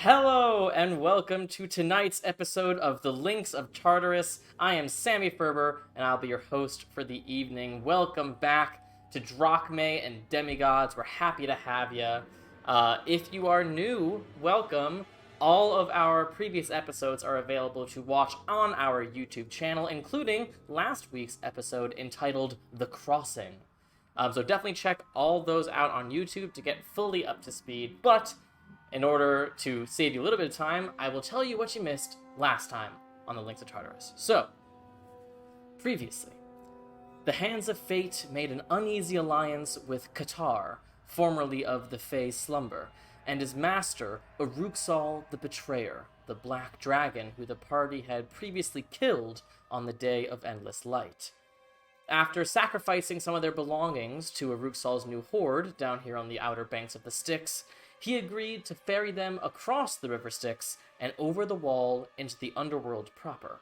Hello and welcome to tonight's episode of The Links of Tartarus. I am Sammy Ferber and I'll be your host for the evening. Welcome back to Drachmae and Demigods. We're happy to have you. If you are new, welcome. All of our previous episodes are available to watch on our YouTube channel, including last week's episode entitled The Crossing. So definitely check all those out on YouTube to get fully up to speed, but in order to save you a little bit of time, I will tell you what you missed last time on the Links of Tartarus. So, previously, the Hands of Fate made an uneasy alliance with Qatar, formerly of the Fey Slumber, and his master, Uruksal the Betrayer, the Black Dragon who the party had previously killed on the Day of Endless Light. After sacrificing some of their belongings to Uruksal's new horde down here on the outer banks of the Styx, he agreed to ferry them across the River Styx and over the wall into the underworld proper.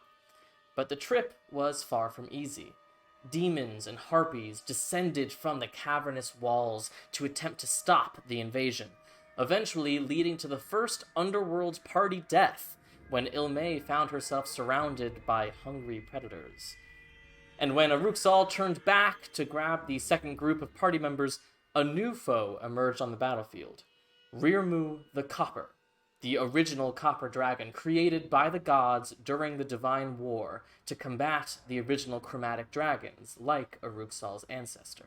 But the trip was far from easy. Demons and harpies descended from the cavernous walls to attempt to stop the invasion, eventually leading to the first underworld party death when Ilme found herself surrounded by hungry predators. And when Uruksal turned back to grab the second group of party members, a new foe emerged on the battlefield. Rirmu the Copper, the original copper dragon created by the gods during the Divine War to combat the original chromatic dragons, like Uruksal's ancestor.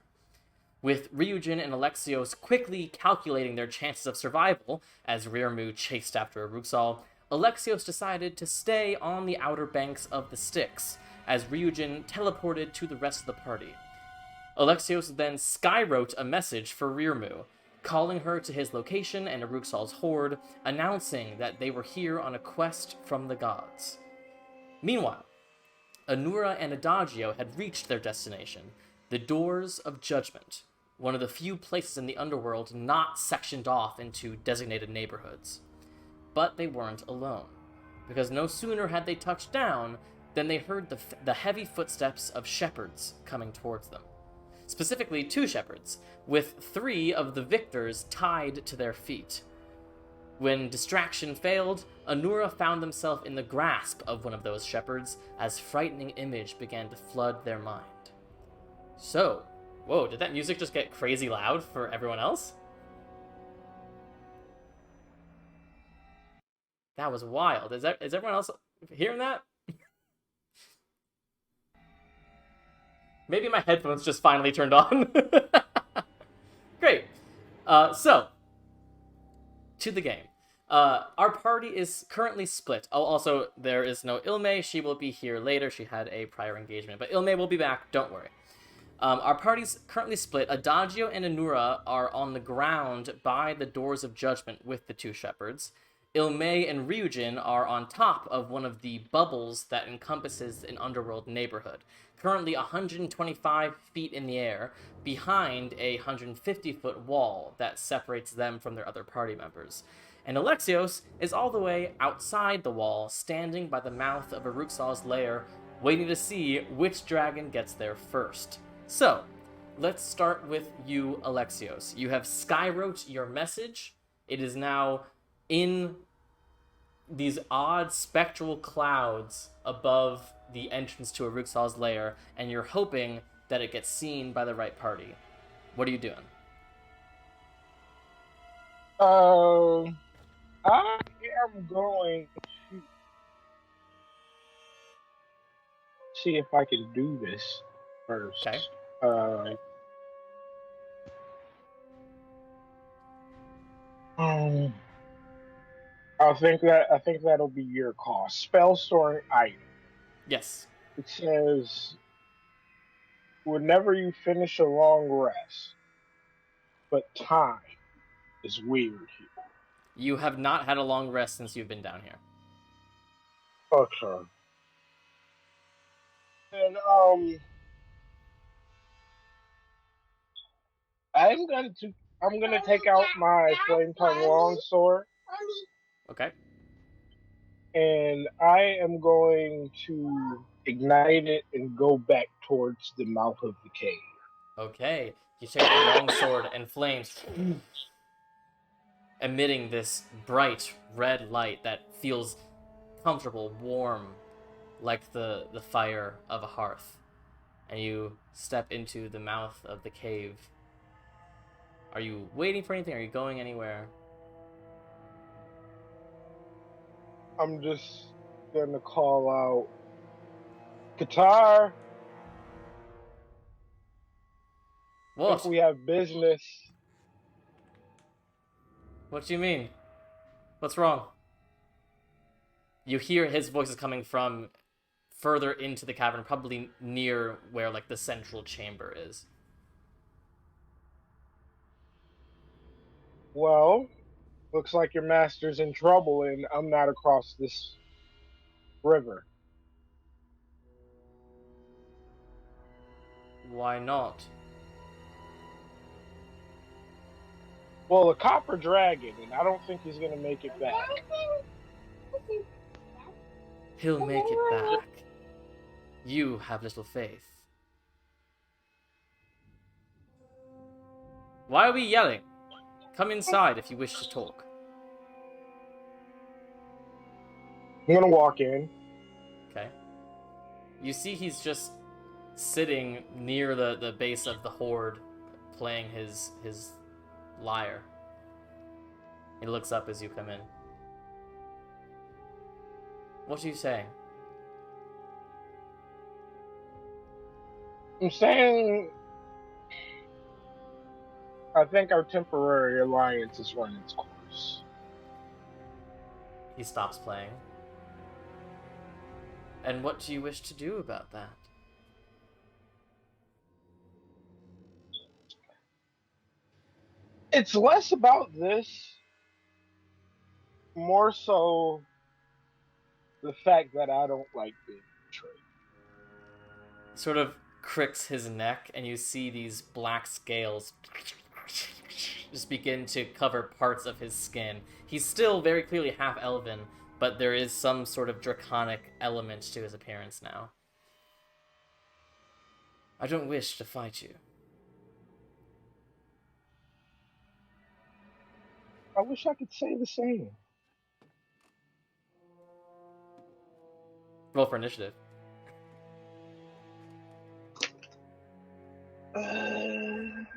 With Ryujin and Alexios quickly calculating their chances of survival as Rirmu chased after Uruksal, Alexios decided to stay on the outer banks of the Styx, as Ryujin teleported to the rest of the party. Alexios then skywrote a message for Rirmu, calling her to his location and Uruksal's horde, announcing that they were here on a quest from the gods. Meanwhile, Anura and Adagio had reached their destination, the Doors of Judgement, one of the few places in the underworld not sectioned off into designated neighborhoods. But they weren't alone, because no sooner had they touched down than they heard the heavy footsteps of shepherds coming towards them. Specifically, 2 shepherds, with 3 of the victors tied to their feet. When distraction failed, Anura found themselves in the grasp of one of those shepherds as frightening image began to flood their mind. So, whoa, did that music just get crazy loud for everyone else? That was wild. Is everyone else hearing that? Maybe my headphones just finally turned on. Great. So, to the game. Our party is currently split. Oh, also, there is no Ilme. She will be here later. She had a prior engagement. But Ilme will be back. Don't worry. Our party's currently split. Adagio and Anura are on the ground by the Doors of Judgement with the 2 shepherds. Ilme and Ryujin are on top of one of the bubbles that encompasses an underworld neighborhood, currently 125 feet in the air, behind a 150-foot wall that separates them from their other party members. And Alexios is all the way outside the wall, standing by the mouth of Uruksal's lair, waiting to see which dragon gets there first. So, let's start with you, Alexios. You have skywrote your message. It is now in these odd spectral clouds above the entrance to Uruksal's lair, and you're hoping that it gets seen by the right party. What are you doing? I am going to see if I can do this first. Okay. I think that'll be your call. Spell storing item. Yes. It says, whenever you finish a long rest, but time is weird here. You have not had a long rest since you've been down here. Okay. And I'm gonna take out my flame tongue longsword. Okay. And I am going to ignite it and go back towards the mouth of the cave. Okay. You take the long sword and flames emitting this bright red light that feels comfortable, warm, like the fire of a hearth. And you step into the mouth of the cave. Are you waiting for anything? Are you going anywhere? I'm just gonna call out Qatar. I What? think we have business. What do you mean? What's wrong? You hear his voice is coming from further into the cavern, probably near where like the central chamber is. Well, looks like your master's in trouble and I'm not across this river. Why not? Well, a copper dragon, and I don't think he's gonna make it back. He'll make it back. You have little faith. Why are we yelling? Come inside if you wish to talk. I'm gonna walk in. Okay. You see he's just sitting near the base of the horde, playing his lyre. He looks up as you come in. What are you saying? I'm saying I think our temporary alliance has run its course. He stops playing. And what do you wish to do about that? It's less about this, more so the fact that I don't like being betrayed. Sort of cricks his neck, and you see these black scales just begin to cover parts of his skin. He's still very clearly half elven, but there is some sort of draconic element to his appearance now. I don't wish to fight you. I wish I could say the same. Roll for initiative. I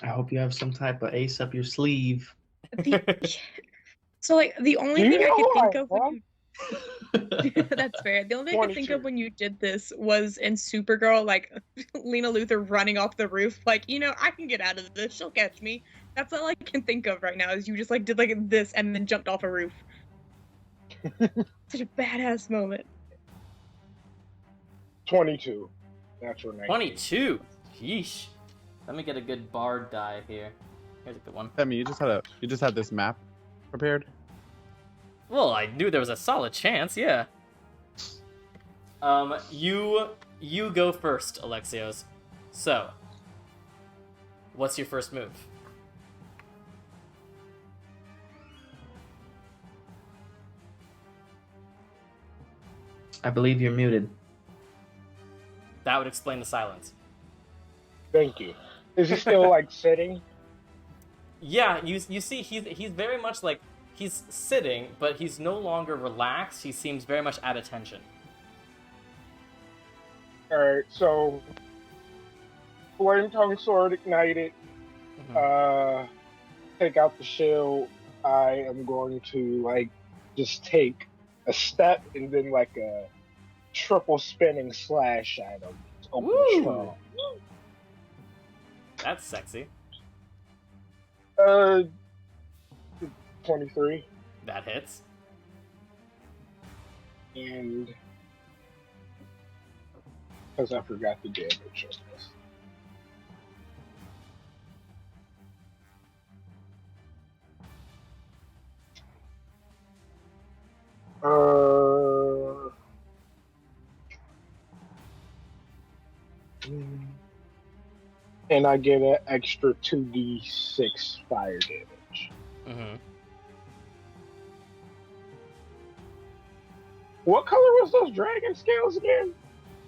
hope you have some type of ace up your sleeve. So, like, the only thing I could think of when you... That's That's fair. The only thing I could think of when you did this was in Supergirl, like, Lena Luthor running off the roof, like, I can get out of this, she'll catch me. That's all I can think of right now, is you just, like, did, like, this and then jumped off a roof. Such a badass moment. 22. Natural 19. 22? Yeesh. Let me get a good bard die here. Here's a good one. Femi, you just had this map prepared? Well, I knew there was a solid chance, yeah. You go first, Alexios. So, what's your first move? I believe you're muted. That would explain the silence. Thank you. Is he still like sitting? Yeah, you see he's very much like he's sitting, but he's no longer relaxed. He seems very much at attention. Alright, so Flame Tongue Sword ignited. Take out the shield. I am going to like just take a step and then like a triple spinning slash at him. Woo! That's sexy. 23. That hits. And because I forgot the damage of this. And I get an extra 2d6 fire damage. Mm-hmm. What color was those dragon scales again?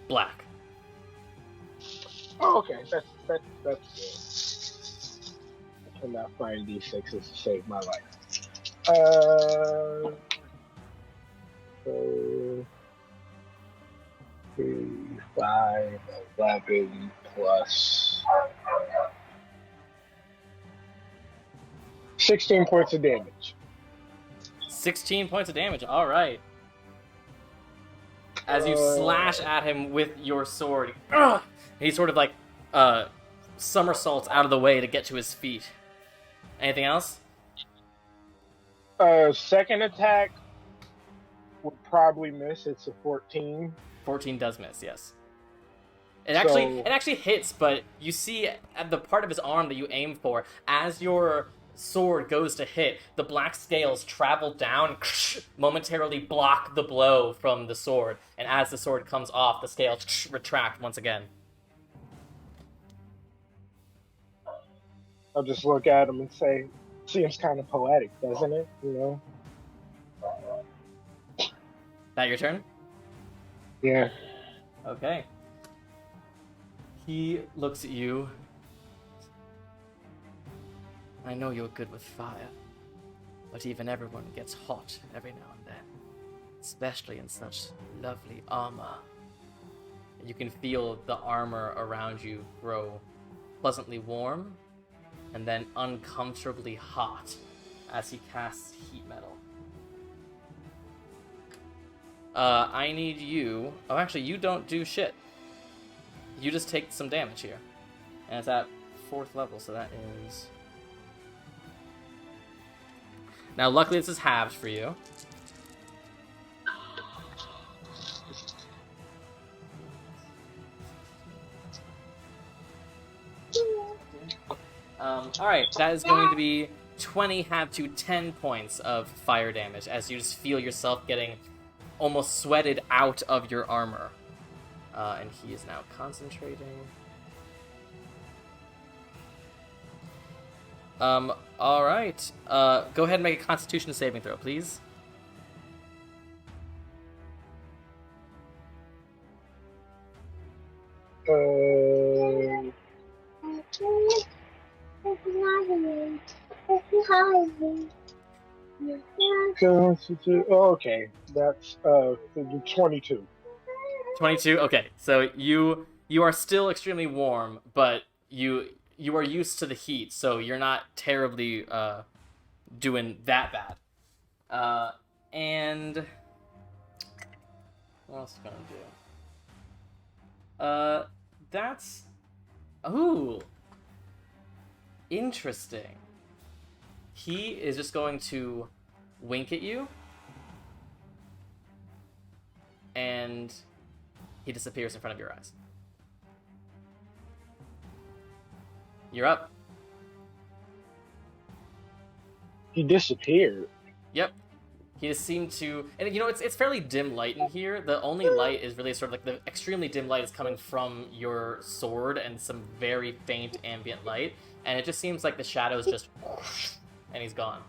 Black. Oh, okay. That's good. and not find D6s to save my life. So 3, 5, 11 plus 16 points of damage. 16 points of damage. All right. As you slash at him with your sword, he sort of like somersaults out of the way to get to his feet. Anything else? Second attack would probably miss. It's a 14. 14 does miss, yes. It actually hits, but you see at the part of his arm that you aim for, as your sword goes to hit, the black scales travel down, momentarily block the blow from the sword, and as the sword comes off, the scales retract once again. I'll just look at him and say, seems kind of poetic, doesn't it? You know? That your turn? Yeah. Okay. He looks at you. I know you're good with fire, but even everyone gets hot every now and then, especially in such lovely armor. You can feel the armor around you grow pleasantly warm and then uncomfortably hot as he casts heat metal. I need you... Oh, actually, you don't do shit. You just take some damage here. And it's at 4th level, so that is... Now, luckily, this is halved for you. Alright, that is going to be 20 halved to 10 points of fire damage as you just feel yourself getting almost sweated out of your armor. And he is now concentrating. Alright. Go ahead and make a Constitution saving throw, please. Okay, that's 22. 22? Okay, so you are still extremely warm, but you are used to the heat, so you're not terribly doing that bad. And what else is gonna do? That's... Ooh. Interesting. He is just going to wink at you. And he disappears in front of your eyes. You're up. He disappeared. Yep. He just seemed to... And, you know, it's fairly dim light in here. The only light is really sort of like... The extremely dim light is coming from your sword and some very faint ambient light. And it just seems like the shadows just... And he's gone.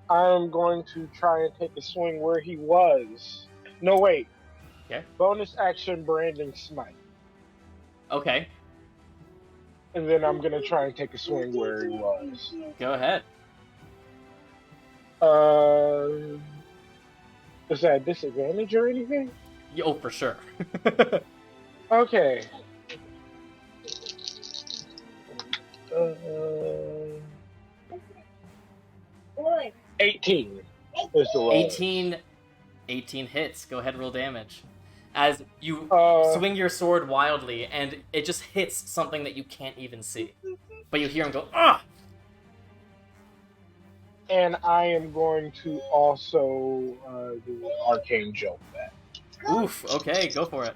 I'm going to try and take a swing where he was. No, wait. Okay. Bonus action branding smite. Okay. And then I'm going to try and take a swing where he was. Go ahead. Is that a disadvantage or anything? Oh, for sure. Okay. 18 is the roll. 18 hits. Go ahead, roll damage. As you swing your sword wildly, and it just hits something that you can't even see. But you hear him go, ah! And I am going to also do an arcane joke back. Oof, okay, go for it.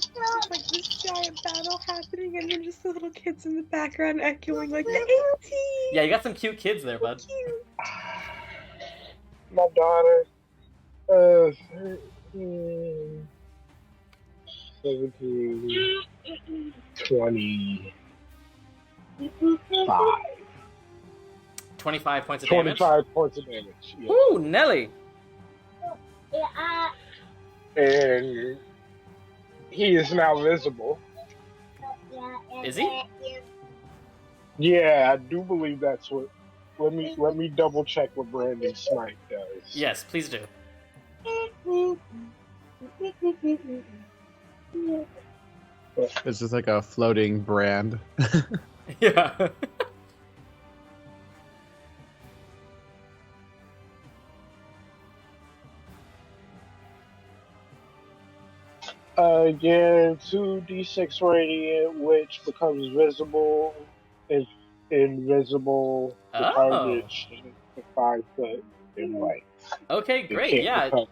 It's like this giant battle happening, and then just the little kids in the background echoing like the 18. Yeah, you got some cute kids there, bud. Cute. My daughter, 13, 17, 25. 25 points of damage. 25 points of damage. Yeah. Ooh, Nelly! And he is now visible. Is he? Yeah, I do believe that's what. Let me double check what Brandon Smite does. Yes, please do. It's just like a floating brand. Yeah. Yeah, 2d6 radiant, which becomes visible if invisible to target to 5 foot in light. Okay, It great. can't Yeah. become.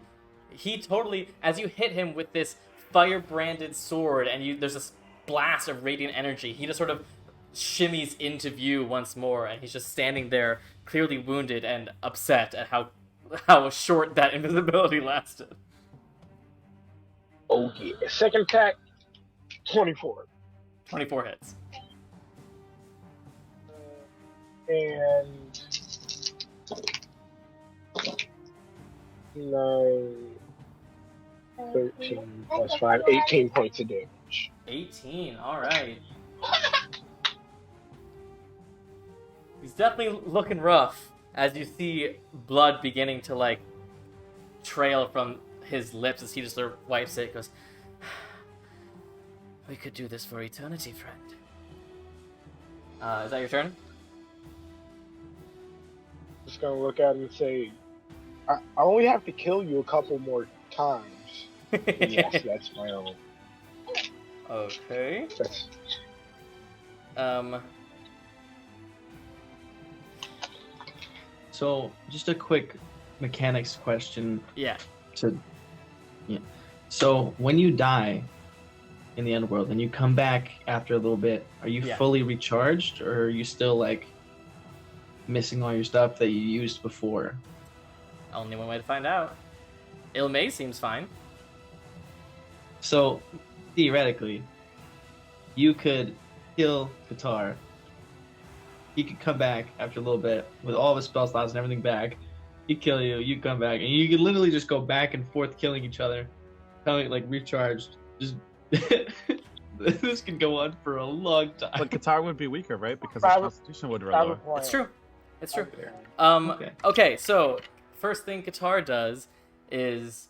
He totally, as you hit him with this fire-branded sword, and there's this blast of radiant energy, he just sort of shimmies into view once more, and he's just standing there, clearly wounded and upset at how short that invisibility lasted. Oh yeah. Second attack, 24. 24 hits. And 9, 13 plus 5, 18 points of damage. 18, alright. He's definitely looking rough, as you see blood beginning to, like, trail from his lips as he just sort of wipes it. Goes, we could do this for eternity, friend. Is that your turn? Just gonna look at him and say, I only have to kill you a couple more times. Yes, that's my own. Okay. That's... So, just a quick mechanics question. Yeah. So, when you die in the underworld and you come back after a little bit, are you fully recharged, or are you still like missing all your stuff that you used before? Only one way to find out. Ilmay seems fine. So, theoretically, you could kill Qatar. He could come back after a little bit with all of his spell slots and everything back. He'd kill you, you come back, and you could literally just go back and forth killing each other, kind of like recharged. Just this could go on for a long time. But Qatar would be weaker, right? Because his constitution would run lower. It's true. It's true. Okay. Okay, so first thing Qatar does is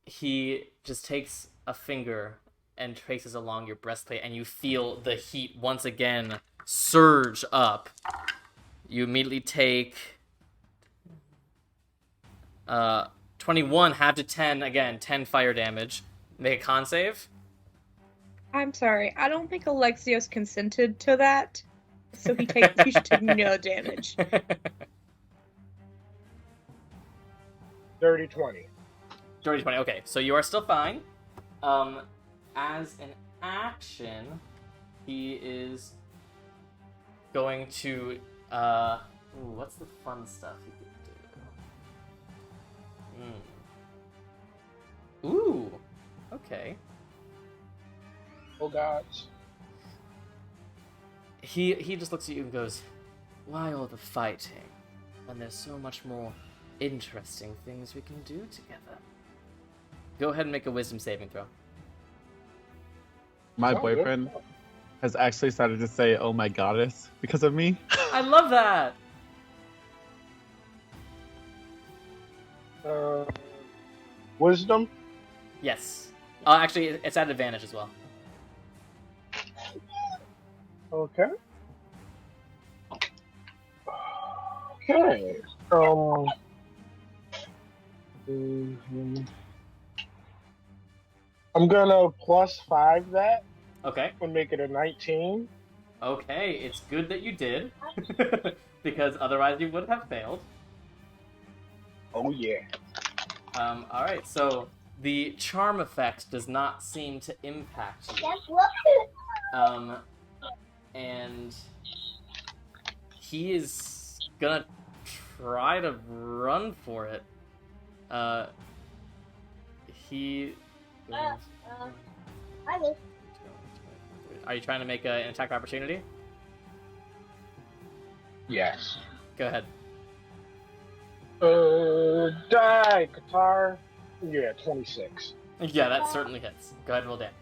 he just takes a finger and traces along your breastplate, and you feel the heat once again surge up. You immediately take 21, half to 10, again, 10 fire damage. Make a con save. I'm sorry, I don't think Alexios consented to that, so he should take no damage. Dirty 20. Dirty 20, okay, so you are still fine. As an action, he is going to, what's the fun stuff he could do? Ooh, okay. Oh gods. He just looks at you and goes, why all the fighting when there's so much more interesting things we can do together? Go ahead and make a wisdom saving throw. My boyfriend has actually started to say, oh my goddess, because of me. I love that! Wisdom? Yes. Actually, it's at advantage as well. Okay. Okay. I'm gonna +5 that. Okay. And make it a 19. Okay, it's good that you did. Because otherwise you would have failed. Oh yeah. Alright, so the charm effect does not seem to impact you. And he is gonna try to run for it. Are you trying to make an attack opportunity? Yes. Go ahead. Die, Qatar. Yeah, 26. Yeah, that certainly hits. Go ahead and roll damage.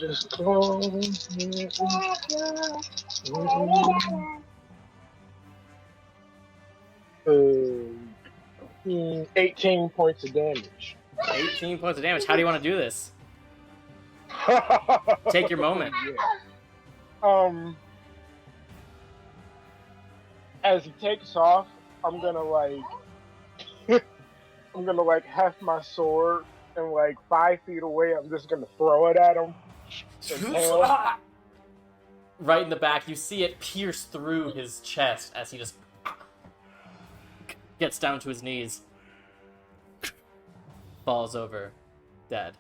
Just close. 18 points of damage. 18 points of damage. How do you want to do this? Take your moment. Yeah. As he takes off, I'm gonna heft my sword and 5 feet away. I'm just gonna throw it at him. Right in the back, you see it pierce through his chest as he just gets down to his knees, falls over, dead.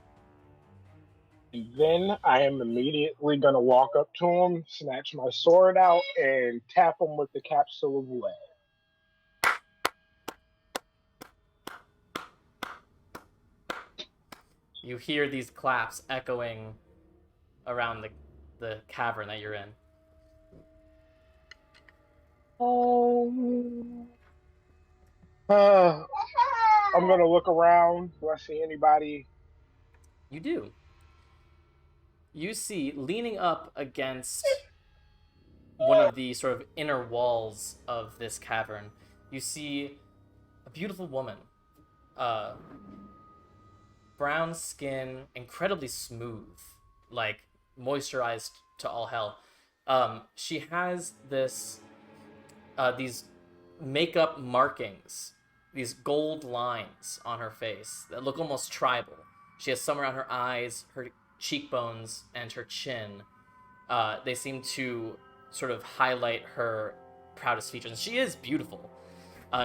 And then I am immediately gonna walk up to him, snatch my sword out, and tap him with the capsule of lead. You hear these claps echoing around the cavern that you're in. I'm gonna look around. Do I see anybody? You do. You see, leaning up against one of the sort of inner walls of this cavern, you see a beautiful woman. Brown skin, incredibly smooth, moisturized to all hell. She has these makeup markings, these gold lines on her face that look almost tribal. She has some around her eyes, her cheekbones, and her chin. They seem to sort of highlight her proudest features. And she is beautiful.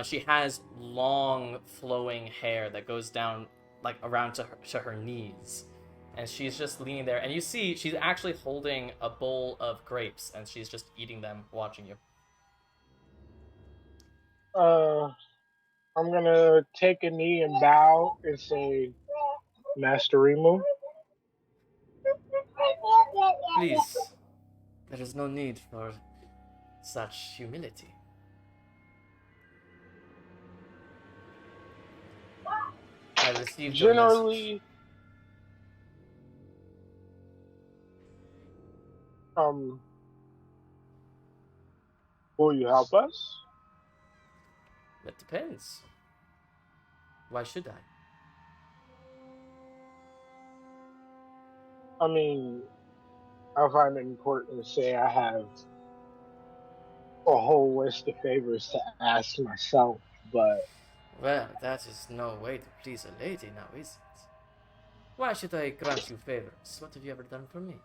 She has long, flowing hair that goes down around to her knees. And she's just leaning there. And you see she's actually holding a bowl of grapes, and she's just eating them, watching you. I'm gonna take a knee and bow and say, Master Rirmu. Please, there is no need for such humility. I received your Generally, will you help us? That depends. Why should I? I mean, I find it important to say I have a whole list of favors to ask myself, but... Well, that is no way to please a lady now, is it? Why should I grant you favors? What have you ever done for me?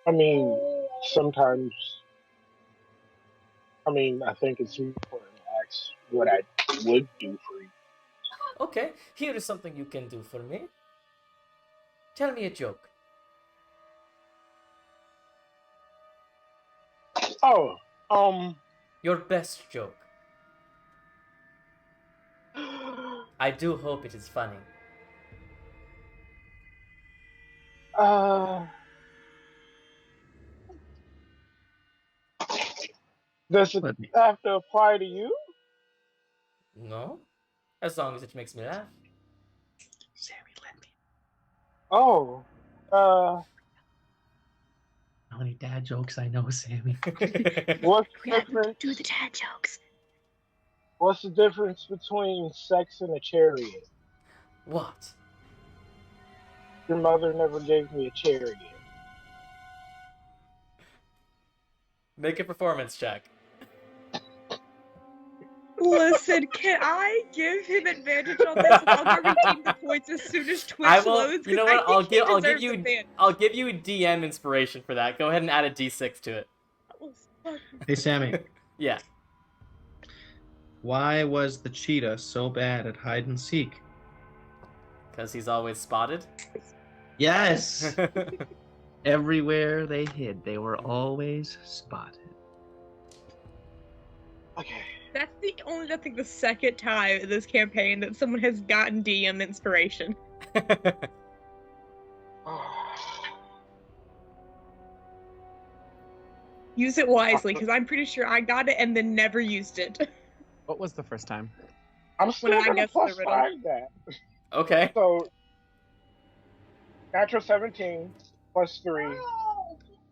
I mean, sometimes... I think it's important to ask what I would do for you. Okay, here is something you can do for me. Tell me a joke. Oh, Your best joke. I do hope it is funny. Does it have to apply to you? No, as long as it makes me laugh. Sammy, let me. Oh, How many dad jokes I know, Sammy? What's the difference? Do the dad jokes. What's the difference between sex and a chariot? What? Your mother never gave me a chariot. Make a performance check. Listen, can I give him advantage on this? I'll go redeem the points as soon as Twitch loads. You know what? I'll give you DM inspiration for that. Go ahead and add a D6 to it. Hey, Sammy. Yeah. Why was the cheetah so bad at hide and seek? Because he's always spotted. Yes. Everywhere they hid, they were always spotted. Okay. That's the second time in this campaign that someone has gotten DM inspiration. Use it wisely, because I'm pretty sure I got it and then never used it. What was the first time? I'm still When I gonna guessed plus the riddle. 5 that. Okay. So, Natural 17 plus 3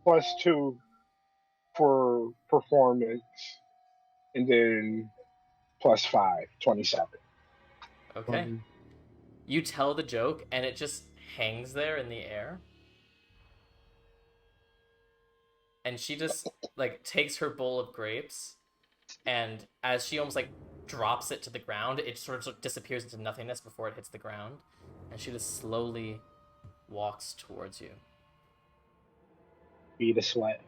plus 2 for performance, and then plus 5, 27. Okay. You tell the joke, and it just hangs there in the air. And she just, like, takes her bowl of grapes, and as she almost, like, drops it to the ground, it sort of disappears into nothingness before it hits the ground. And she just slowly walks towards you. Beat a sweat.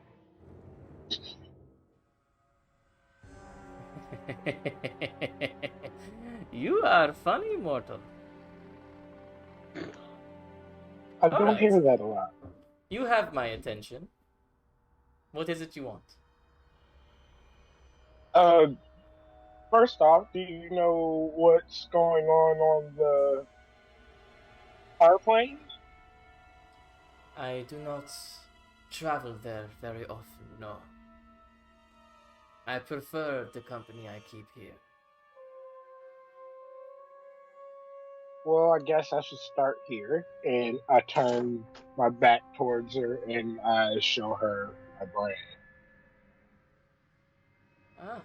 You are funny, mortal. I don't hear that a lot. You have my attention. What is it you want? First off, do you know what's going on the airplane? I do not travel there very often, no. I prefer the company I keep here. Well, I guess I should start here. And I turn my back towards her and I show her my brand. Ah.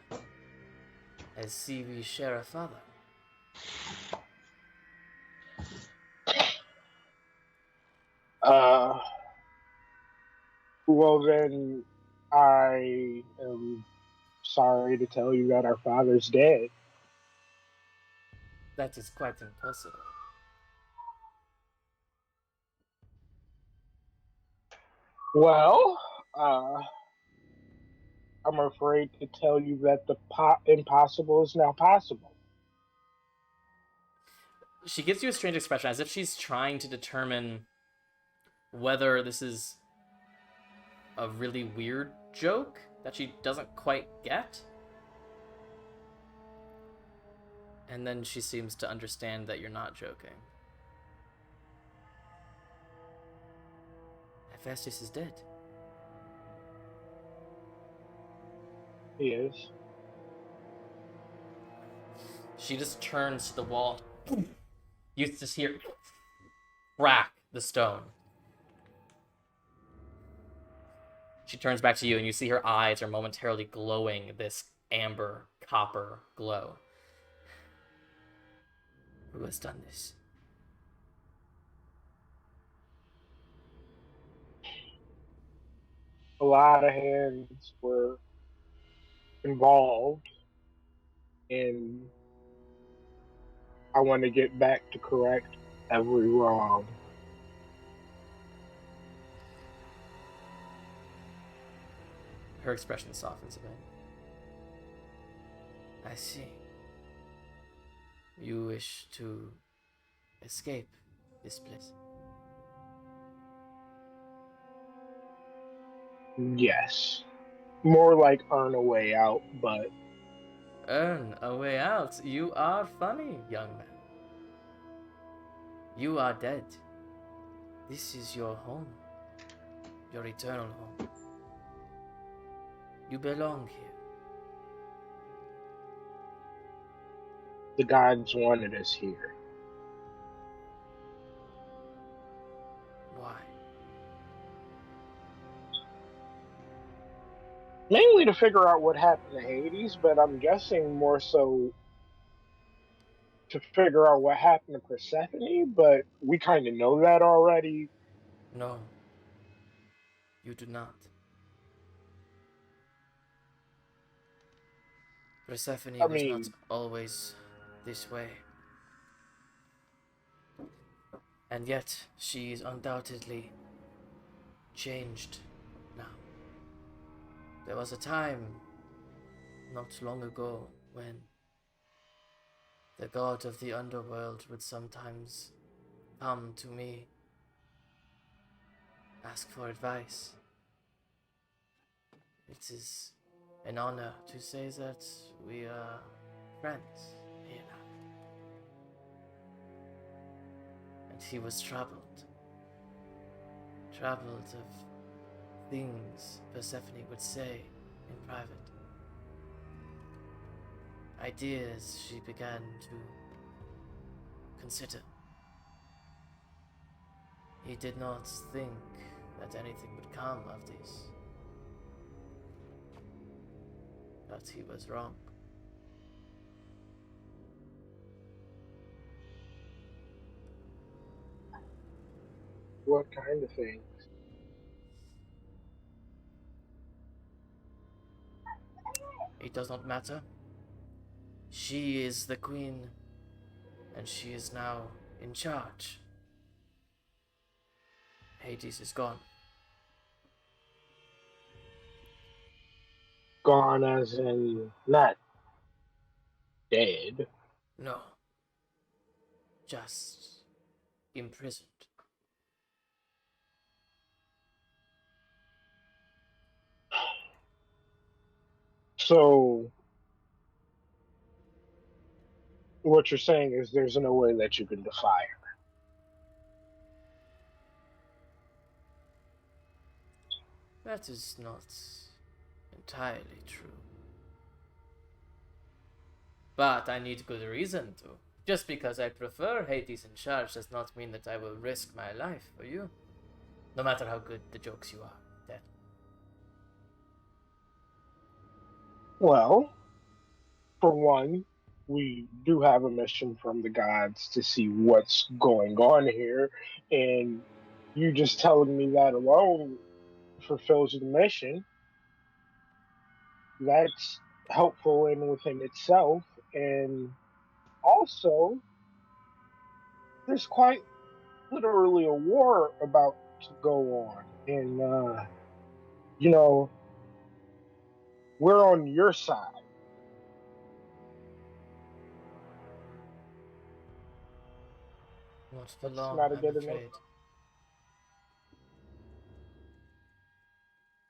I see we share a father. Well then, I am sorry to tell you that our father's dead. That is quite impossible. Well, I'm afraid to tell you that the impossible is now possible. She gives you a strange expression, as if she's trying to determine whether this is a really weird joke that she doesn't quite get. And then she seems to understand that you're not joking. Hephaestus is dead. He is. She just turns to the wall. You just hear crack the stone. She turns back to you, and you see her eyes are momentarily glowing this amber copper glow. Who has done this? A lot of hands were involved, and I want to get back to correct every wrong. Her expression softens a bit. I see. You wish to escape this place. Yes. More like earn a way out, but... Earn a way out. You are funny, young man. You are dead. This is your home. Your eternal home. You belong here. The gods wanted us here. Why? Mainly to figure out what happened to Hades, but I'm guessing more so to figure out what happened to Persephone, but we kind of know that already. No. You do not. Persephone was not always this way. And yet, she is undoubtedly changed now. There was a time, not long ago, when the god of the underworld would sometimes come to me, ask for advice. It is an honor to say that we are friends here now. And he was troubled of things Persephone would say in private. Ideas she began to consider. He did not think that anything would come of this. But he was wrong. What kind of thing? It does not matter. She is the queen, and she is now in charge. Hades is gone. Gone as in not dead. No. Just imprisoned. So, what you're saying is there's no way that you can defy her. That is not entirely true. But I need good reason to. Just because I prefer Hades in charge does not mean that I will risk my life for you. No matter how good the jokes you are, Dad. Well, for one, we do have a mission from the gods to see what's going on here, and you just telling me that alone fulfills the mission. That's helpful in within itself, and also there's quite literally a war about to go on, and you know we're on your side. Not for That's long, not a I'm good enough. afraid.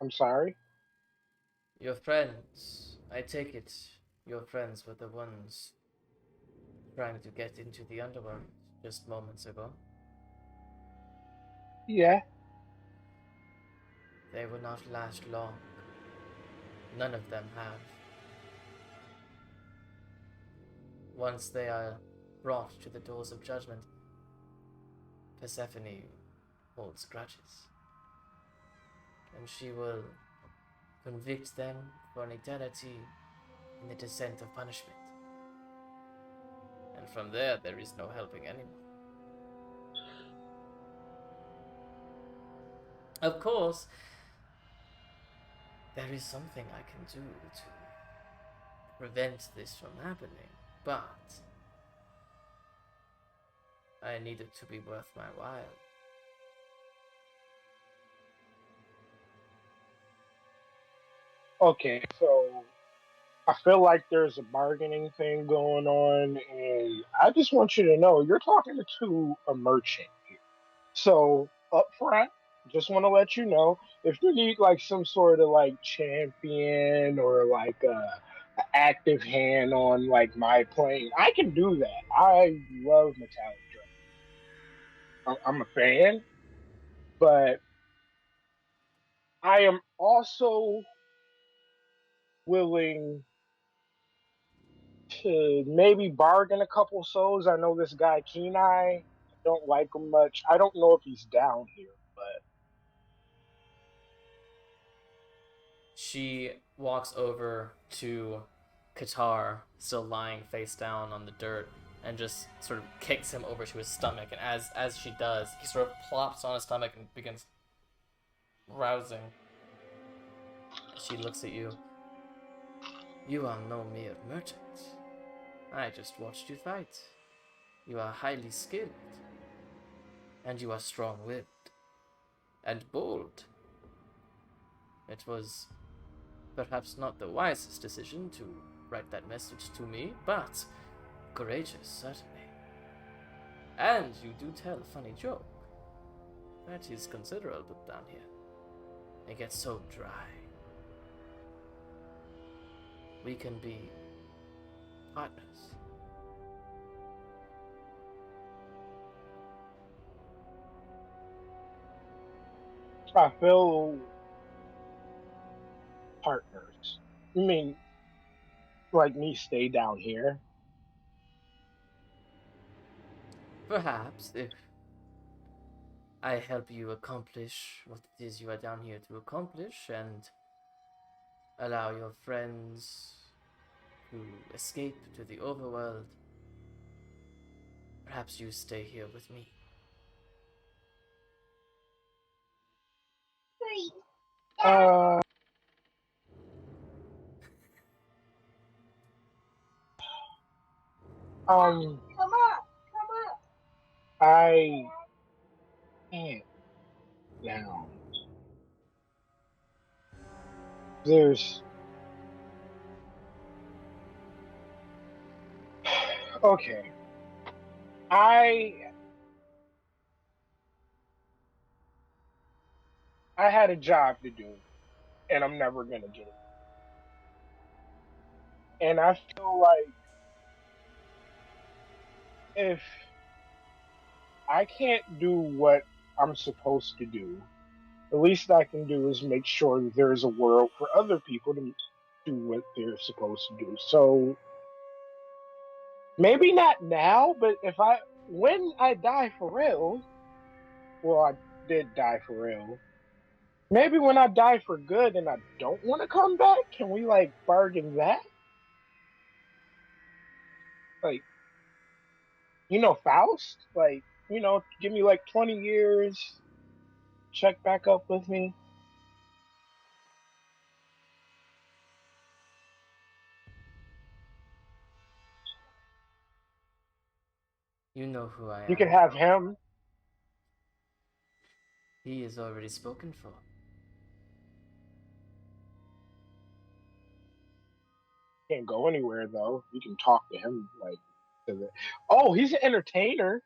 I'm sorry. Your friends, I take it, your friends were the ones trying to get into the underworld just moments ago. Yeah. They will not last long. None of them have. Once they are brought to the Doors of Judgment, Persephone holds grudges. And she will convict them for an eternity in the descent of punishment. And from there is no helping anyone. Of course, there is something I can do to prevent this from happening, but I need it to be worth my while. Okay, so I feel like there's a bargaining thing going on, and I just want you to know you're talking to a merchant here. So up front, just want to let you know if you need like some sort of like champion or like a active hand on like my plane, I can do that. I love metallic drum. I'm a fan, but I am also willing to maybe bargain a couple souls. I know this guy Kenai. I don't like him much. I don't know if he's down here, but She walks over to Qatar, still lying face down on the dirt, and just sort of kicks him over to his stomach. And as she does, he sort of plops on his stomach and begins rousing. She looks at you. You are no mere merchant. I just watched you fight. You are highly skilled. And you are strong-willed. And bold. It was perhaps not the wisest decision to write that message to me, but courageous, certainly. And you do tell a funny joke. That is considerable down here. It gets so dry. We can be partners. I feel partners. You mean like me stay down here? Perhaps, if I help you accomplish what it is you are down here to accomplish and allow your friends to escape to the overworld. Perhaps you stay here with me. Uh, I can't now. There's okay. I I had a job to do, and I'm never gonna get it. And I feel like if I can't do what I'm supposed to do, the least I can do is make sure that there's a world for other people to do what they're supposed to do. So maybe not now, but when I die for real, well, I did die for real. Maybe when I die for good and I don't want to come back, can we like bargain that? Like, Faust? Like, give me like 20 years, check back up with me. You know who I You am. can have him. He is already spoken for. Can't go anywhere though. You can talk to him like to the. Oh, he's an entertainer.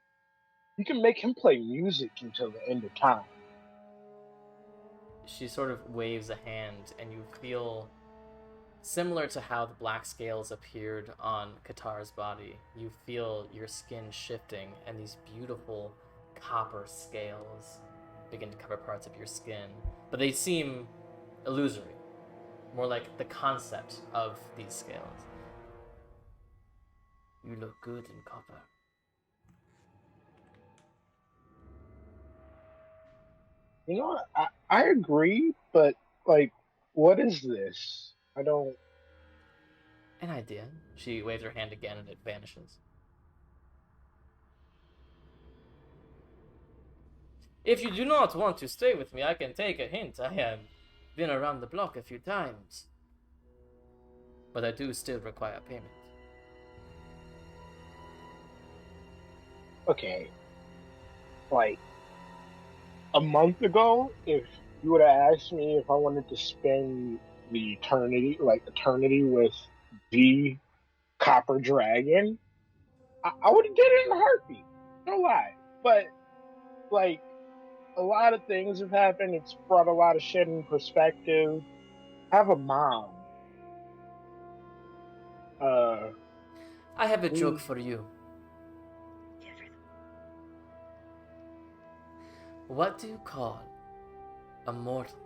You can make him play music until the end of time. She sort of waves a hand, and you feel similar to how the black scales appeared on Qatar's body. You feel your skin shifting, and these beautiful copper scales begin to cover parts of your skin. But they seem illusory, more like the concept of these scales. You look good in copper. You know what? I agree, but like, what is this? I don't. An idea. She waves her hand again, and it vanishes. If you do not want to stay with me, I can take a hint. I have been around the block a few times. But I do still require payment. Okay, like a month ago, if you would have asked me if I wanted to spend eternity with the Copper Dragon, I would have did it in a heartbeat. No lie. But like a lot of things have happened. It's brought a lot of shit in perspective. I have a mom. Uh, I have a joke we for you. What do you call a mortal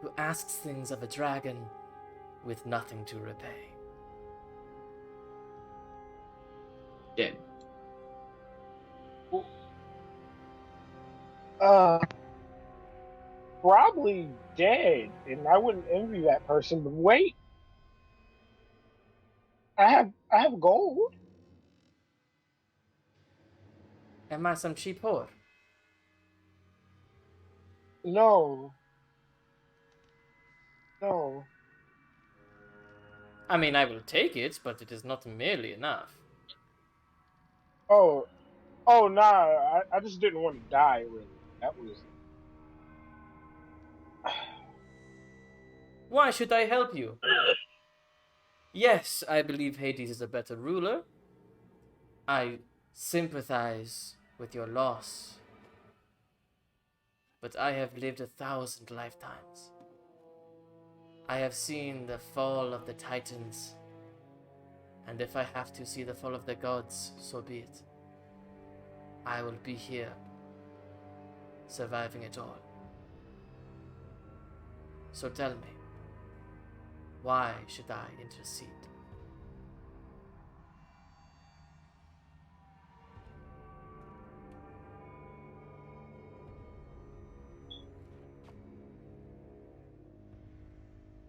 who asks things of a dragon with nothing to repay? Dead. uh probably dead, and I wouldn't envy that person. But wait, I have gold. Am I some cheap whore? No, no. I mean, I will take it, but it is not merely enough. Oh, oh, nah. I just didn't want to die. Really, that was. Why should I help you? Yes, I believe Hades is a better ruler. I sympathize with your loss. But I have lived 1,000 lifetimes. I have seen the fall of the Titans. And if I have to see the fall of the gods, so be it. I will be here, surviving it all. So tell me, why should I intercede?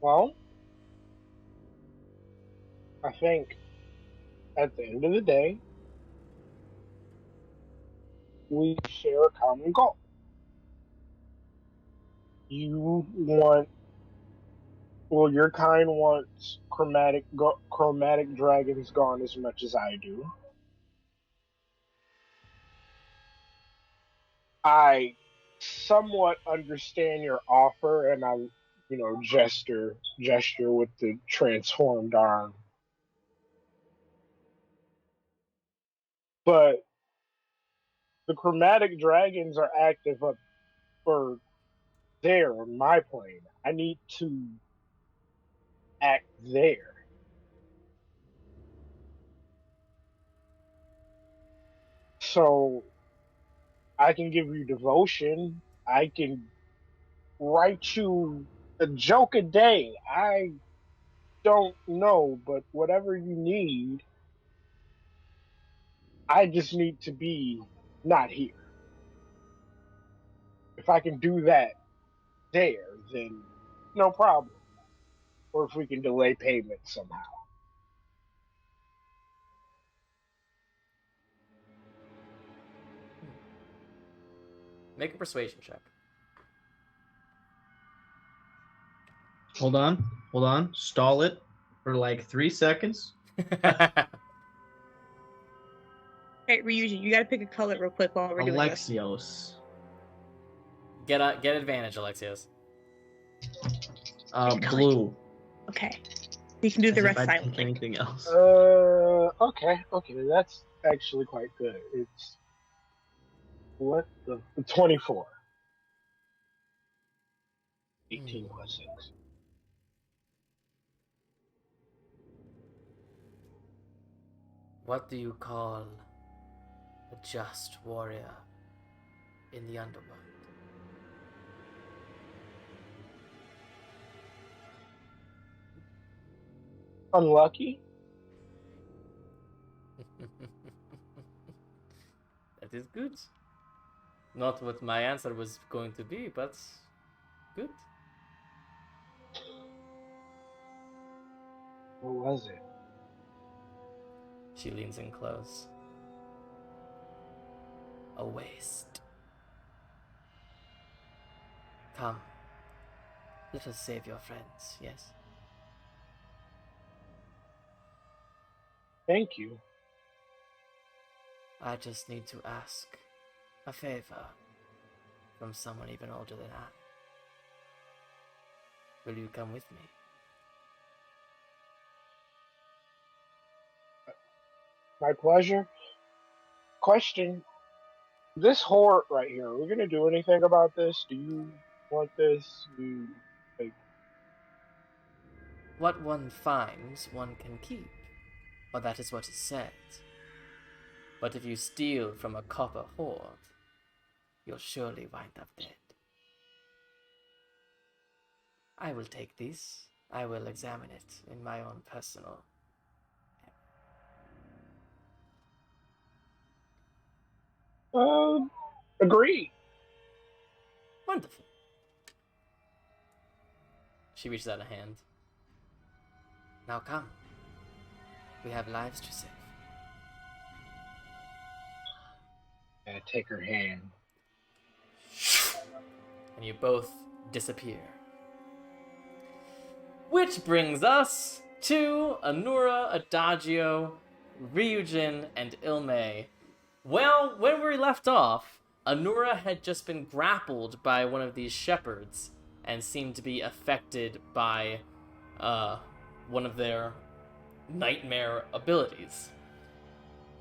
Well, I think at the end of the day, we share a common goal. You want, well, your kind wants chromatic dragons gone as much as I do. I somewhat understand your offer, and I, gesture with the transformed arm. But the chromatic dragons are active up for there on my plane. I need to act there. So I can give you devotion. I can write you a joke a day. I don't know, but whatever you need, I just need to be not here. If I can do that there, then no problem. Or if we can delay payment somehow. Make a persuasion check. Hold on. Stall it for like 3 seconds. Okay, Ryujin, you gotta pick a color real quick while we're doing this. Alexios. Get advantage, Alexios. Blue. Okay. You can do the As if rest I'd pick silently. anything else. Okay, that's actually quite good. It's what the 24. 18 plus 6. What do you call a just warrior in the underworld? Unlucky? That is good. Not what my answer was going to be, but good. What was it? She leans in close. A waste. Come. Let us save your friends, yes? Thank you. I just need to ask a favor from someone even older than I. Will you come with me? My pleasure. Question. This horde right here, are we going to do anything about this? Do you want this? What one finds, one can keep. Or that is what is said. But if you steal from a copper horde, you'll surely wind up dead. I will take this. I will examine it in my own personal. Agree. Wonderful. She reaches out a hand. Now come. We have lives to save. I take her hand. And you both disappear. Which brings us to Anura, Adagio, Ryujin, and Ilme. Well, when we left off, Anura had just been grappled by one of these shepherds and seemed to be affected by one of their nightmare abilities.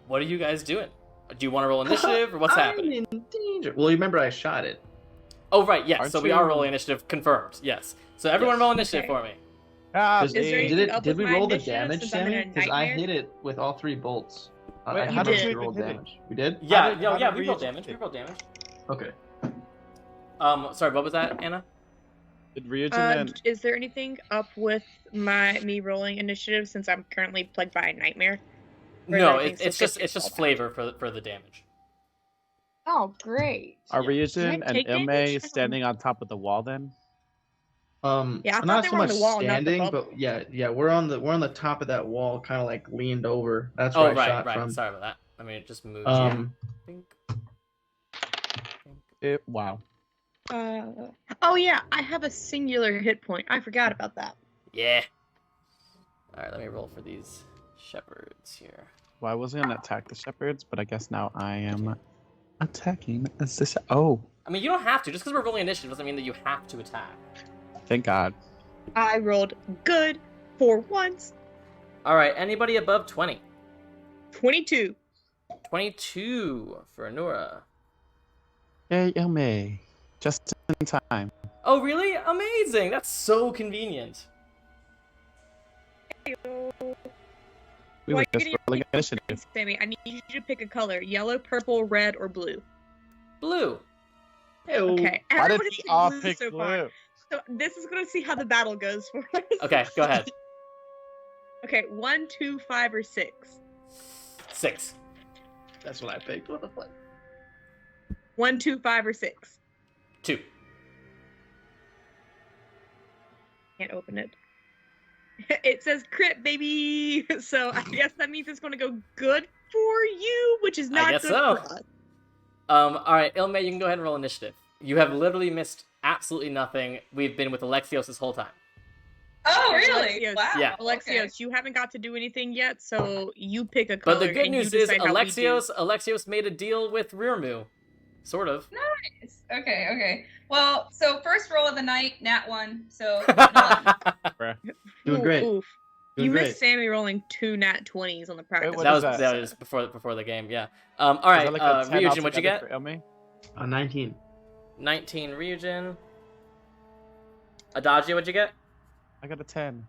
What are you guys doing? Do you want to roll initiative, or what's happening? I'm in danger. Well, remember I shot it. Oh, right, yes. Aren't So we are you- rolling initiative. Confirmed. Yes. So everyone Yes. roll initiative Okay. for me. Ah, Is there babe. anything up Did with we my roll the initiative damage, since I'm in a Sammy? Because I nightmare? hit it with all 3 bolts. Wait, I how think did we you even rolled hit it? damage. We did? Yeah, How did we rolled Ryujin damage. hit? We rolled damage. Okay. Sorry, what was that, Anna? Did Ryujin and Is there anything up with me rolling initiative since I'm currently plagued by a nightmare? Or is No, everything still it's just 50 all flavor for the damage. Oh, great. are Yeah. Ryujin Can I and take damage? I Ilme don't standing on top of the wall then? Yeah, I thought not they so were on much the wall, not the standing, bubble. but yeah, we're on the top of that wall, kind of like leaned over. That's Oh, where I right, shot right. from. Sorry about that. Let me just move you. Um, Wow. Oh yeah, I have a singular hit point. I forgot about that. Yeah. All right, let me roll for these shepherds here. Well, I wasn't gonna attack the shepherds, but I guess now I am attacking the Oh, I mean, you don't have to. Just because we're rolling initiative doesn't mean that you have to attack. thank God. I rolled good for once. All right, anybody above 20? 22. 22 for Anura. Yay, May. Just in time. Oh, really? Amazing! That's so convenient. We While were you're just getting rolling your initiative. Sammy, I need you to pick a color: yellow, purple, red, or blue. Blue. Okay, Why did everyone we is all blue pick so blue? far. So this is gonna see how the battle goes for us. Okay, go ahead. Okay, 1, 2, 5, or 6. 6. that's what I picked. What the fuck? 1, 2, 5, or 6. 2. Can't open it. It says crit, baby. So I guess that means it's gonna go good for you, which is not I guess good so. for us. All right, Ilme, you can go ahead and roll initiative. You have literally missed absolutely nothing. We've been with Alexios this whole time. Oh, Okay, really? Alexios. Wow. Yeah. Alexios, Okay. you haven't got to do anything yet, so you pick a color. But the good and you news is decide how we do. Alexios made a deal with Rirmu. Sort of. Nice. Okay, okay. Well, so first roll of the night, nat 1. So Doing great. Oof. Doing You great. missed Sammy rolling 2 nat 20s on the practice. what that is was that? was before the game, yeah. All right, Is that like a 10 Ryujin, what'd you altogether get? for Ilme? 19. 19 Ryujin. Adagio, what'd you get? I got a 10.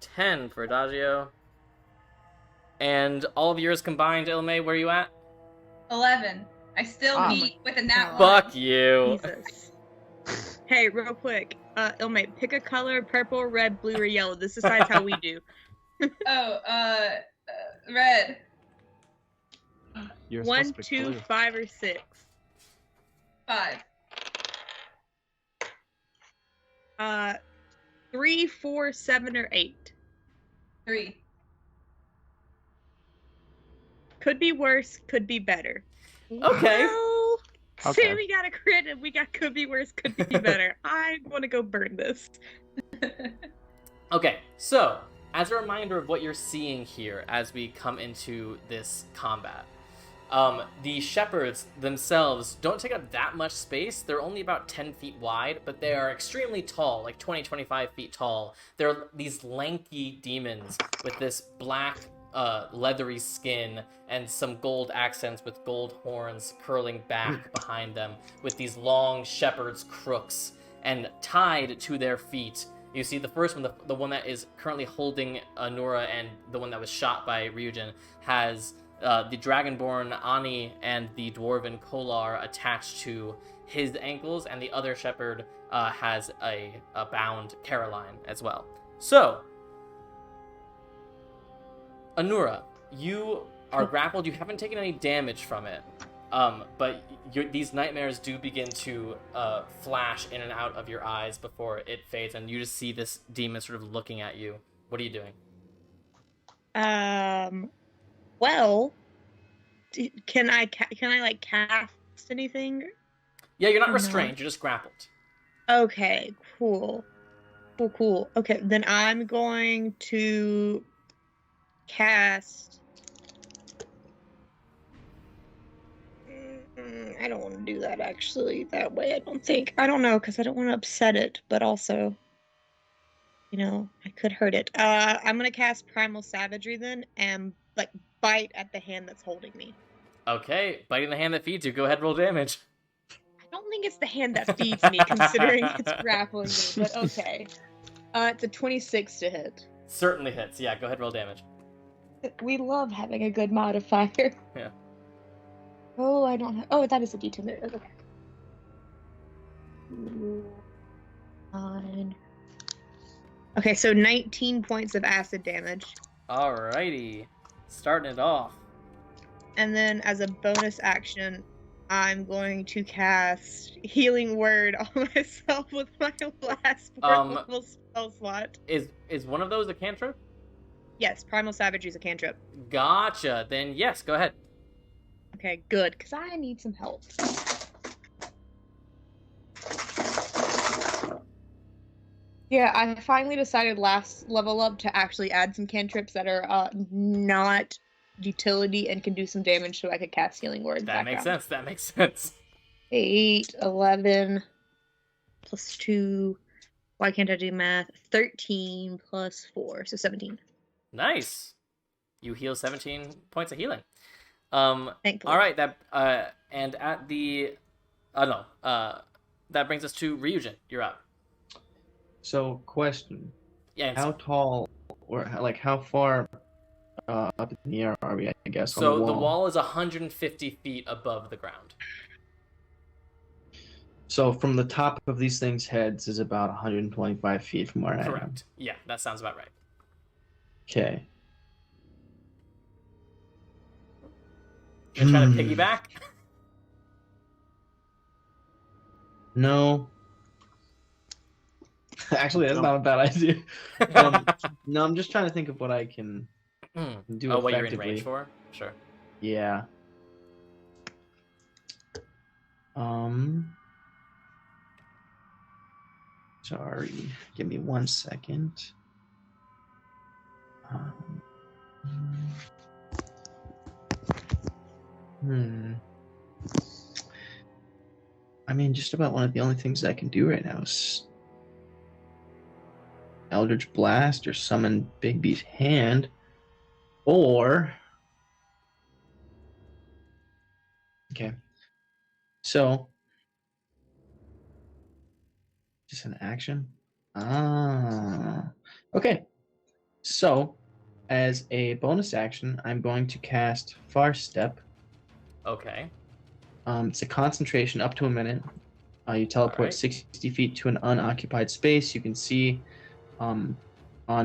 10 for Adagio. And all of yours combined, Ilme, where are you at? 11. I still Ah. beat with a nat 1. Fuck you. Jesus. Hey, real quick. Ilmate, pick a color: purple, red, blue, or yellow. This decides how we do. Oh, red. You're 1, supposed to pick 2, blue. 5, or 6. 5. 3, 4, 7, or 8. 3. Could be worse, could be better. Okay. Well, Okay. Sammy got a crit and we got could be worse, could be better. I want to go burn this. Okay, so, as a reminder of what you're seeing here as we come into this combat, the shepherds themselves don't take up that much space. They're only about 10 feet wide, but they are extremely tall, like 20, 25 feet tall. They're these lanky demons with this black, leathery skin and some gold accents with gold horns curling back behind them, with these long shepherd's crooks, and tied to their feet. You see the first one, the one that is currently holding Anura, and the one that was shot by Ryujin, has the Dragonborn Ani and the Dwarven Kolar attached to his ankles, and the other shepherd has a bound Caroline as well. So, Anura, you are grappled. You haven't taken any damage from it, but these nightmares do begin to flash in and out of your eyes before it fades, and you just see this demon sort of looking at you. What are you doing? Well, can I like cast anything? Yeah, you're not No. restrained. You're just grappled. Okay, cool. Okay, then I'm going to cast. I don't want to do that actually that way. I don't think. I don't know, because I don't want to upset it, but also, I could hurt it. I'm gonna cast Primal Savagery then, and like bite at the hand that's holding me. Okay, biting the hand that feeds you. Go ahead, roll damage. I don't think it's the hand that feeds me, considering it's grappling me, but okay. It's a 26 to hit. Certainly hits. Yeah, go ahead, roll damage. We love having a good modifier. Yeah. Oh, I don't have. Oh, that is a D10. There it is. Okay. 9. Okay, so 19 points of acid damage. Alrighty, starting it off. And then as a bonus action, I'm going to cast Healing Word on myself with my last level spell slot. Is one of those a cantrip? Yes, Primal Savagery is a cantrip. Gotcha. Then yes, go ahead. Okay, good, because I need some help. Yeah, I finally decided last level up to actually add some cantrips that are not utility and can do some damage so I could cast Healing Word. That makes sense. That makes sense. 8, 11, plus 2. Why can't I do math? 13 plus 4, so 17. Nice. You heal 17 points of healing. Thankfully. All right. And at the that brings us to Ryujin. You're up. So, question. Yeah. How tall, or how far up in the air are we, I guess, So on the wall? the wall is 150 feet above the ground. So from the top of these things' heads is about 125 feet from where I am. Correct. Yeah, that sounds about right. Okay. You're trying to piggyback? No. Actually, that's not a bad idea. No, I'm just trying to think of what I can do what you're in effectively. range for? Sure. Yeah. Sorry. Give me 1 second. I mean, just about one of the only things I can do right now is Eldritch Blast or summon Bigby's hand, or okay, so just an action. Okay. So as a bonus action, I'm going to cast Far Step. Okay. It's a concentration up to a minute. You teleport 60 feet to an unoccupied space. You can see on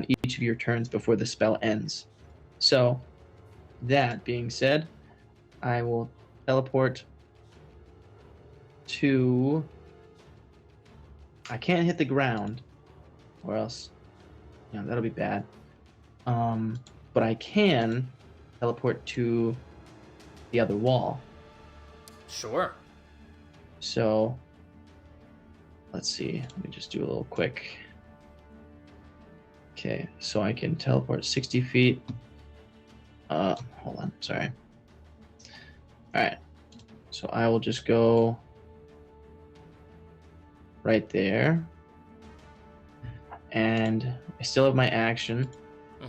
each of your turns before the spell ends. So, that being said, I will teleport to... I can't hit the ground, or else, that'll be bad. But I can teleport to the other wall. Sure. So, let's see. Let me just do a little quick. Okay, so I can teleport 60 feet. Hold on, sorry. Alright, so I will just go right there. And I still have my action,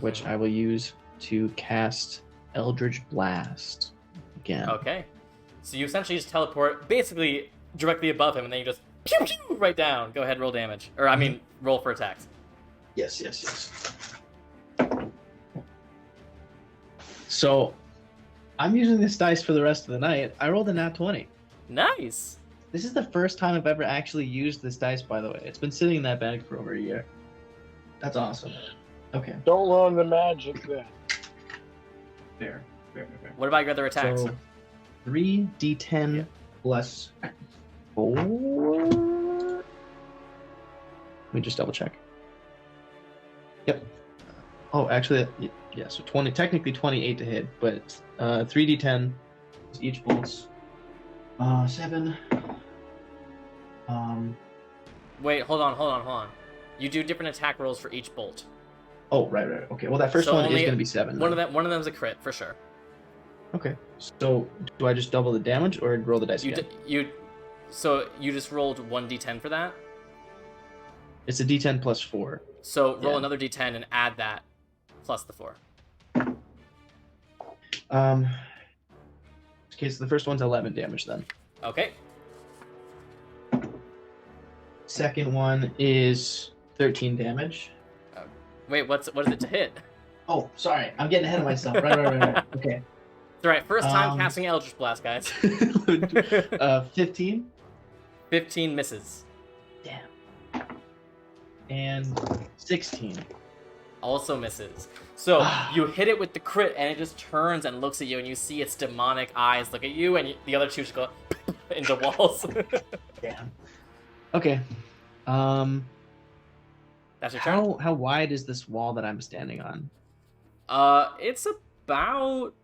which I will use to cast Eldritch Blast again. Okay. So you essentially just teleport basically directly above him, and then you just pew pew right down. Go ahead, roll damage. Or, I mean, roll for attacks. Yes. So, I'm using this dice for the rest of the night. I rolled a nat 20. Nice. This is the first time I've ever actually used this dice, by the way. It's been sitting in that bag for over a year. That's awesome. Okay. Don't ruin the magic then. Fair. What about your other attacks? So, 3d10 plus 4. Let me just double check. Yep. Oh, actually, yeah. So 20, technically 28 to hit, but 3d10 each bolts. 7. Wait, hold on. You do different attack rolls for each bolt. Oh, right. Okay. Well, that first one is going to be 7. One of them's a crit for sure. Okay. So, do I just double the damage or roll the dice again? So you just rolled 1d10 for that? It's a d10 plus 4. So roll another d10 and add that plus the 4. Okay, so the first one's 11 damage then. Okay. Second one is 13 damage. Wait, what is it to hit? Oh, sorry. I'm getting ahead of myself. Right. Okay. It's alright, first time casting Eldritch Blast, guys. 15. 15 misses. Damn. And 16. Also misses. So you hit it with the crit, and it just turns and looks at you, and you see its demonic eyes look at you, and the other two just go into walls. Damn. Okay. That's your turn. How wide is this wall that I'm standing on? It's about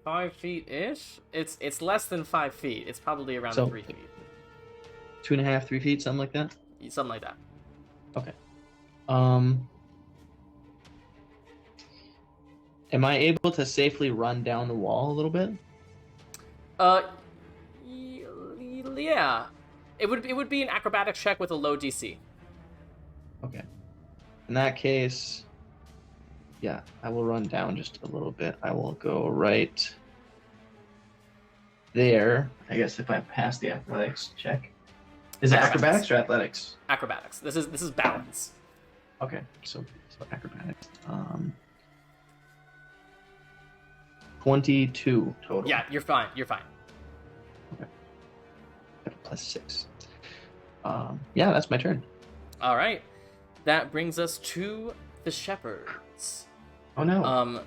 5 feet ish. It's less than 5 feet. It's probably around So- 3 feet. 2.5, 3 feet, something like that. Something like that. Okay. Am I able to safely run down the wall a little bit? Yeah. It would be an acrobatics check with a low DC. Okay. In that case, yeah, I will run down just a little bit. I will go right there. I guess if I pass the athletics check. Is it acrobatics or athletics? Acrobatics. This is balance. Okay, so acrobatics. 22 total. Yeah, you're fine. You're fine. +6. Yeah, that's my turn. All right. That brings us to the shepherds. Oh no.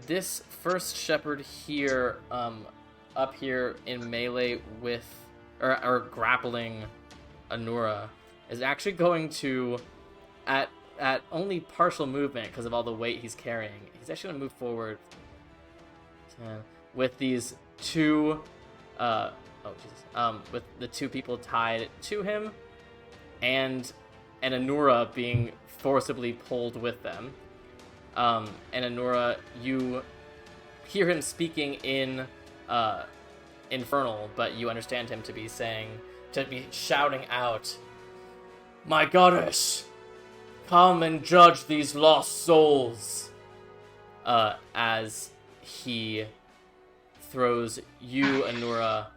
This first shepherd here, up here in melee with, or grappling Anura, is actually going to, at only partial movement because of all the weight he's carrying, he's actually going to move forward 10, with these two, with the two people tied to him, and Anura being forcibly pulled with them. And Anura, you hear him speaking in Infernal, but you understand him to be shouting out, "My goddess, come and judge these lost souls," as he throws you, Anura,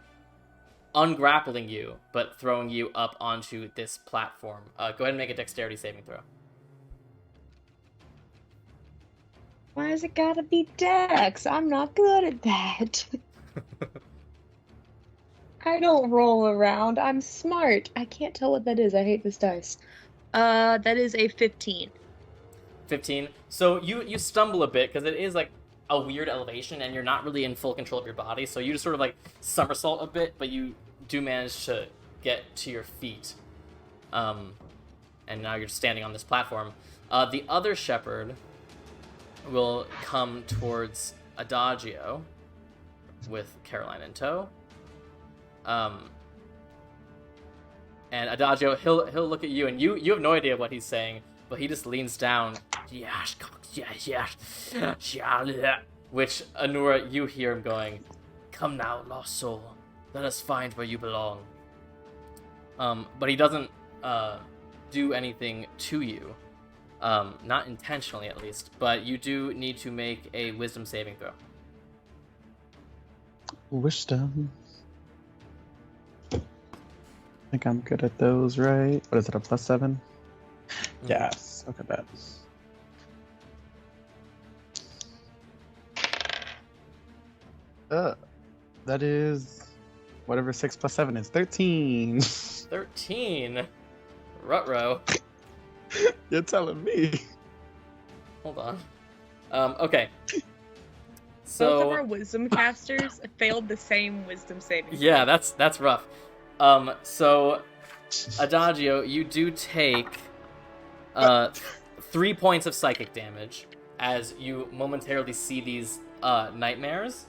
ungrappling you, but throwing you up onto this platform. Go ahead and make a dexterity saving throw. Why has it gotta be Dex? I'm not good at that. I don't roll around. I'm smart. I can't tell what that is. I hate this dice. That is a 15. 15. So you stumble a bit because it is like a weird elevation and you're not really in full control of your body. So you just sort of like somersault a bit, but you do manage to get to your feet. And now you're standing on this platform. The other shepherd will come towards Adagio with Caroline in tow. And Adagio, he'll look at you, and you have no idea what he's saying, but he just leans down. Which, Anura, you hear him going, "Come now, lost soul, let us find where you belong." But he doesn't do anything to you. Not intentionally, at least, but you do need to make a wisdom saving throw. Wisdom. I think I'm good at those, right? What is it, a +7? Yes. Okay, bet. That is whatever 6 + 7 is. 13. 13? Rutrow. You're telling me. Hold on. Okay. Both of So our wisdom casters failed the same wisdom saving. yeah, that's rough. So Adagio, you do take 3 points of psychic damage as you momentarily see these nightmares,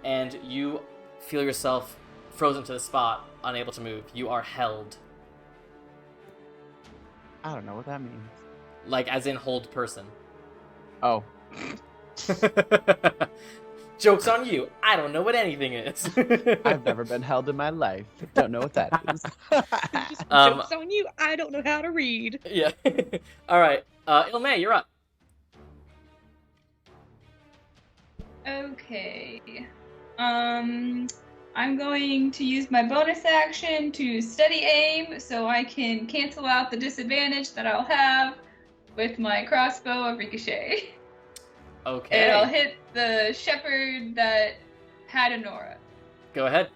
and you feel yourself frozen to the spot, unable to move. You are held. I don't know what that means. Like, as in hold person. Oh. Joke's on you. I don't know what anything is. I've never been held in my life. Don't know what that is. Joke's on you. I don't know how to read. Yeah. All right. Ilmay, you're up. Okay. I'm going to use my bonus action to steady aim so I can cancel out the disadvantage that I'll have with my crossbow of ricochet. Okay. And I'll hit the shepherd that had Anura. Go ahead.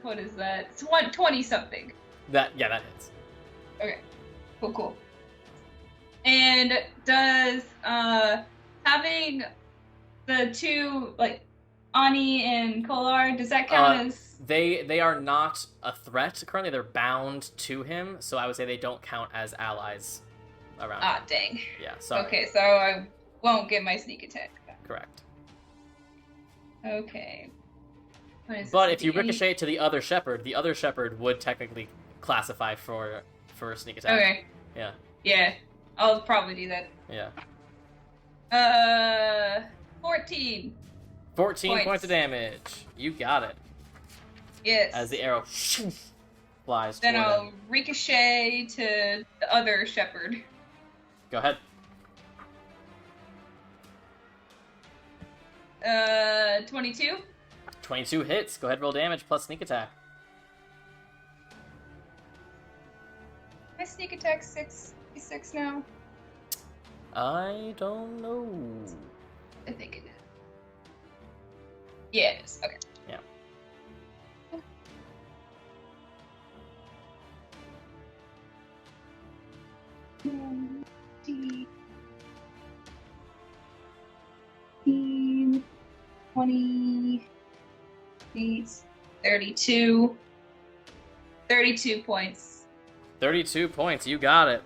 What is that? It's 120 something. That hits. Okay. Cool. And does having the two, like, Ani and Kolar, does that count as... They are not a threat currently. They're bound to him, so I would say they don't count as allies around him. Dang. Yeah, sorry. Okay, so I won't get my sneak attack. Correct. Okay. But if you ricochet to the other shepherd would technically classify for a sneak attack. Okay. Yeah. Yeah, I'll probably do that. Yeah. 14. 14 points of damage. You got it. Yes. As the arrow flies then toward I'll him. ricochet to the other shepherd. Go ahead. 22. 22 hits. Go ahead, roll damage plus sneak attack. My sneak attack 6 now. I don't know. I think it is. Yeah, it is. Okay. Yeah. D 28, 32. 32 points. 32 points. You got it.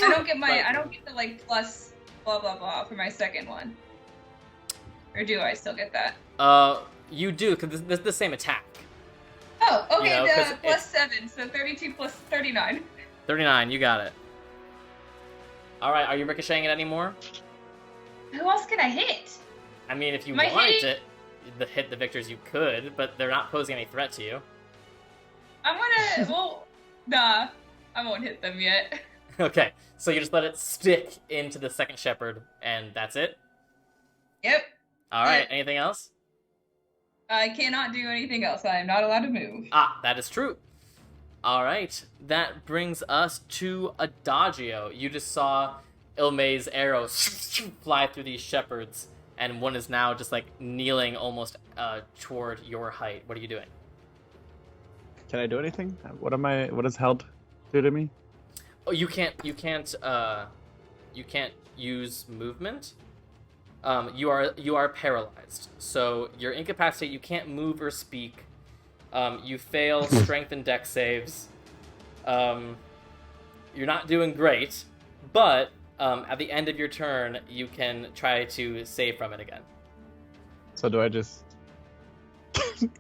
I don't get the, like, plus blah blah blah for my second one. Or do I still get that? You do, because this is the same attack. Oh, okay, You know, 'cause the plus 7, so 32 plus 39. 39, you got it. Alright, are you ricocheting it anymore? Who else can I hit? I mean, if you Am I wanted hitting? to hit the victors, you could, but they're not posing any threat to you. I'm gonna, well, nah, I won't hit them yet. Okay, so you just let it stick into the second shepherd, and that's it? Yep, Alright, anything else? I cannot do anything else. I am not allowed to move. Ah, that is true. Alright, that brings us to Adagio. You just saw Ilme's arrows fly through these shepherds, and one is now just, like, kneeling almost toward your height. What are you doing? Can I do anything? What does held do to me? Oh, you can't use movement. You are paralyzed, so you're incapacitated. You can't move or speak. You fail strength and dex saves. You're not doing great, but at the end of your turn, you can try to save from it again. So do I just...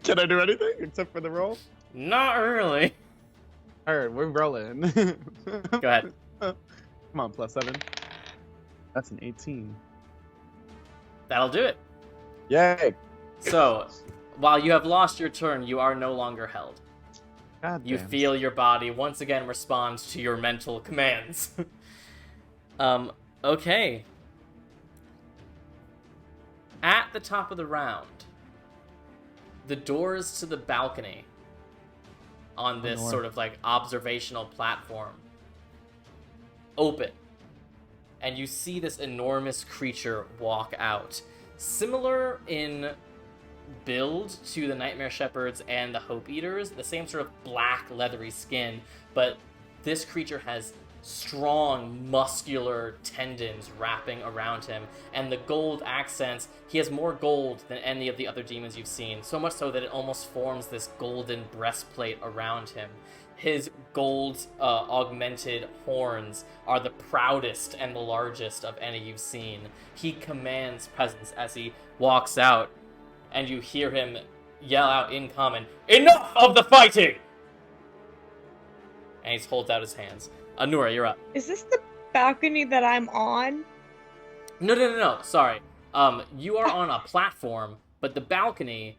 Can I do anything except for the roll? Not really. Alright, we're rolling. Go ahead. Come on, plus 7. That's an 18. That'll do it. Yay! So, while you have lost your turn, you are no longer held. God You damn. feel your body once again respond to your mental commands. Okay. At the top of the round, the doors to the balcony on this Lord. sort of like observational platform open. And you see this enormous creature walk out. Similar in build to the Nightmare Shepherds and the Hope Eaters, the same sort of black leathery skin, but this creature has strong muscular tendons wrapping around him, and the gold accents, he has more gold than any of the other demons you've seen, so much so that it almost forms this golden breastplate around him. His gold augmented horns are the proudest and the largest of any you've seen. He commands presence as he walks out, and you hear him yell out in common, "Enough of the fighting!" And he holds out his hands. Anura, you're up. Is this the balcony that I'm on? No. Sorry. You are on a platform, but the balcony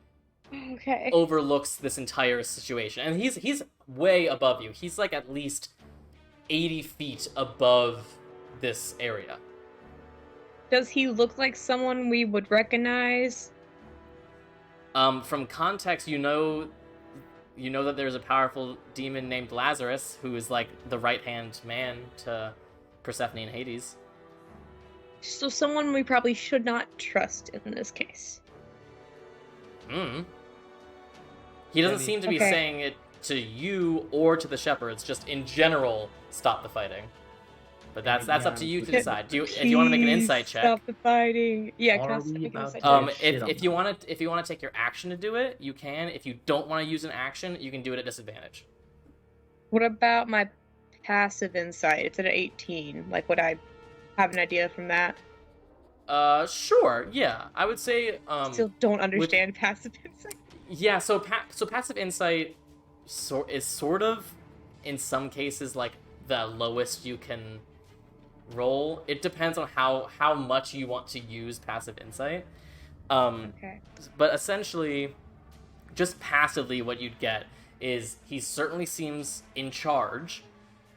Okay. overlooks this entire situation, and he's way above you. He's like at least 80 feet above this area. Does he look like someone we would recognize? From context, you know that there's a powerful demon named Lazarus who is like the right-hand man to Persephone and Hades. So someone we probably should not trust in this case. He doesn't seem to be Okay. saying it to you or to the shepherds, just in general, stop the fighting. But that's up to you to Please decide. If you want to make an insight check? Stop the fighting. Yeah, Are can I we make an about insight to- check? If you want to take your action to do it, you can. If you don't want to use an action, you can do it at disadvantage. What about my passive insight? It's at 18. Like, would I have an idea from that? Sure. Yeah, I would say. Still don't understand passive insight. Yeah. So passive insight is sort of, in some cases, like the lowest you can roll. It depends on how much you want to use passive insight. Okay. But essentially, just passively, what you'd get is he certainly seems in charge.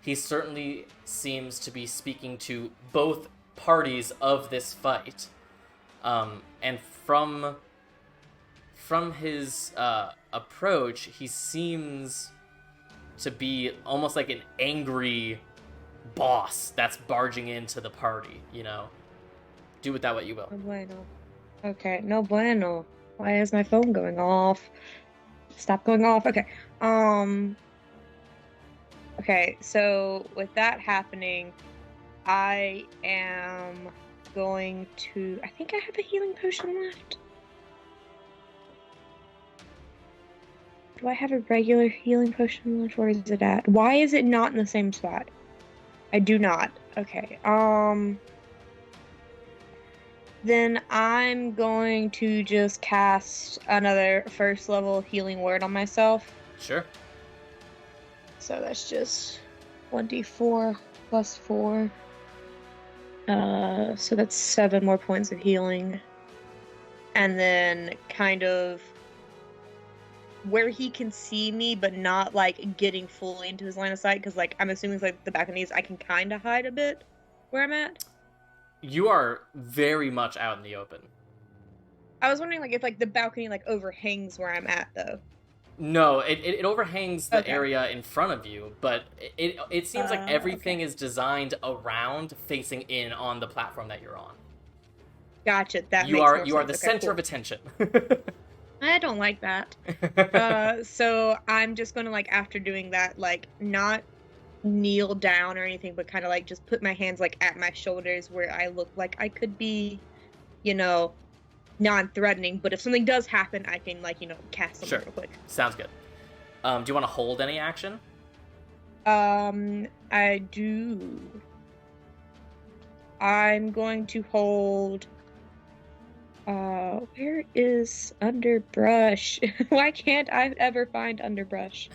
He certainly seems to be speaking to both parties of this fight. And from his approach, he seems to be almost like an angry boss that's barging into the party, you know? Do with that what you will. No bueno. Okay, no bueno. Why is my phone going off? Stop going off. Okay. Okay, so with that happening, I am going to... I think I have a healing potion left. Do I have a regular healing potion left? Where is it at? Why is it not in the same spot? I do not. Okay, then I'm going to just cast another first level healing word on myself. Sure. So that's just 1d4 plus 4. So that's 7 more points of healing. And then kind of where he can see me, but not like getting fully into his line of sight, because like I'm assuming it's like the balconies, I can kind of hide a bit where I'm at. You are very much out in the open. I was wondering like if like the balcony like overhangs where I'm at though. No, it overhangs the Okay. area in front of you, but it seems like everything okay. is designed around facing in on the platform that you're on. Gotcha. That You makes are more you are the sense. Okay, center cool. of attention. I don't like that. So I'm just gonna like after doing that, like not kneel down or anything, but kind of like just put my hands like at my shoulders where I look like I could be, you know, non-threatening. But if something does happen, I can like, you know, cast something Sure. real quick. Sounds good. Do you want to hold any action? I do. I'm going to hold. Where is underbrush? Why can't I ever find underbrush?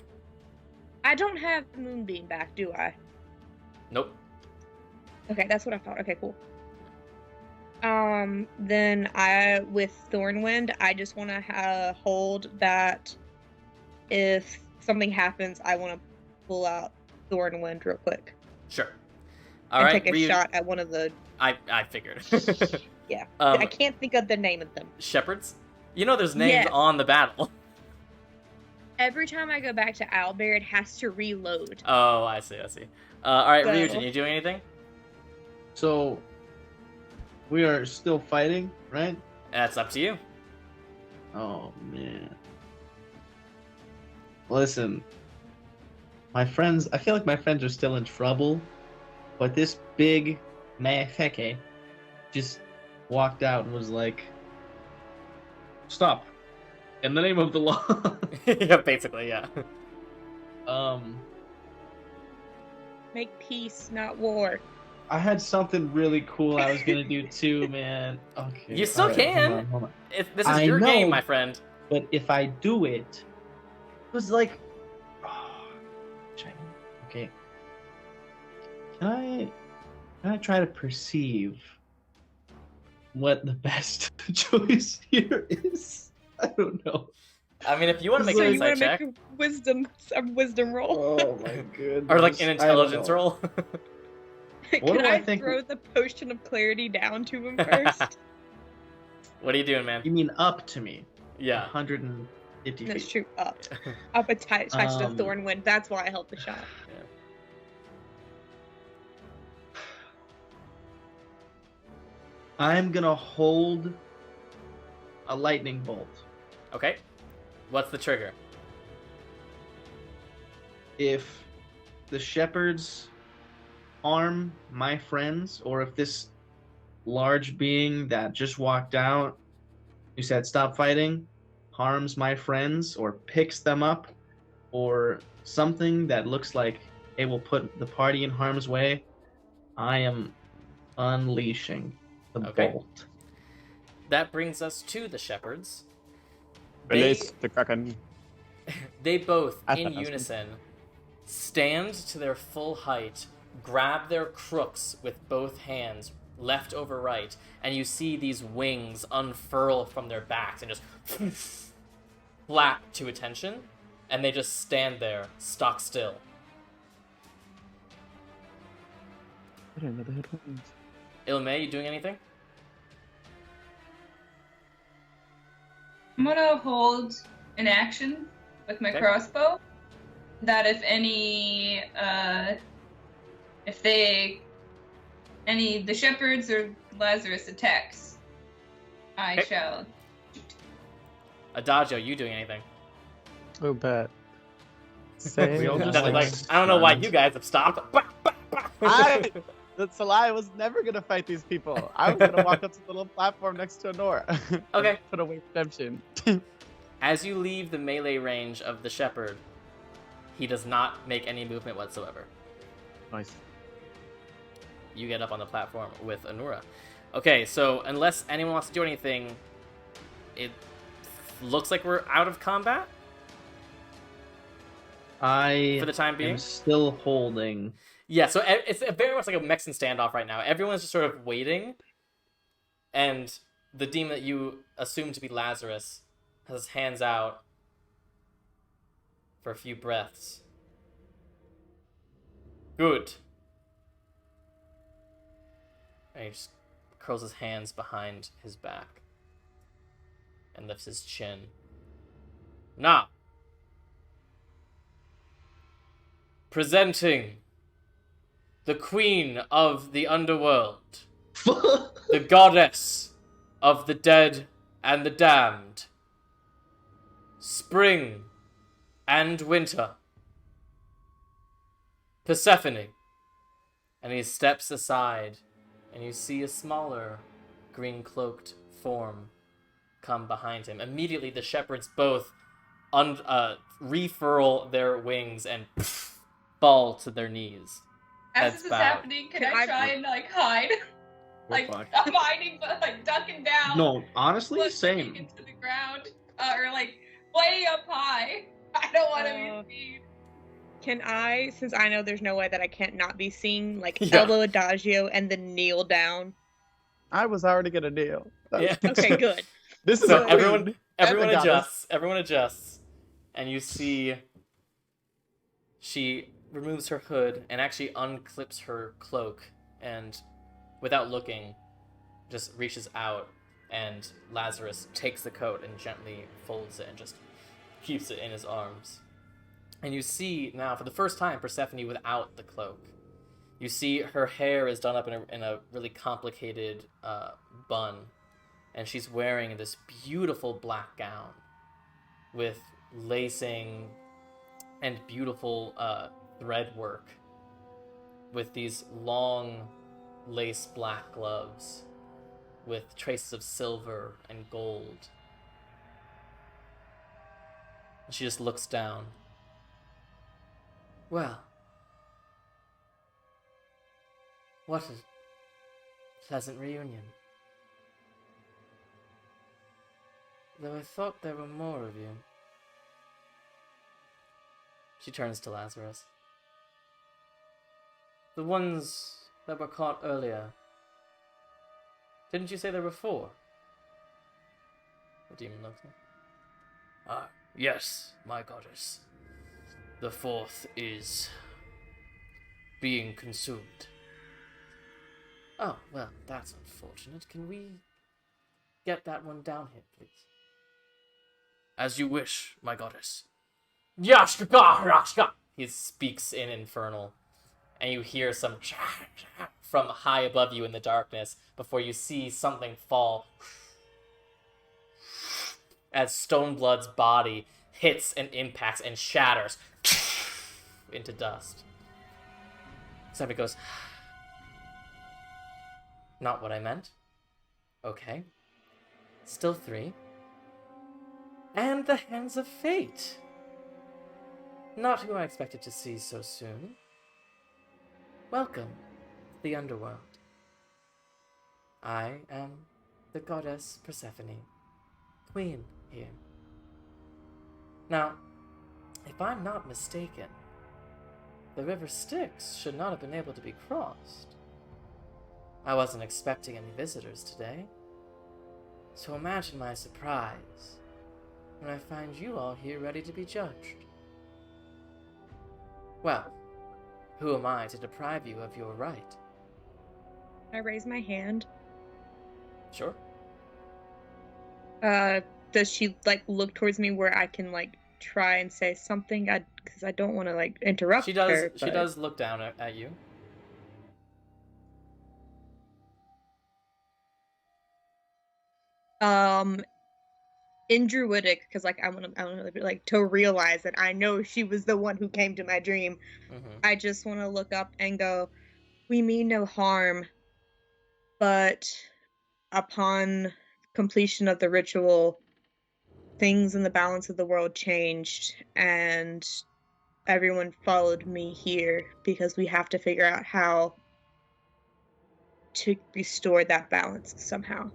I don't have Moonbeam back, do I? Nope. Okay, that's what I thought. Okay, cool. Then with Thornwind, I just want to hold that if something happens, I want to pull out Thornwind real quick. Sure. All and right. take a shot at one of the... I figured. Yeah. I can't think of the name of them. Shepherds? You know there's names Yes. on the battle. Every time I go back to Owlbear, it has to reload. Oh, I see. All right, So- Ryujin, you doing anything? So, we are still fighting, right? That's up to you. Oh, man. Listen, I feel like my friends are still in trouble, but this big motherfucker just walked out and was like, stop. In the name of the law. Yeah, basically, yeah. Make peace, not war. I had something really cool I was gonna do too, man. Okay. You still alright, can. hold on. This is I your know. game, my friend. But if I do it, it was like, okay. Can I try to perceive what the best choice here is? I don't know. I mean, if you want to make So an you want insight to check, make a wisdom roll? Oh my goodness. or like an intelligence roll. What Can do I I think- throw the potion of clarity down to him first? What are you doing, man? You mean up to me? Yeah. 150 That's feet. true. Up attached to Um, Thornwind. That's why I held the shot. I'm gonna hold a lightning bolt. Okay. What's the trigger? If the shepherds harm my friends, or if this large being that just walked out, who said stop fighting, harms my friends or picks them up, or something that looks like it will put the party in harm's way, I am unleashing the Okay. bolt. That brings us to the shepherds. Release the Kraken. They both, I in thought that was unison, stand to their full height, grab their crooks with both hands, left over right, and you see these wings unfurl from their backs and just flap to attention, and they just stand there, stock still. I didn't know they had wings. Ilme, you doing anything? I'm gonna hold an action with my Okay. crossbow. That if the shepherds or Lazarus attacks, I Okay. shall shoot. Adagio, you doing anything? Oh, bet. Say We all just, Nothing, like, I don't know why stunned. you guys have stopped. Bah, bah, bah. That's a lie. I was never gonna fight these people. I was gonna walk up to the little platform next to Honora. Okay. Put away redemption. As you leave the melee range of the shepherd, he does not make any movement whatsoever. Nice. You get up on the platform with Anura. Okay, so unless anyone wants to do anything, it looks like we're out of combat I for the time being. am still holding. Yeah, so it's very much like a Mexican standoff right now. Everyone's just sort of waiting, and the demon that you assume to be Lazarus has his hands out for a few breaths. Good. And he just curls his hands behind his back and lifts his chin. Now, presenting the queen of the underworld, the goddess of the dead and the damned, spring and winter, Persephone. And he steps aside, and you see a smaller, green-cloaked form come behind him. Immediately, the shepherds both refurl their wings and fall to their knees. As Heads this is bowed. happening, can I try and hide? We're Like fucked. I'm hiding, but like ducking down. No, honestly, looking same. into the ground, or like way up high. I don't want to be seen. Can I, since I know there's no way that I can't not be seen, like Yeah. elbow Adagio and then kneel down? I was already gonna kneel. Yeah. Okay, good. This is So a everyone queen and the goddess. adjusts. Everyone adjusts, and you see she removes her hood and actually unclips her cloak, and without looking, just reaches out, and Lazarus takes the coat and gently folds it and just keeps it in his arms. And you see now, for the first time, Persephone without the cloak. You see her hair is done up in a really complicated bun, and she's wearing this beautiful black gown with lacing and beautiful thread work, with these long lace black gloves with traces of silver and gold. And she just looks down. Well, what a pleasant reunion. Though I thought there were more of you. She turns to Lazarus. The ones that were caught earlier. Didn't you say there were 4? The demon looks at her. Ah, yes, my goddess. The 4th is being consumed. Oh, well, that's unfortunate. Can we get that one down here, please? As you wish, my goddess. Yashka! He speaks in Infernal, and you hear some from high above you in the darkness before you see something fall as Stoneblood's body hits and impacts and shatters into dust. Sammy goes, Not what I meant. Okay. Still 3. And the Hands of Fate. Not who I expected to see so soon. Welcome to the underworld. I am the goddess Persephone, queen here. Now, if I'm not mistaken, the river Styx should not have been able to be crossed. I wasn't expecting any visitors today, so imagine my surprise when I find you all here ready to be judged. Well, who am I to deprive you of your right? I raise my hand. Sure. Does she like look towards me where I can like try and say something? Because I don't want to like interrupt She does. her. She does look down at you. In Druidic, because like I want to like to realize that I know she was the one who came to my dream. Mm-hmm. I just want to look up and go, "We mean no harm, but upon completion of the ritual, things in the balance of the world changed, and everyone followed me here because we have to figure out how to restore that balance somehow."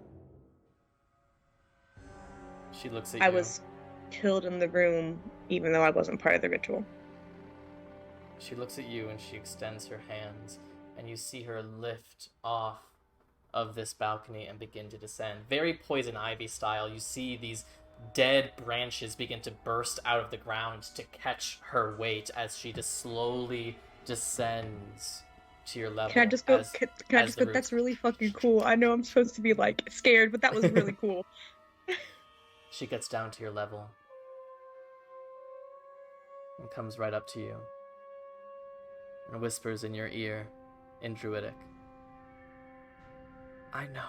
She looks at you. I was killed in the room, even though I wasn't part of the ritual. She looks at you and she extends her hands, and you see her lift off of this balcony and begin to descend. Very Poison Ivy style. You see these dead branches begin to burst out of the ground to catch her weight as she just slowly descends to your level. Can I just go? Can I just go? That's really fucking cool. I know I'm supposed to be like scared, but that was really cool. She gets down to your level and comes right up to you and whispers in your ear in Druidic, "I know,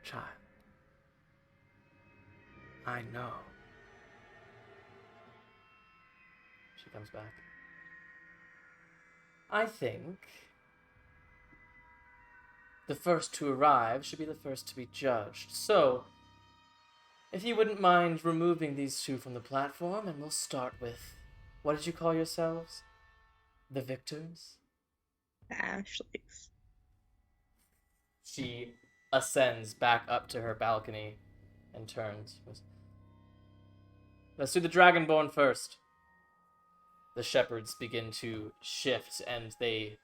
child. I know." She comes back. "I think the first to arrive should be the first to be judged. So, if you wouldn't mind removing these 2 from the platform, and we'll start with, what did you call yourselves? The victors?" Ashley's. She ascends back up to her balcony and turns. "Let's do the Dragonborn first." The shepherds begin to shift, and they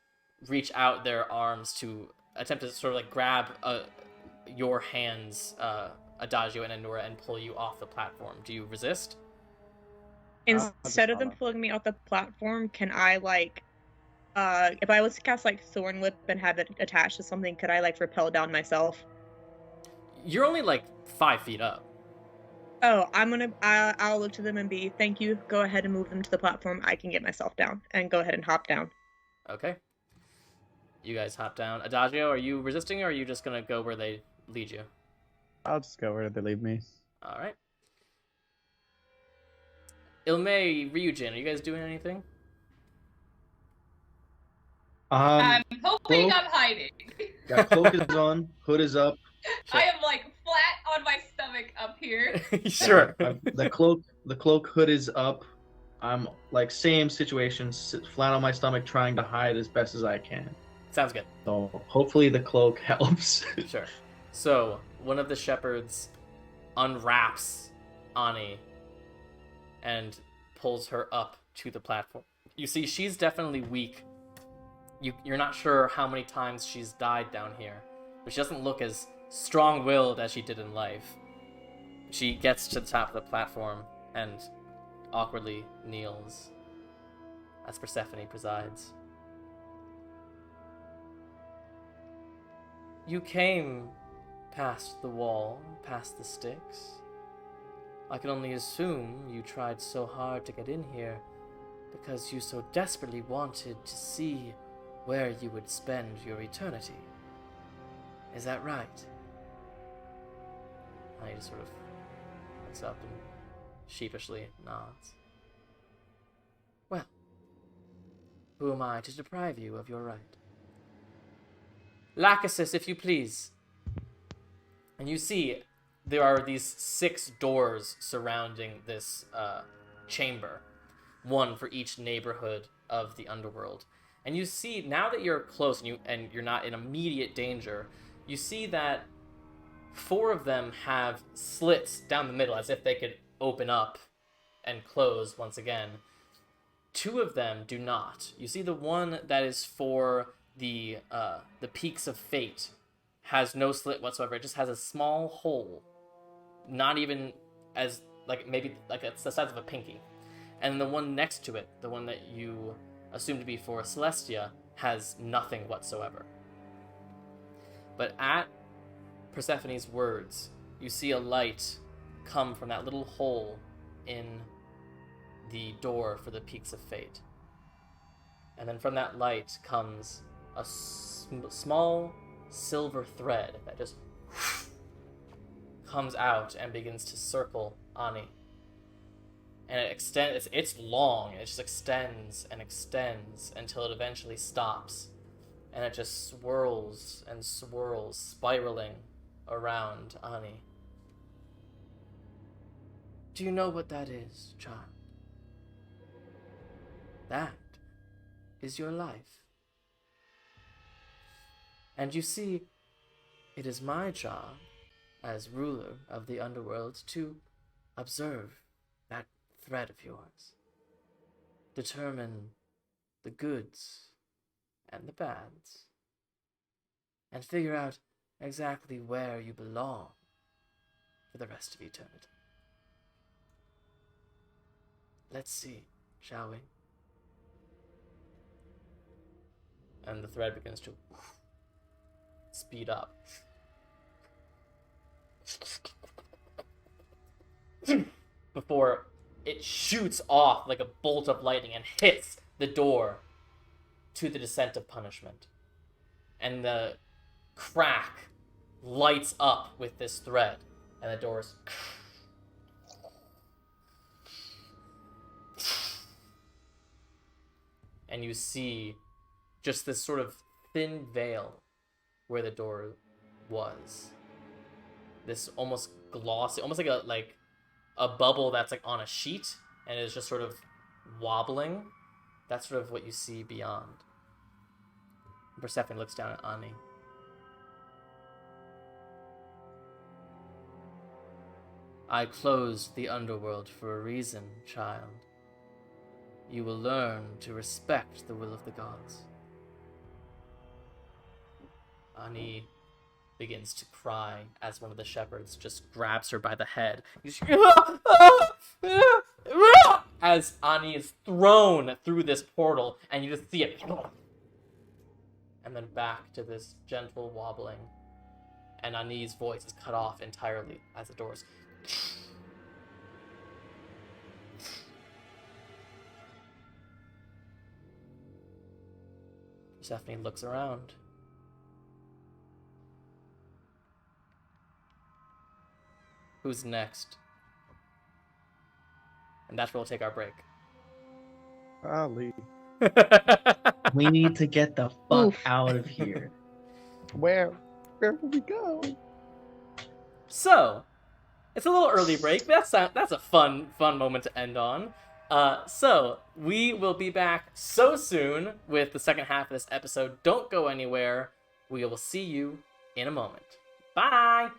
reach out their arms to attempt to sort of like grab your hands, Adagio and Anora, and pull you off the platform. Do you resist? Instead of them pulling me off the platform, can I like, if I was to cast like Thorn Whip and have it attached to something, could I like rappel down myself? You're only like 5 feet up. Oh, I'll look to them and be, "Thank you. Go ahead and move them to the platform. I can get myself down," and go ahead and hop down. Okay. You guys hop down. Adagio, are you resisting, or are you just gonna go where they lead you? I'll just go where they lead me. All right. Ilme, Ryujin, are you guys doing anything? I'm hoping cloak. I'm hiding. Yeah, cloak is on, hood is up. I am like flat on my stomach up here. Sure. The cloak hood is up. I'm like same situation, flat on my stomach, trying to hide as best as I can. Sounds good. So hopefully the cloak helps. Sure. So one of the shepherds unwraps Ani and pulls her up to the platform. You see, she's definitely weak. You're not sure how many times she's died down here, but she doesn't look as strong-willed as she did in life. She gets to the top of the platform and awkwardly kneels as Persephone presides. "You came past the wall, past the Styx. I can only assume you tried so hard to get in here because you so desperately wanted to see where you would spend your eternity. Is that right?" I just sort of looks up and sheepishly nods. "Well, who am I to deprive you of your right? Lachesis, if you please, And you see there are these 6 doors surrounding this chamber, one for each neighborhood of the underworld. And you see, now that you're close and you're not in immediate danger, you see that 4 of them have slits down the middle as if they could open up and close once again. 2 of them do not. You see the one that is for the Peaks of Fate has no slit whatsoever. It just has a small hole, not even as maybe it's the size of a pinky. And the one next to it, the one that you assume to be for Celestia, has nothing whatsoever. But at Persephone's words, you see a light come from that little hole in the door for the Peaks of Fate. And then from that light comes a small silver thread that just comes out and begins to circle Ani. And it extends, it's long, and it just extends and extends until it eventually stops. And it just swirls and swirls, spiraling around Ani. Do you know what that is, child? That is your life. And you see, it is my job, as ruler of the underworld, to observe that thread of yours. Determine the goods and the bads. And figure out exactly where you belong for the rest of eternity. Let's see, shall we? And the thread begins to speed up. Before it shoots off like a bolt of lightning and hits the door to the descent of punishment. And the crack lights up with this thread, and the doors and you see just this sort of thin veil where the door was. This almost glossy, almost like a bubble that's like on a sheet and is just sort of wobbling. That's sort of what you see beyond. Persephone looks down at Ani. I closed the underworld for a reason, child. You will learn to respect the will of the gods. Ani begins to cry as one of the shepherds just grabs her by the head. As Ani is thrown through this portal, and you just see it. And then back to this gentle wobbling. And Ani's voice is cut off entirely as the doors. Persephone looks around. Who's next? And that's where we'll take our break. Ali. We need to get the fuck out of here. Where will we go? So, it's a little early break. That's a fun moment to end on. So we will be back so soon with the second half of this episode. Don't go anywhere. We will see you in a moment. Bye!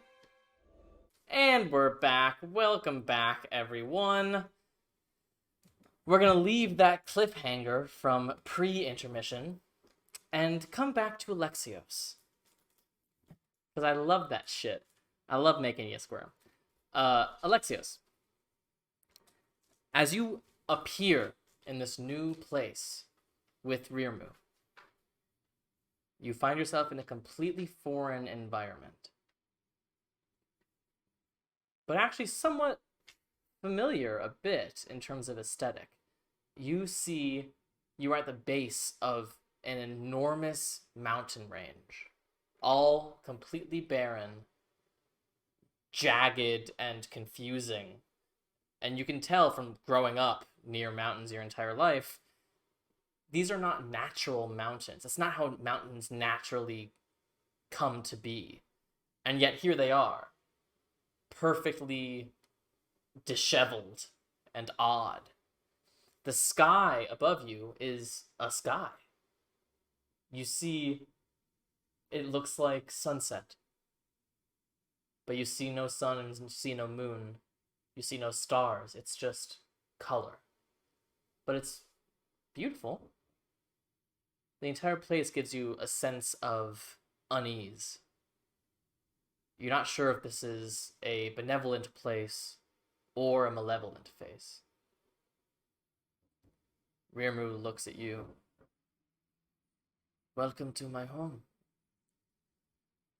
And we're back. Welcome back, everyone. We're going to leave that cliffhanger from pre-intermission and come back to Alexios. Because I love that shit. I love making you squirm. Alexios, as you appear in this new place with Rirmu, you find yourself in a completely foreign environment. But actually somewhat familiar a bit in terms of aesthetic. You are at the base of an enormous mountain range, all completely barren, jagged, and confusing. And you can tell from growing up near mountains your entire life, these are not natural mountains. It's not how mountains naturally come to be. And yet here they are, perfectly disheveled and odd. The sky above you is a sky. You see, it looks like sunset. But you see no sun and you see no moon. You see no stars. It's just color. But it's beautiful. The entire place gives you a sense of unease. You're not sure if this is a benevolent place or a malevolent face. Rirmu looks at you. Welcome to my home.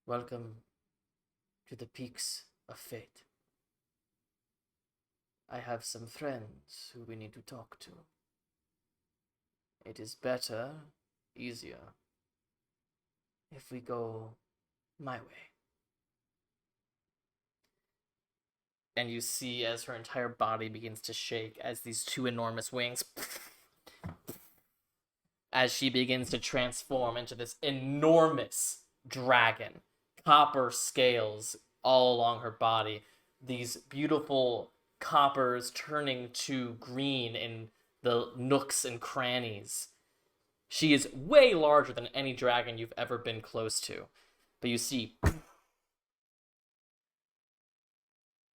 Welcome to the peaks of fate. I have some friends who we need to talk to. It is better, easier, if we go my way. And you see as her entire body begins to shake as these two enormous wings, as she begins to transform into this enormous dragon. Copper scales all along her body. These beautiful coppers turning to green in the nooks and crannies. She is way larger than any dragon you've ever been close to. But you see,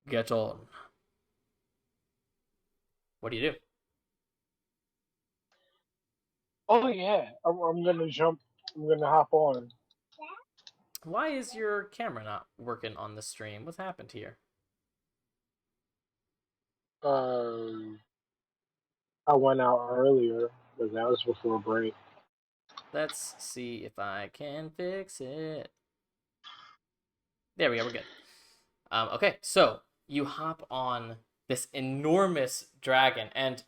get on. What do you do? Oh yeah, I'm gonna jump. I'm gonna hop on. Why is your camera not working on the stream? What's happened here? I went out earlier, but that was before break. Let's see if I can fix it. There we go, we're good. Okay, so you hop on this enormous dragon, and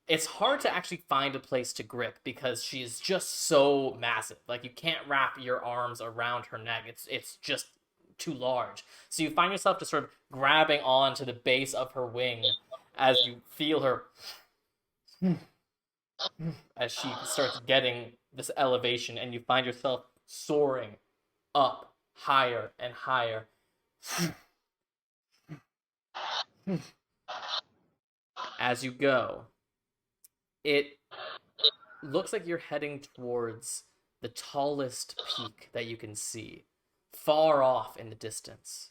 it's hard to actually find a place to grip because she is just so massive. Like, you can't wrap your arms around her neck. It's just too large. So you find yourself just sort of grabbing on to the base of her wing as you feel her as she starts getting this elevation, and you find yourself soaring up higher and higher. As you go, it looks like you're heading towards the tallest peak that you can see, far off in the distance,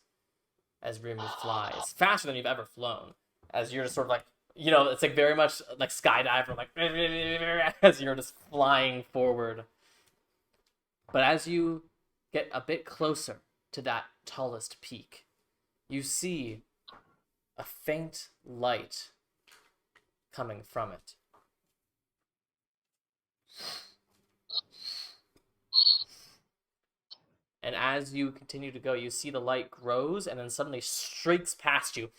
as Rirmu flies, faster than you've ever flown, as you're just sort of like, it's like very much like skydiver, like, as you're just flying forward. But as you get a bit closer to that tallest peak, you see a faint light coming from it. And as you continue to go, you see the light grows and then suddenly streaks past you.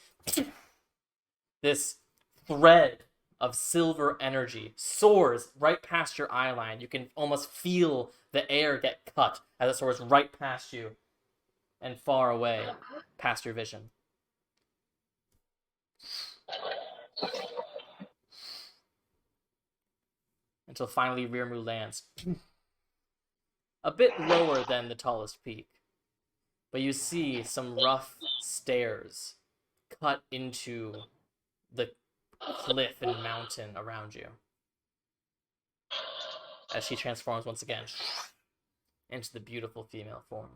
This thread of silver energy soars right past your eye line. You can almost feel the air get cut as it soars right past you and far away past your vision. Until finally Rirmu lands a bit lower than the tallest peak. But you see some rough stairs cut into the cliff and mountain around you. As she transforms once again into the beautiful female form.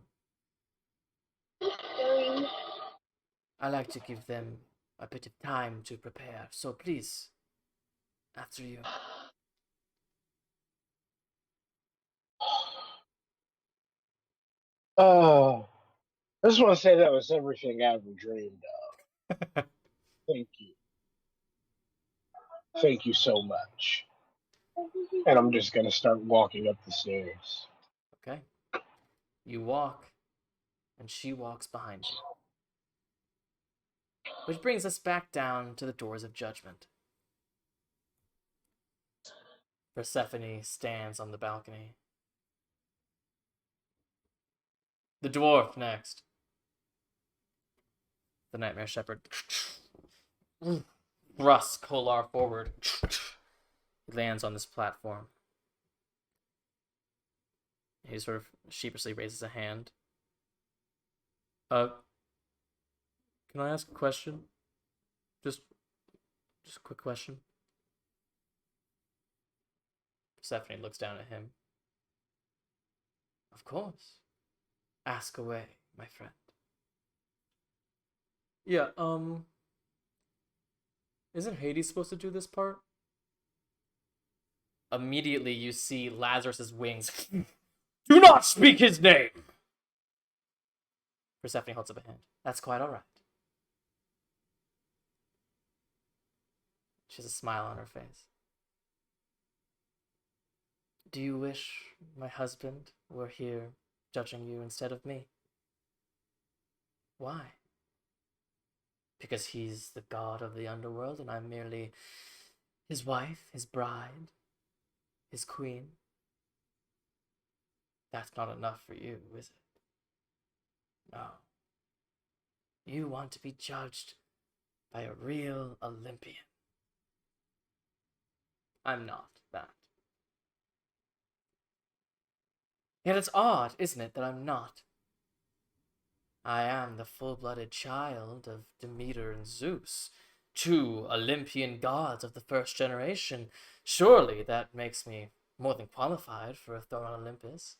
I like to give them a bit of time to prepare, so please, after you. I just want to say that was everything I ever dreamed of. Thank you. Thank you so much. And I'm just gonna start walking up the stairs. Okay. You walk, and she walks behind you. Which brings us back down to the Doors of Judgement. Persephone stands on the balcony. The dwarf next. The Nightmare Shepherd thrusts Kolar forward. He lands on this platform. He sort of sheepishly raises a hand. Uh, can I ask a question? Just a quick question. Persephone looks down at him. Of course. Ask away, my friend. Yeah, isn't Hades supposed to do this part? Immediately you see Lazarus's wings. Do not speak his name! Persephone holds up a hand. That's quite alright. She has a smile on her face. Do you wish my husband were here judging you instead of me? Why? Because he's the god of the underworld and I'm merely his wife, his bride, his queen. That's not enough for you, is it? No. You want to be judged by a real Olympian. I'm not that. Yet it's odd, isn't it, that I'm not? I am the full-blooded child of Demeter and Zeus, two Olympian gods of the first generation. Surely that makes me more than qualified for a throne on Olympus,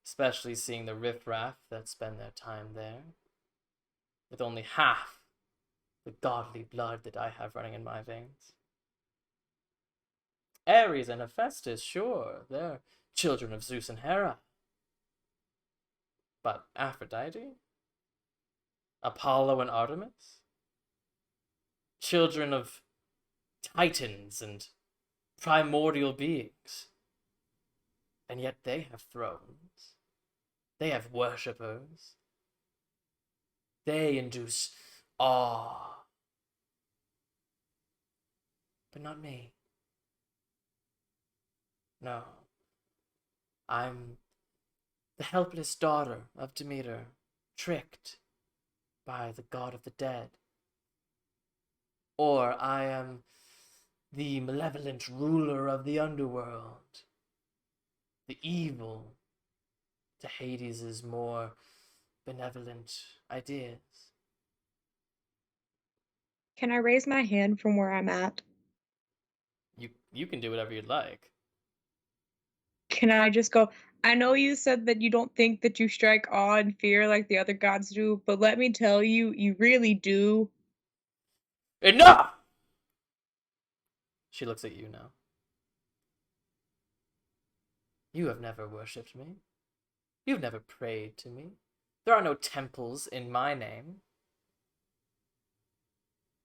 especially seeing the riffraff that spend their time there, with only half the godly blood that I have running in my veins. Ares and Hephaestus, sure, they're children of Zeus and Hera. But Aphrodite? Apollo and Artemis? Children of titans and primordial beings. And yet they have thrones. They have worshippers. They induce awe. But not me. No. I'm the helpless daughter of Demeter, tricked by the god of the dead. Or I am the malevolent ruler of the underworld, the evil to Hades' more benevolent ideas. Can I raise my hand from where I'm at? You can do whatever you'd like. Can I just go, I know you said that you don't think that you strike awe and fear like the other gods do, but let me tell you, you really do. Enough! She looks at you now. You have never worshipped me. You've never prayed to me. There are no temples in my name.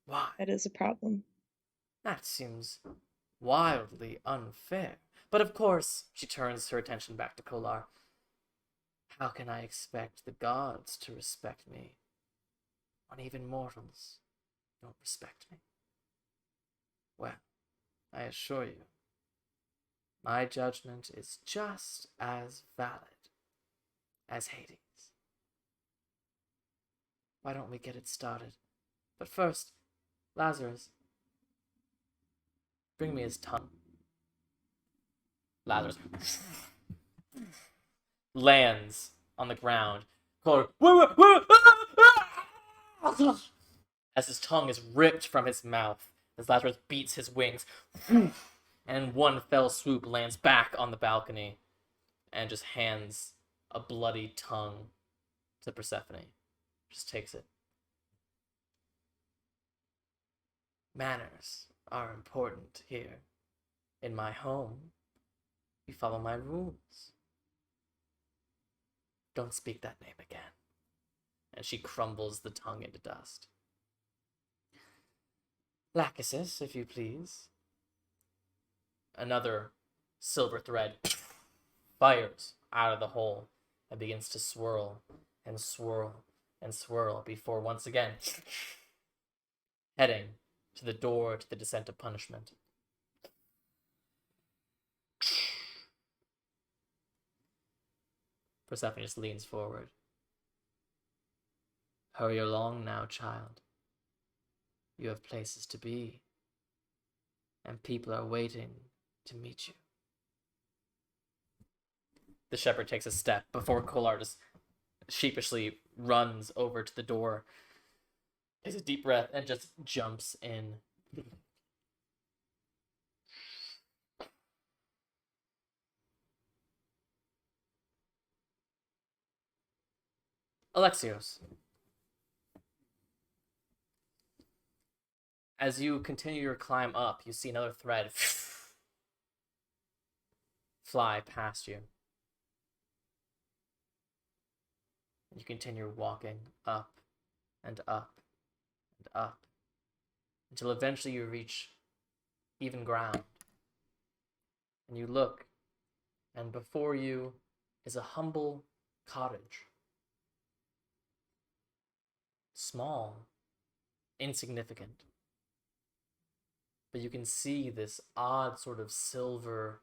Why? That is a problem. That seems wildly unfair. But of course, she turns her attention back to Kolar. How can I expect the gods to respect me when even mortals don't respect me? Well, I assure you, my judgment is just as valid as Hades. Why don't we get it started? But first, Lazarus, bring me his tongue. Lazarus lands on the ground. As his tongue is ripped from his mouth, as Lazarus beats his wings, and in one fell swoop lands back on the balcony and just hands a bloody tongue to Persephone. Just takes it. Manners are important here. In my home, we follow my rules. Don't speak that name again. And she crumbles the tongue into dust. Lachesis, if you please. Another silver thread fires out of the hole and begins to swirl and swirl and swirl before once again heading to the door to the descent of punishment. Persephone just leans forward. Hurry along now, child. You have places to be, and people are waiting to meet you. The shepherd takes a step before Kolar just sheepishly runs over to the door, takes a deep breath, and just jumps in. Alexios, as you continue your climb up, you see another thread fly past you. You continue walking up and up and up until eventually you reach even ground. And you look, and before you is a humble cottage. Small, insignificant. But you can see this odd sort of silver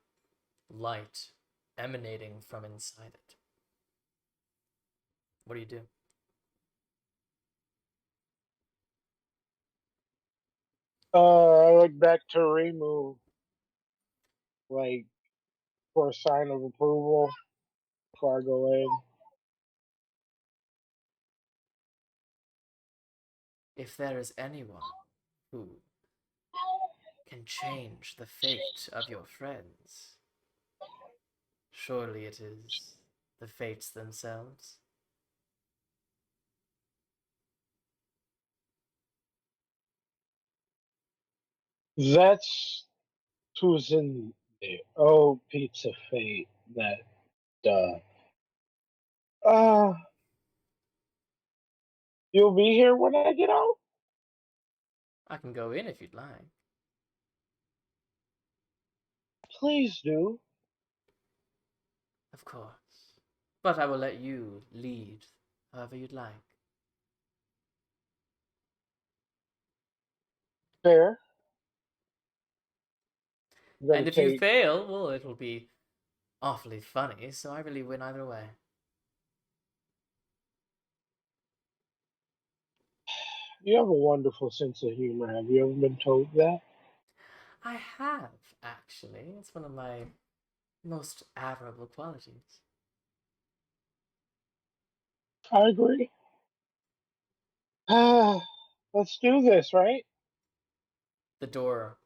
light emanating from inside it. What do you do? I look back to Rirmu, like, for a sign of approval before I go in. If there is anyone who can change the fate of your friends, surely it is the fates themselves. That's who's in there. Oh, pizza fate. That, uh, you'll be here when I get out? I can go in if you'd like. Please do. Of course. But I will let you lead however you'd like. Fair. I'm gonna And if you take. fail, well, it'll be awfully funny, so I really win either way. You have a wonderful sense of humor. Have you ever been told that? I have, actually. It's one of my most admirable qualities. I agree. Let's do this, right? The door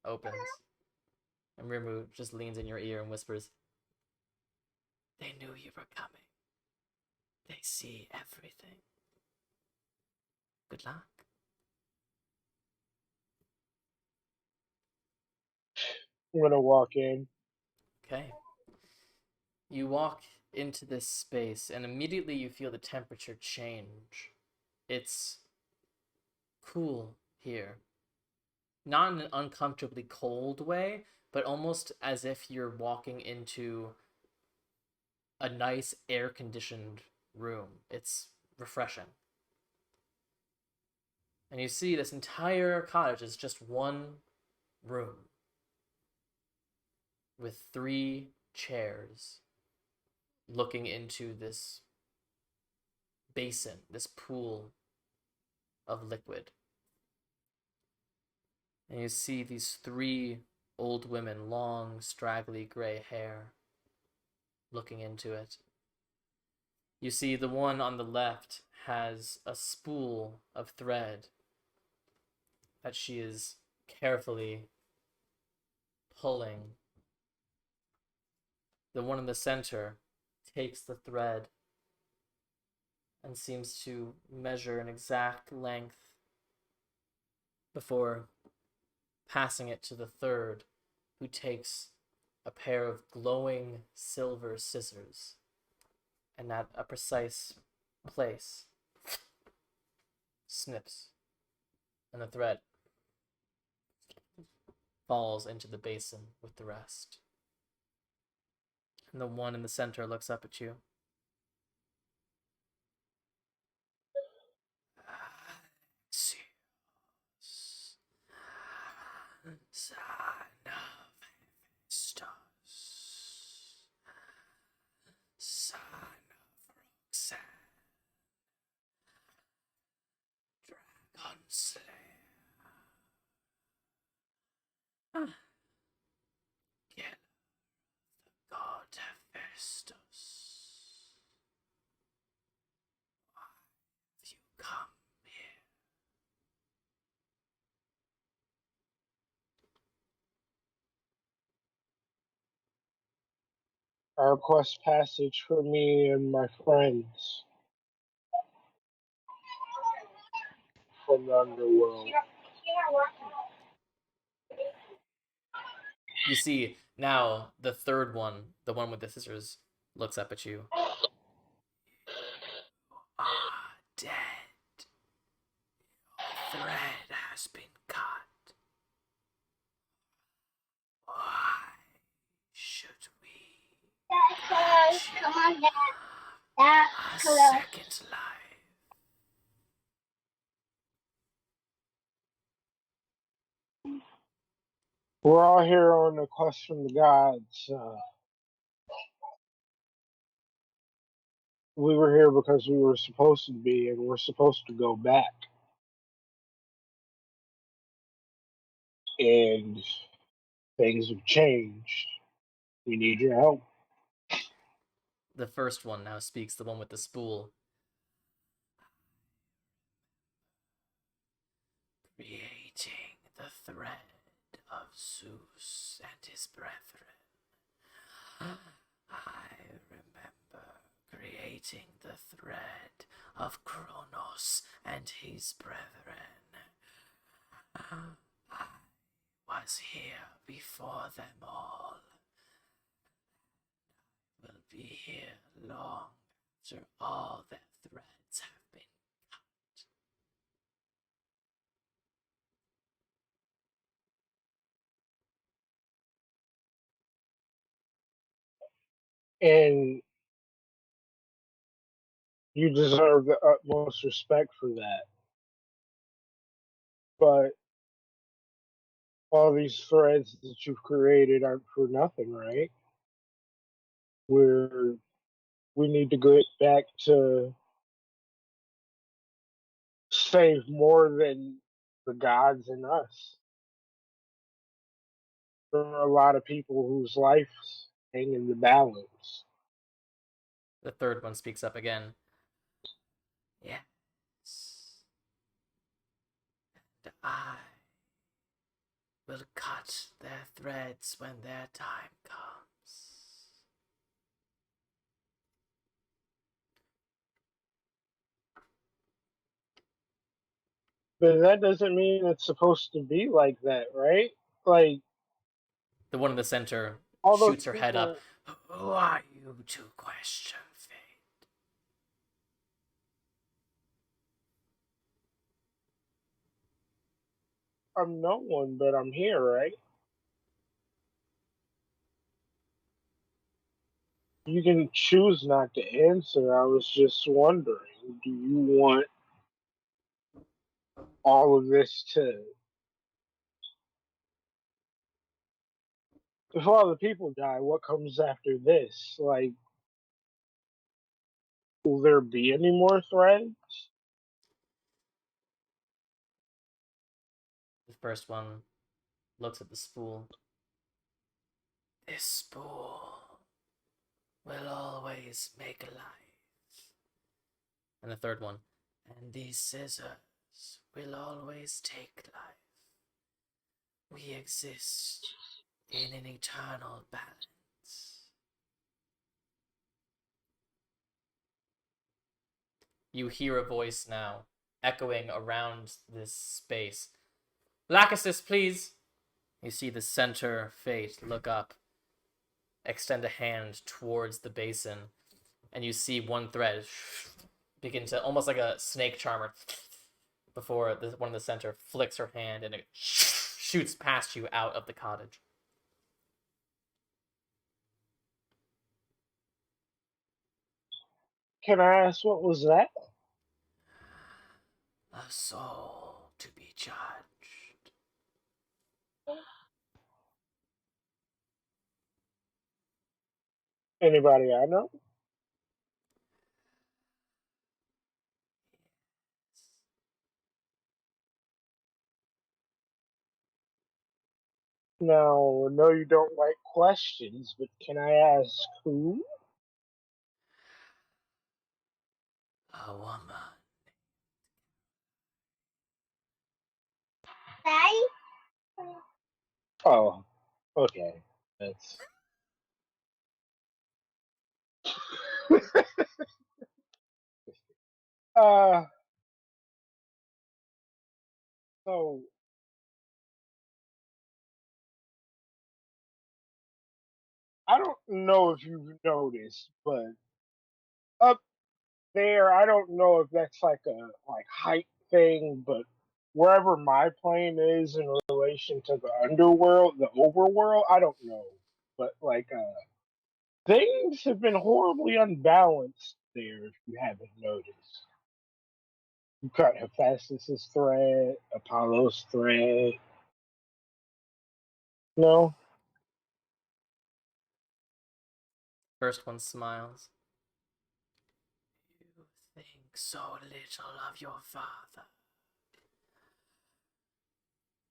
opens, and Rirmu just leans in your ear and whispers, "They knew you were coming. They see everything. Good luck." I'm gonna walk in. Okay. You walk into this space, and immediately you feel the temperature change. It's cool here. Not in an uncomfortably cold way, but almost as if you're walking into a nice air-conditioned room. It's refreshing. And you see this entire cottage is just one room with 3 chairs looking into this basin, this pool of liquid. And you see these 3 old women, long, straggly gray hair, looking into it. You see the one on the left has a spool of thread that she is carefully pulling. The one in the center takes the thread and seems to measure an exact length before passing it to the third, who takes a pair of glowing silver scissors and at a precise place snips, and the thread falls into the basin with the rest. And the one in the center looks up at you. Alexios, son of Hephaestus, son of Roxanne, Dragon Slayer. Killer of the god Alexios, why have you come here? I request passage for me and my friends from the underworld. You see, now the third one, the one with the scissors, looks up at you. You are dead. Your thread has been cut. Why should we grant you a second life? We're all here on a quest from the gods. We were here because we were supposed to be, and we're supposed to go back. And things have changed. We need your help. The first one now speaks, the one with the spool. Creating the thread of Zeus and his brethren. I remember creating the thread of Kronos and his brethren. I was here before them all. I will be here long after all their threads have been cut. And you deserve the utmost respect for that. But all these threads that you've created aren't for nothing, right? We need to get back to save more than the gods and us. There are a lot of people whose lives hang in the balance. The third one speaks up again. Yes. And I will cut their threads when their time comes. But that doesn't mean it's supposed to be like that, right? Like, The one in the center all those shoots her head up. people. Who are you to question fate? I'm no one, but I'm here, right? You can choose not to answer. I was just wondering, do you want all of this to. If all the people die, what comes after this? Like, will there be any more threads? The first one looks at the spool. This spool will always make life. And the third one. And these scissors will always take life. We exist in an eternal balance. You hear a voice now, echoing around this space. Lachesis, please! You see the center fate look up, extend a hand towards the basin, and you see one thread begin to, almost like a snake charmer, before one in the center flicks her hand and it shoots past you out of the cottage. Can I ask what was that? A soul to be judged. Anybody I know? Now, I know you don't like questions, but can I ask who? a woman. Oh, okay. That's. uh. So I don't know if you've noticed, but up there, I don't know if that's like a height thing, but wherever my plane is in relation to the underworld, the overworld, I don't know. But things have been horribly unbalanced there if you haven't noticed. You got Hephaestus' thread, Apollo's thread. No? First one smiles. You think so little of your father.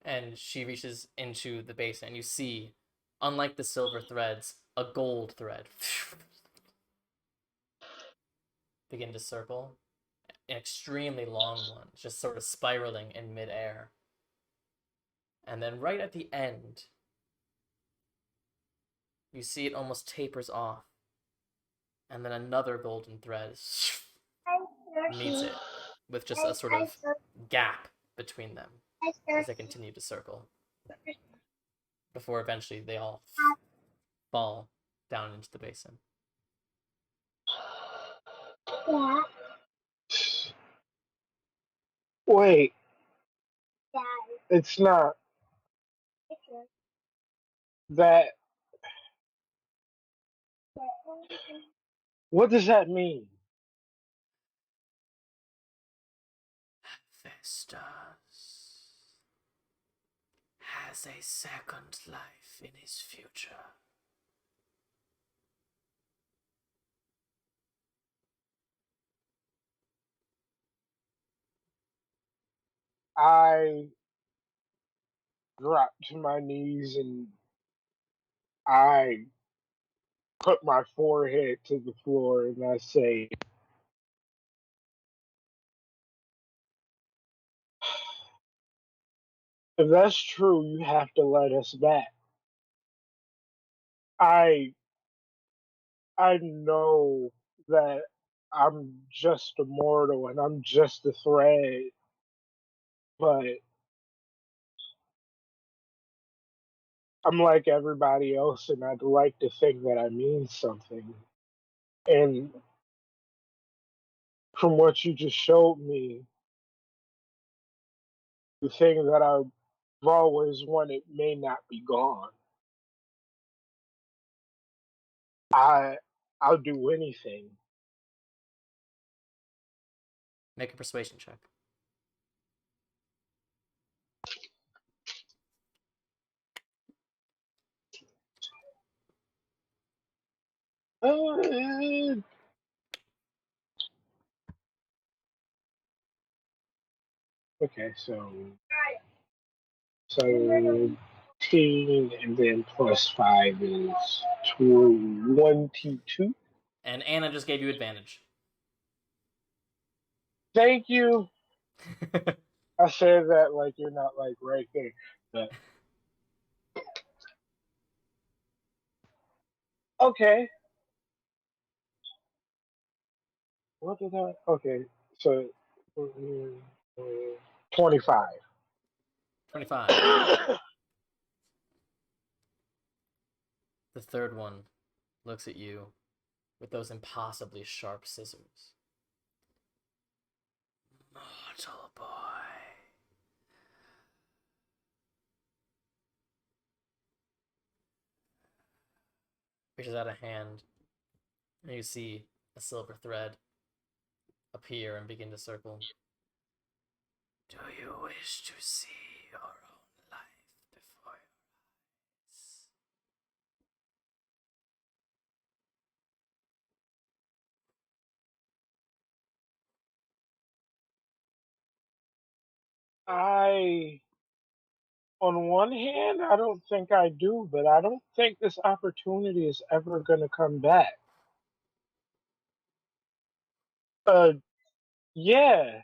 And she reaches into the basin, and you see, unlike the silver threads, a gold thread begin to circle. An extremely long one, just sort of spiraling in midair. And then right at the end, you see it almost tapers off. And then another golden thread meets it with just a sort of gap between them as they continue to circle. Before eventually they all fall down into the basin. Wait, it's not that. What does that mean? Festus has a second life in his future. I drop to my knees and I put my forehead to the floor and I say, if that's true, you have to let us back. I I know that I'm just a mortal and I'm just a thread, but I'm like everybody else and I'd like to think that I mean something. And from what you just showed me, the thing that I've always wanted may not be gone. I I'll do anything. Make a persuasion check. Uh, okay, so 17 and then plus 5 is 22. And Anna just gave you advantage. Thank you. I said that like you're not like right there. But okay. What did I? Okay, so 25. 25. The third one looks at you with those impossibly sharp scissors. Mortal boy. Reaches out a hand, and you see a silver thread appear and begin to circle. Do you wish to see your own life before your eyes? I, on one hand, I don't think I do, but I don't think this opportunity is ever going to come back. Uh, Yeah.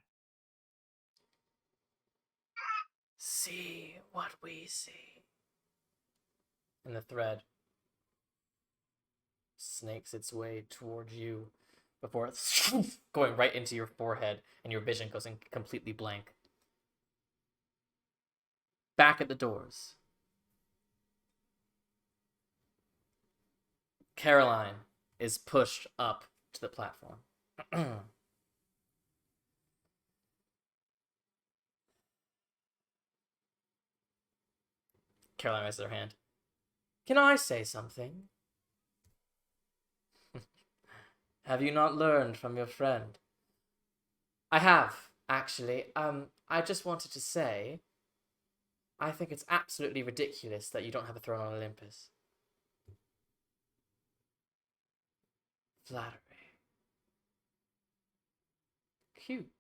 See what we see. And the thread snakes its way towards you before it's going right into your forehead, and your vision goes in completely blank. Back at the doors, Caroline is pushed up to the platform. Caroline raises her hand. Can I say something? Have you not learned from your friend? I have, actually. I just wanted to say, I think it's absolutely ridiculous that you don't have a throne on Olympus. Flattery. Cute.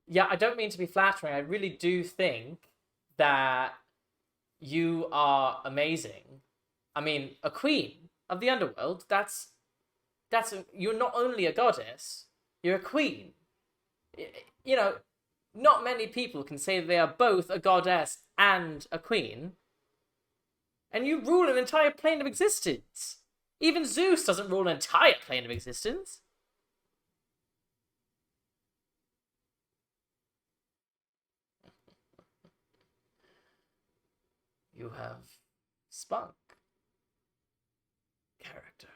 Yeah, I don't mean to be flattering. I really do think that you are amazing. I mean, a queen of the underworld, you're not only a goddess, you're a queen. You know, not many people can say they are both a goddess and a queen. And you rule an entire plane of existence. Even Zeus doesn't rule an entire plane of existence. You have spunk. Character.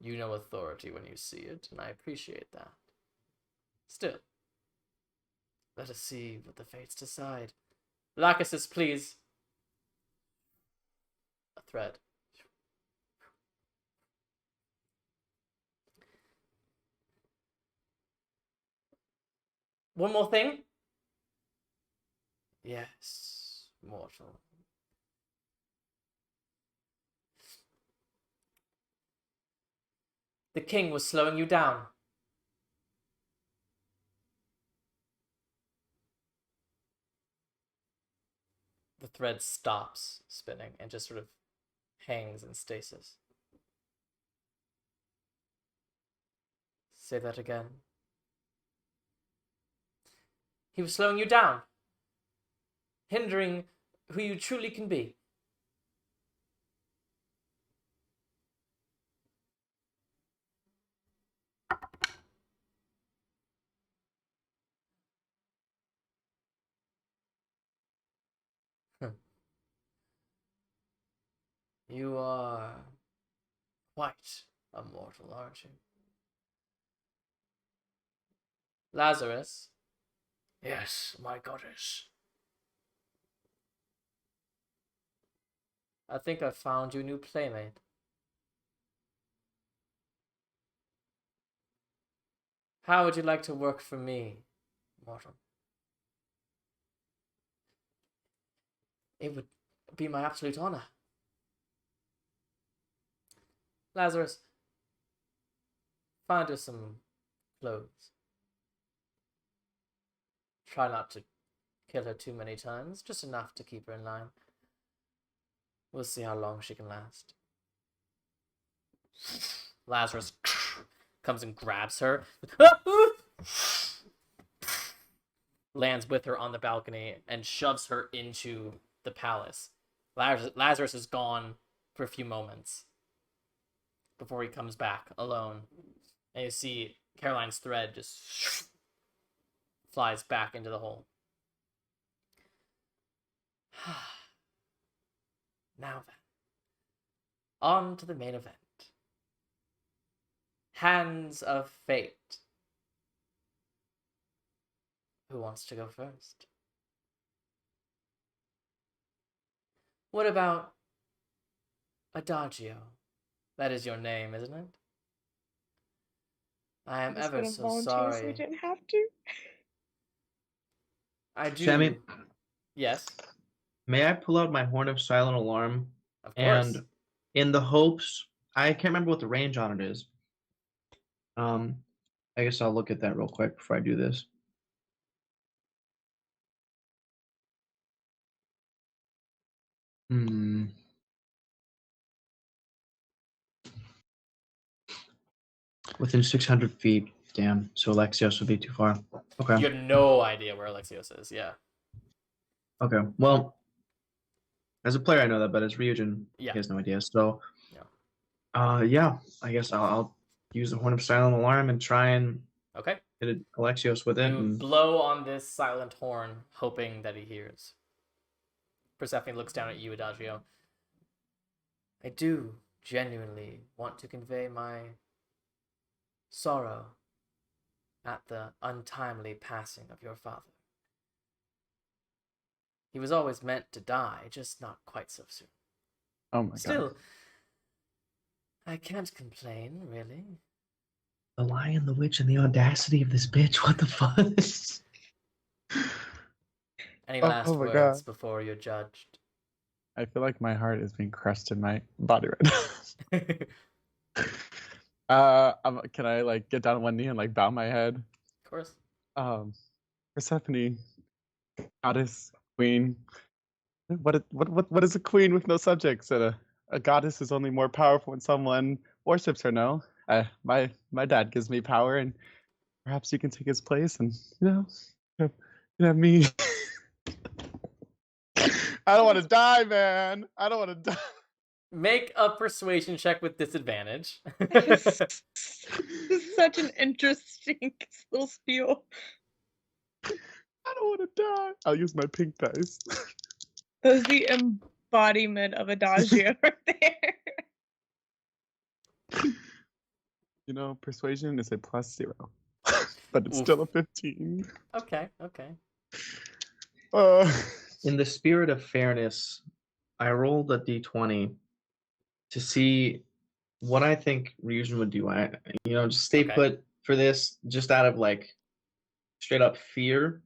You know authority when you see it, and I appreciate that. Still, let us see what the fates decide. Lachesis, please. A thread. One more thing? Yes, mortal. The king was slowing you down. The thread stops spinning and just sort of hangs in stasis. Say that again. He was slowing you down, hindering who you truly can be. You are quite a mortal, aren't you? Lazarus? Yes, my goddess. I think I've found you a new playmate. How would you like to work for me, mortal? It would be my absolute honor. Lazarus, find her some clothes. Try not to kill her too many times, just enough to keep her in line. We'll see how long she can last. Lazarus comes and grabs her. Lands with her on the balcony and shoves her into the palace. Lazarus is gone for a few moments before he comes back alone. And you see Caroline's thread just flies back into the hole. Now then, on to the main event. Hands of Fate. Who wants to go first? What about Adagio? That is your name, isn't it? I am ever so sorry. So we didn't have to. I do. Sammy, yes. May I pull out my Horn of Silent Alarm? Of course. And in the hopes, I can't remember what the range on it is. I guess I'll look at that real quick before I do this. Within 600 feet. Damn. So Alexios would be too far. Okay. You have no idea where Alexios is. Yeah. Okay. Well, as a player, I know that, but as Ryujin, Yeah. he has no idea. So, Yeah. yeah, I guess I'll use the Horn of Silent Alarm and try and Okay. hit Alexios with it. You And... blow on this silent horn, hoping that he hears. Persephone looks down at you, Adagio. I do genuinely want to convey my sorrow at the untimely passing of your father. He was always meant to die, just not quite so soon. Oh my god. Still, I can't complain, really. The Lion, the Witch, and the audacity of this bitch. What the fuck? Any last my words God. before you're judged? I feel like my heart is being crushed in my body right now. Can I like get down on one knee and like bow my head? Of course. Persephone, goddess, queen. What is a queen with no subjects? And a goddess is only more powerful when someone worships her. No, my dad gives me power, and perhaps you can take his place, and you can have me. I don't want to die, man. I don't want to die. Make a persuasion check with disadvantage. This is such an interesting little spiel. I don't want to die. I'll use my pink dice. That was the embodiment of Adagio right there. You know, persuasion is a +0, but it's Oof. still a 15. Okay. In the spirit of fairness, I rolled a d20 to see what I think Ryujin would do. Just stay Okay. put for this, just out of like straight up fear,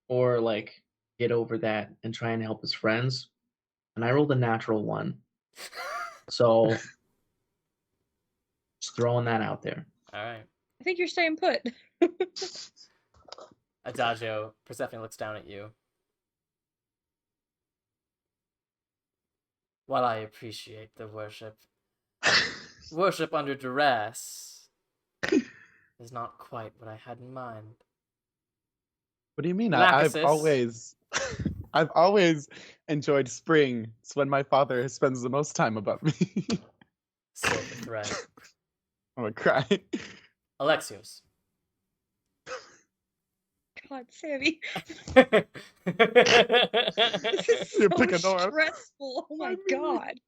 or like get over that and try and help his friends. And I rolled a natural 1. So just throwing that out there. All right. I think you're staying put. Adagio, Persephone looks down at you. While I appreciate the worship under duress is not quite what I had in mind. What do you mean? Lachesis. I've always enjoyed spring. It's when my father spends the most time above me. Silver thread. I'm gonna cry. Alexios. God, Sammy. You're This is so picking Nora. stressful. Oh my god.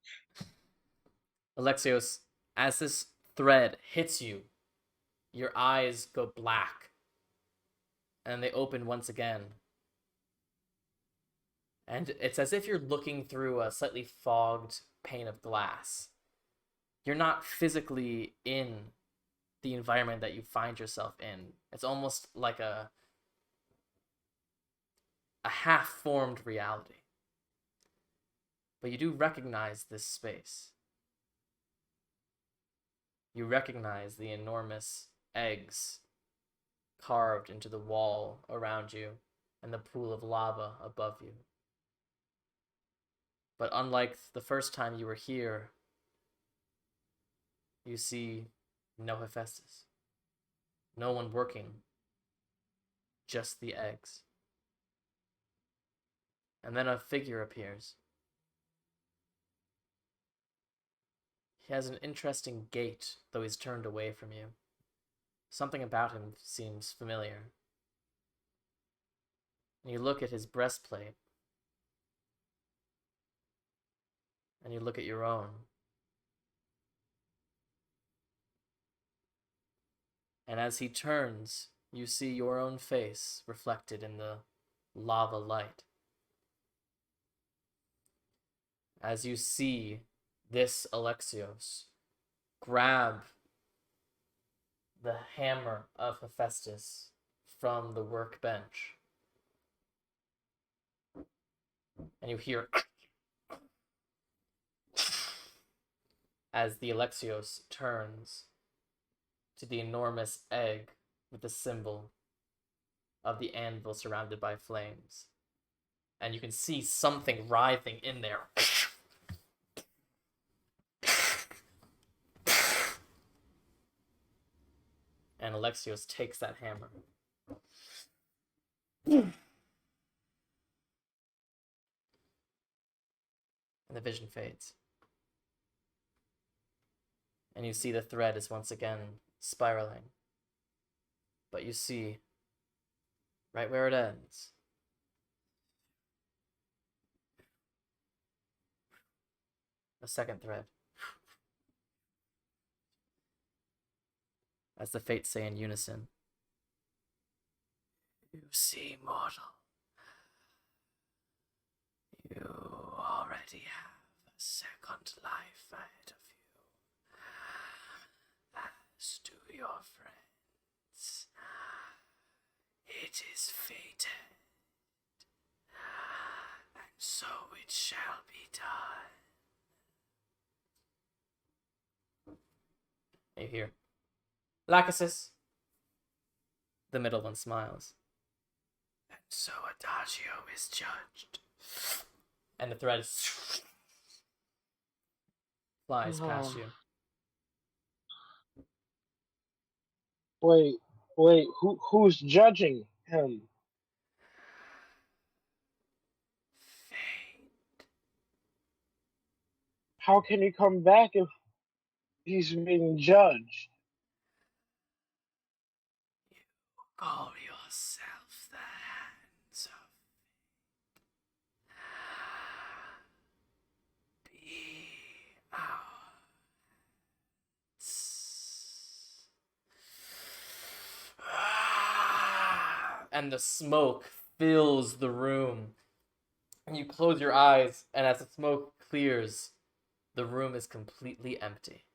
Alexios, as this thread hits you, your eyes go black. And they open once again. And it's as if you're looking through a slightly fogged pane of glass. You're not physically in the environment that you find yourself in. It's almost like a half-formed reality. But you do recognize this space. You recognize the enormous eggs carved into the wall around you and the pool of lava above you. But unlike the first time you were here, you see no Hephaestus. No one working. Just the eggs. And then a figure appears. He has an interesting gait, though he's turned away from you. Something about him seems familiar. And you look at his breastplate. And you look at your own. And as he turns, you see your own face reflected in the lava light. As you see this Alexios grab the hammer of Hephaestus from the workbench. And you hear as the Alexios turns to the enormous egg with the symbol of the anvil surrounded by flames. And you can see something writhing in there. and Alexios takes that hammer. And the vision fades. And you see the thread is once again spiraling. But you see, right where it ends, a second thread. As the fates say in unison, "You see, mortal, you already have a second life ahead of you, as do your friends. It is fated, and so it shall be done." You hear, "Lachesis." The middle one smiles. "And so Adagio is judged." And the thread flies past you. Wait, who's judging him? Fate. How can he come back if he's being judged? You call yourself the hands of be our and the smoke fills the room. And you close your eyes, and as the smoke clears, the room is completely empty.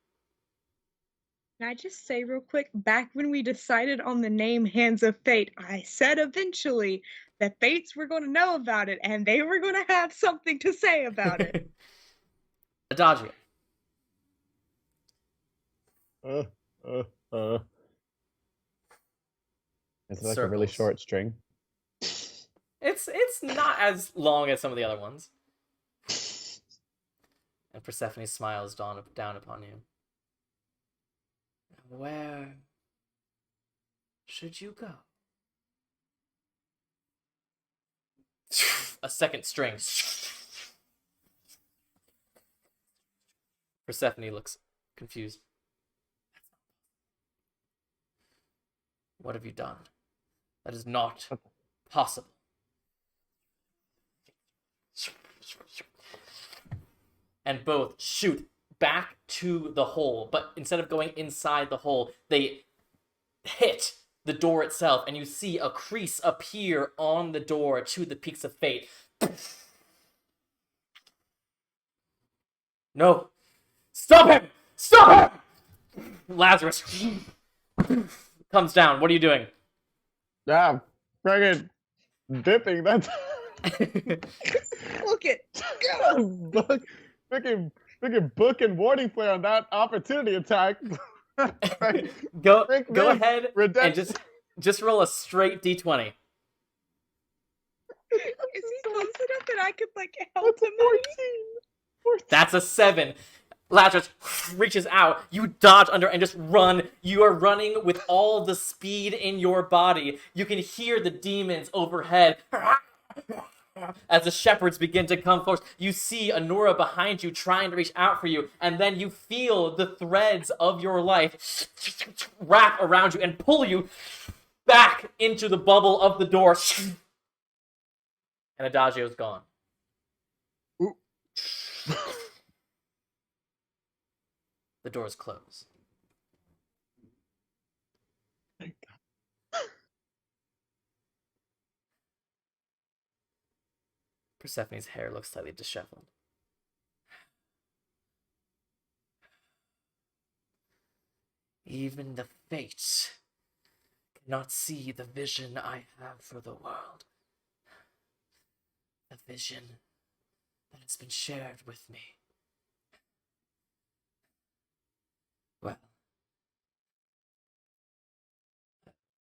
Can I just say real quick, back when we decided on the name Hands of Fate, I said eventually that Fates were going to know about it, and they were going to have something to say about it. Adagio. It's like a really Circles. short string. It's not as long as some of the other ones. And Persephone smiles down upon you. Where should you go? A second string. Persephone looks confused. What have you done? That is not possible. And both shoot back to the hole, but instead of going inside the hole, they hit the door itself, and you see a crease appear on the door to the Peaks of Fate. No! Stop him! Stop him! Lazarus comes down. What are you doing? Yeah, friggin' dipping. That's Look it. book, freaking book and warning flare on that opportunity attack. Go Rick ahead and redemption. just roll a straight d20. Is he close enough that I could help That's a him? 14. That's a 7. Lazarus reaches out. You dodge under and just run. You are running with all the speed in your body. You can hear the demons overhead. As the shepherds begin to come forth, you see Anura behind you trying to reach out for you, and then you feel the threads of your life wrap around you and pull you back into the bubble of the door. And Adagio's gone. The doors close. Persephone's hair looks slightly disheveled. Even the fates cannot see the vision I have for the world. The vision that has been shared with me. Well,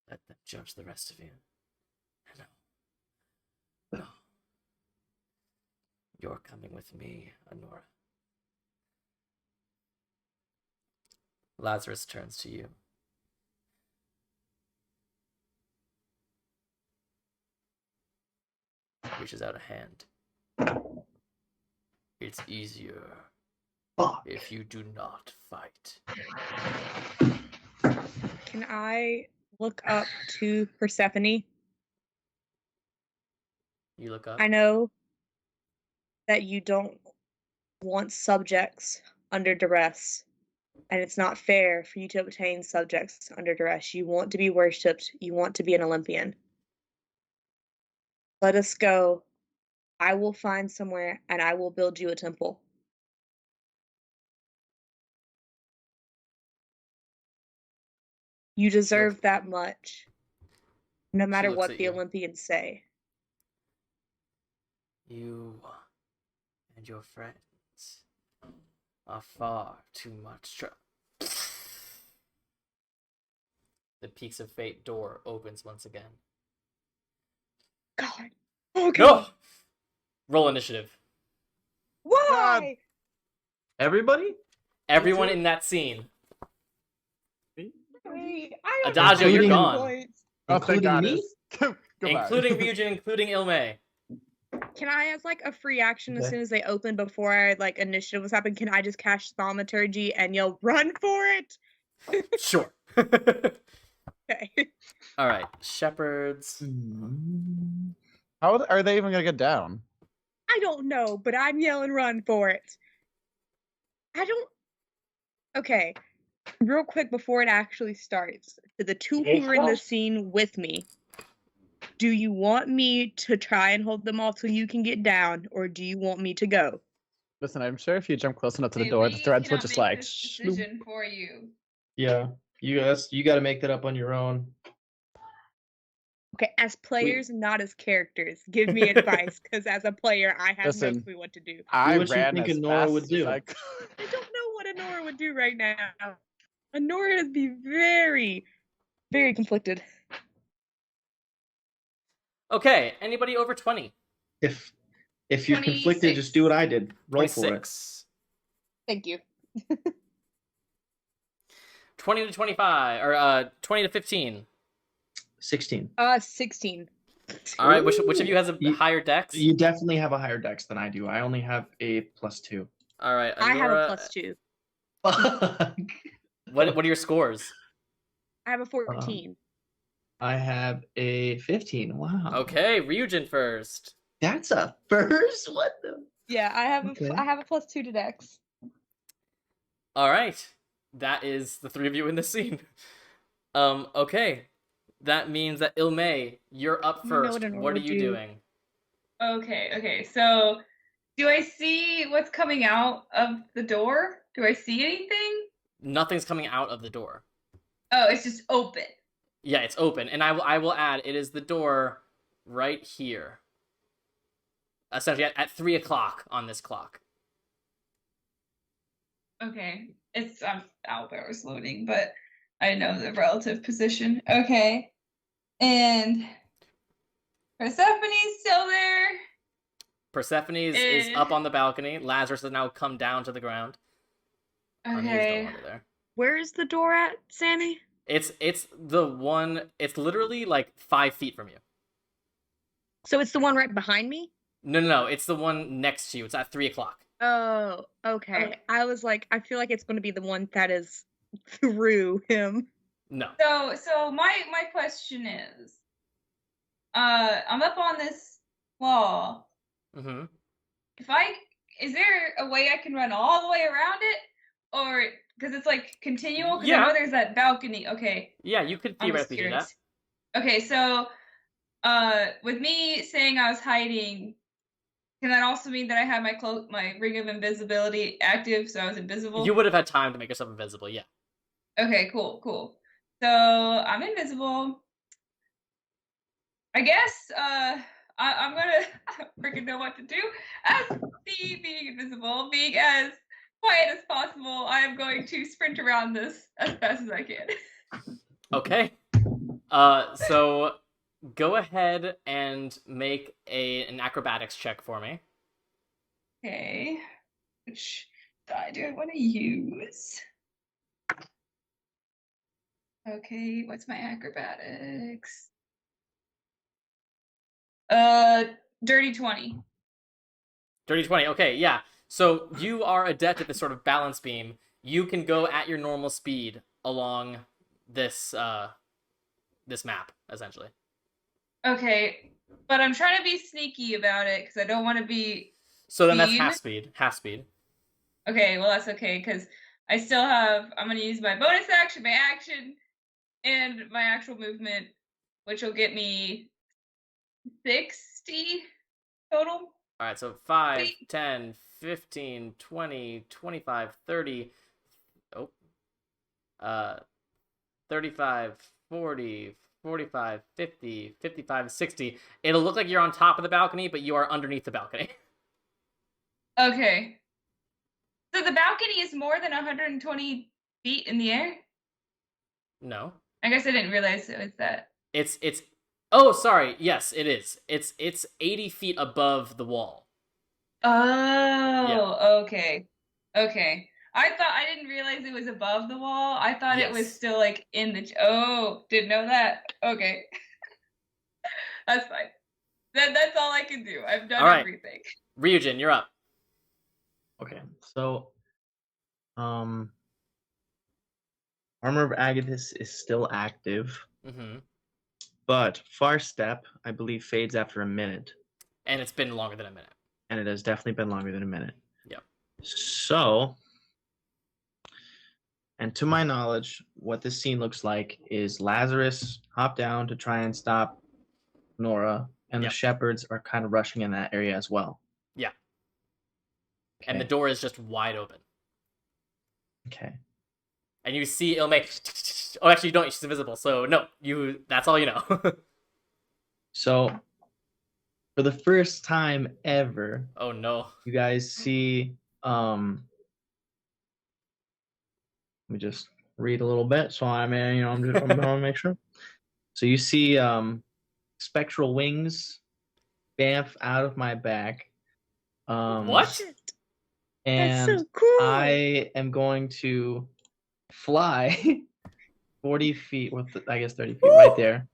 let them judge the rest of you. No. You're coming with me, Anura. Lazarus turns to you. reaches out a hand. It's easier Fuck. if you do not fight. Can I look up to Persephone? You look up. I know that you don't want subjects under duress, and it's not fair for you to obtain subjects under duress. You want to be worshipped. You want to be an Olympian. Let us go. I will find somewhere, and I will build you a temple. You deserve that much, no matter looks what at the you. Olympians say. You and your friends are far too much trouble. The Peaks of Fate door opens once again. God. Oh, No! God. Roll initiative. Why? Everybody? Everyone in that scene. Wait, I don't Adagio, know you're any gone. points. Oh, thank Including God. me? Goodbye. Including Ryujin, including Ilme. Can I, as like a free action, as Okay. soon as they open before I like initiative was happening, can I just cast thaumaturgy and yell, "Run for it"? Sure. Okay. Alright, shepherds. How are they even gonna get down? I don't know, but I'm yelling, "Run for it." I don't. Okay. Real quick before it actually starts, to the two who are in the scene with me, do you want me to try and hold them off so you can get down, or do you want me to go? Listen, I'm sure if you jump close enough to the Hey, door, we the threads will cannot just make like. this shloop. decision for you. Yeah. You got to make that up on your own. Okay, as players, not as characters, give me advice, because as a player, I have no Listen, clue what to do. I what you ran think as Nora fast would as do. I could. I don't know what Honora would do right now. Honora would be very, very conflicted. Okay, anybody over 20? If you're 26. conflicted, just do what I did. Roll for it. 26. Thank you. 20 to 25, or 20 to 15. 16. 16. Alright, which of you has a You- higher dex? You definitely have a higher dex than I do. I only have a +2. Alright, I have a Honora, +2. Fuck. what are your scores? I have a 14. I have a 15. Wow. Okay, Ryujin first. That's a first? What the? Yeah, I have Okay. I have a +2 to dex. Alright, that is the three of you in the scene. Okay. That means that Ilme, you're up I know first. what Honora What are would you do. doing? Okay, so do I see what's coming out of the door? Do I see anything? Nothing's coming out of the door. Oh, it's just open. Yeah, it's open, and I will add, it is the door right here. Essentially, at 3 o'clock on this clock. Okay, it's Owlbear's loading, but I know the relative position. Okay, and Persephone's still there. Persephone is up on the balcony. Lazarus has now come down to the ground. Armenia's no Okay. longer there. Where is the door at, Sammy? It's the one. It's literally like 5 feet from you. So it's the one right behind me? No. It's the one next to you. It's at 3 o'clock. Oh, okay. I was like, I feel like it's going to be the one that is through him. No. So my question is, I'm up on this wall. Mm-hmm. Is there a way I can run all the way around it, or because it's like continual? Because Yeah. I know there's that balcony. Okay. Yeah, you could I'm just theoretically do that. curious. Okay, so with me saying I was hiding, can that also mean that I had my ring of invisibility active, so I was invisible? You would have had time to make yourself invisible, yeah. Okay, cool. So I'm invisible. I guess I'm gonna I don't freaking know what to do. As me being invisible, being as quiet as possible, I am going to sprint around this as fast as I can. Okay. So go ahead and make an acrobatics check for me. Okay. Which die do I want to use? Okay, what's my acrobatics? Dirty 20. Dirty 20. Okay, yeah. So you are adept at this sort of balance beam. You can go at your normal speed along this this map, essentially. Okay, but I'm trying to be sneaky about it because I don't want to be. So then that's mean. half speed. Half speed. Okay, well that's okay because I still have. I'm gonna use my bonus action, my action, and my actual movement, which will get me 60 total. All right, so 5, 10, 15, 20, 25, 30. Oh. 35, 40, 45, 50, 55, 60. It'll look like you're on top of the balcony, but you are underneath the balcony. Okay. So the balcony is more than 120 feet in the air? No. I guess I didn't realize it was that. It's Oh, sorry. Yes, it is. It's 80 feet above the wall. Oh, okay. Okay. I didn't realize it was above the wall. I thought it was still like in the didn't know that. Okay. That's fine. That's all I can do. I've done everything. Ryujin, you're up. Okay. So Armor of Agathis is still active. Mm-hmm. But Far Step, I believe, fades after a minute. And it's been longer than a minute. And it has definitely been longer than a minute. Yep. So, and to my knowledge, what this scene looks like is Lazarus hopped down to try and stop Nora, and the shepherds are kind of rushing in that area as well. Yeah. Okay. And the door is just wide open. Okay. And you see Ilme. Oh, actually, you don't. She's invisible. So no, that's all you know. So, for the first time ever, oh no, you guys see. Let me just read a little bit, so I'm gonna make sure. So you see spectral wings bamf out of my back. What? And that's so cool. I am going to fly 40 feet, I guess 30 feet, right there,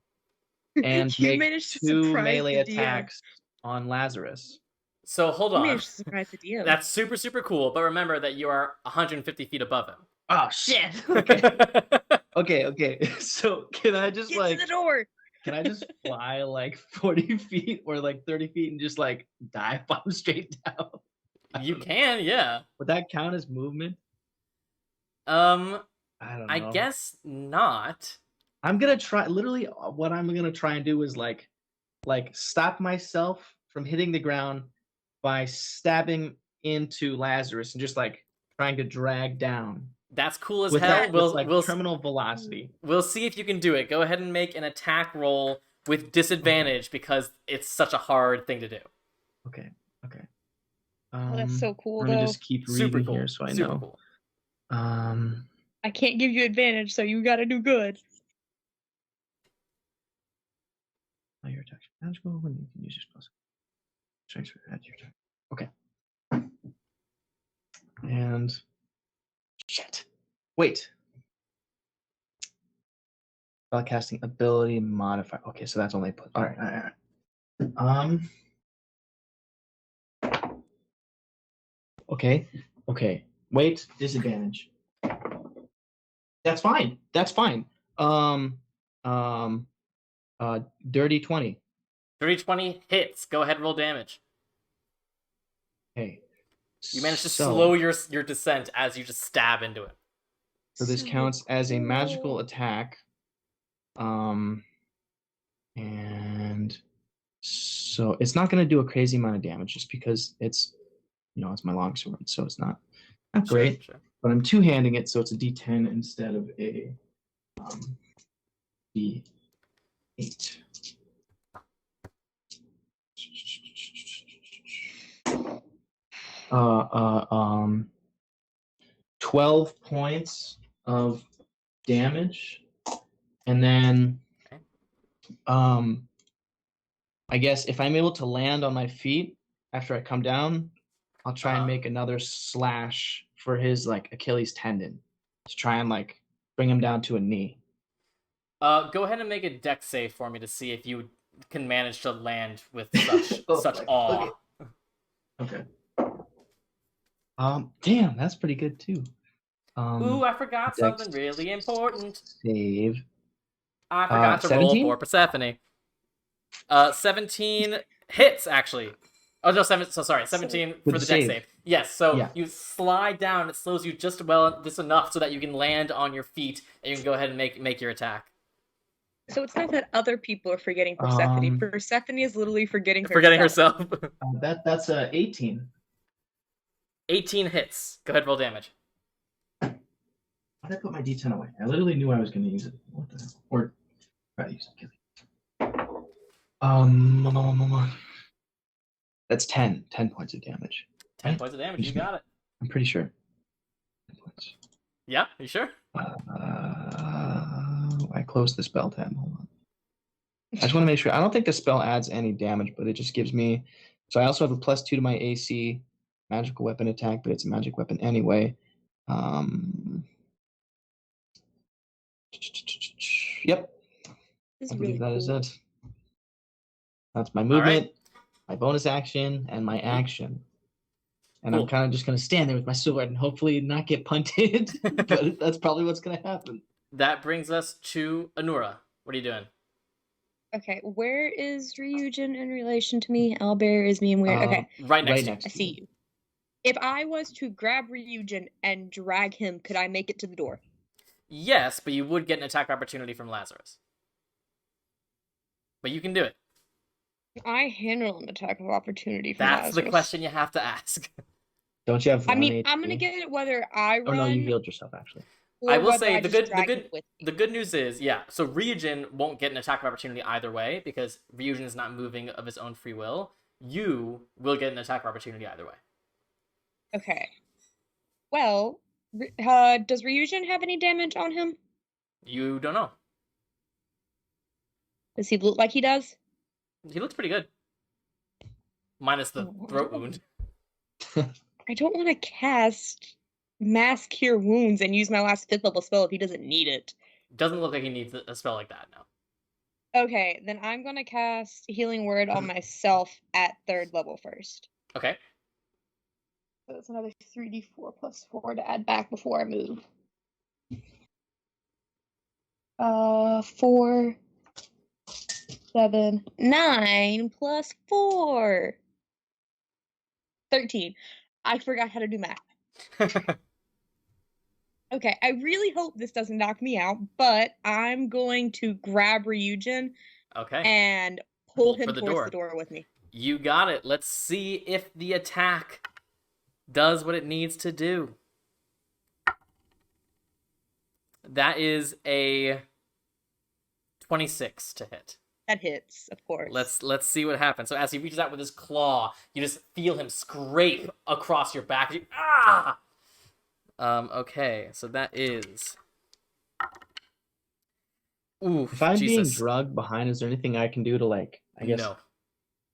and make 2 melee attacks on Lazarus. So hold on. You managed to surprise the DM. That's super, super cool, but remember that you are 150 feet above him. Oh, shit! Okay. So can I just Get to the door? Can I just fly like 40 feet or like 30 feet and just like dive bomb straight down? You can, yeah. Would that count as movement? I don't know. I guess not. I'm gonna try. Literally, what I'm gonna try and do is like stop myself from hitting the ground by stabbing into Lazarus and just like trying to drag down. That's cool as hell. We'll terminal velocity. We'll see if you can do it. Go ahead and make an attack roll with disadvantage because it's such a hard thing to do. Okay. Oh, that's so cool. Let me just keep reading cool. here so I Super know. Cool. I can't give you advantage, so you gotta do good. Your attack magical when you can use your spells. Transfer add your attack. Okay. And shit. Wait. Spellcasting ability modifier. Okay, so that's only put. All right. Okay. Wait, disadvantage. That's fine. Dirty 20. Dirty 20 hits. Go ahead and roll damage. Okay. You managed to slow your descent as you just stab into it. So this counts as a magical attack. And so it's not going to do a crazy amount of damage just because it's my longsword, so it's not great. Sure. But I'm two-handing it, so it's a D10 instead of a D8. 12 points of damage, and then I guess if I'm able to land on my feet after I come down, I'll try and make another slash for his like Achilles tendon to try and like bring him down to a knee. Go ahead and make a dex save for me to see if you can manage to land with such awe. Okay. Damn, that's pretty good too. Ooh, I forgot Dex something really important. Save. I forgot to roll 17? for Persephone. 17 hits actually. Oh no, 17 With for the the dex save. save. Yes, so Yeah. you slide down. It slows you just enough so that you can land on your feet and you can go ahead and make your attack. So it's not that other people are forgetting Persephone. Persephone is literally forgetting herself. That's 18. 18 hits. Go ahead, roll damage. Why did I put my D10 away? I literally knew I was going to use it. What the hell? Or try to use it. That's 10 points of damage. 10 points of damage. You got it. I'm pretty sure. 10 points. Yeah, you sure? I closed the spell tab. Hold on. I just want to make sure. I don't think the spell adds any damage, but it just gives me. So I also have a +2 to my AC magical weapon attack, but it's a magic weapon anyway. Yep. This I is believe really that is cool. it. That's my movement, my bonus action, and my action. And Cool. I'm kind of just going to stand there with my sword and hopefully not get punted. But that's probably what's going to happen. That brings us to Anura. What are you doing? Okay, where is Ryujin in relation to me? Owlbear is being weird. Okay, Right next to you. I see you. If I was to grab Ryujin and drag him, could I make it to the door? Yes, but you would get an attack opportunity from Lazarus. But you can do it. I handle an attack of opportunity from That's Lazarus. the question you have to ask. Don't you have? I mean, HP? I'm gonna get it whether I run. Oh no, you healed yourself actually. I will say the good news is, yeah. So Ryujin won't get an attack of opportunity either way because Ryujin is not moving of his own free will. You will get an attack of opportunity either way. Okay. Well, does Ryujin have any damage on him? You don't know. Does he look like he does? He looks pretty good. Minus the throat wound. I don't want to cast Mass Cure Wounds and use my last 5th level spell if he doesn't need it. Doesn't look like he needs a spell like that, no. Okay, then I'm going to cast Healing Word on myself at 3rd level first. Okay. So that's another 3d4 plus 4 to add back before I move. 4, 7, 9 plus 4. 13. I forgot how to do math. Okay, I really hope this doesn't knock me out, but I'm going to grab Ryujin and pull him towards the door with me. You got it. Let's see if the attack does what it needs to do. That is a 26 to hit. That hits, of course. Let's see what happens. So as he reaches out with his claw, you just feel him scrape across your back. Okay, so that is. Ooh, if I'm being drugged behind, is there anything I can do to like? I guess.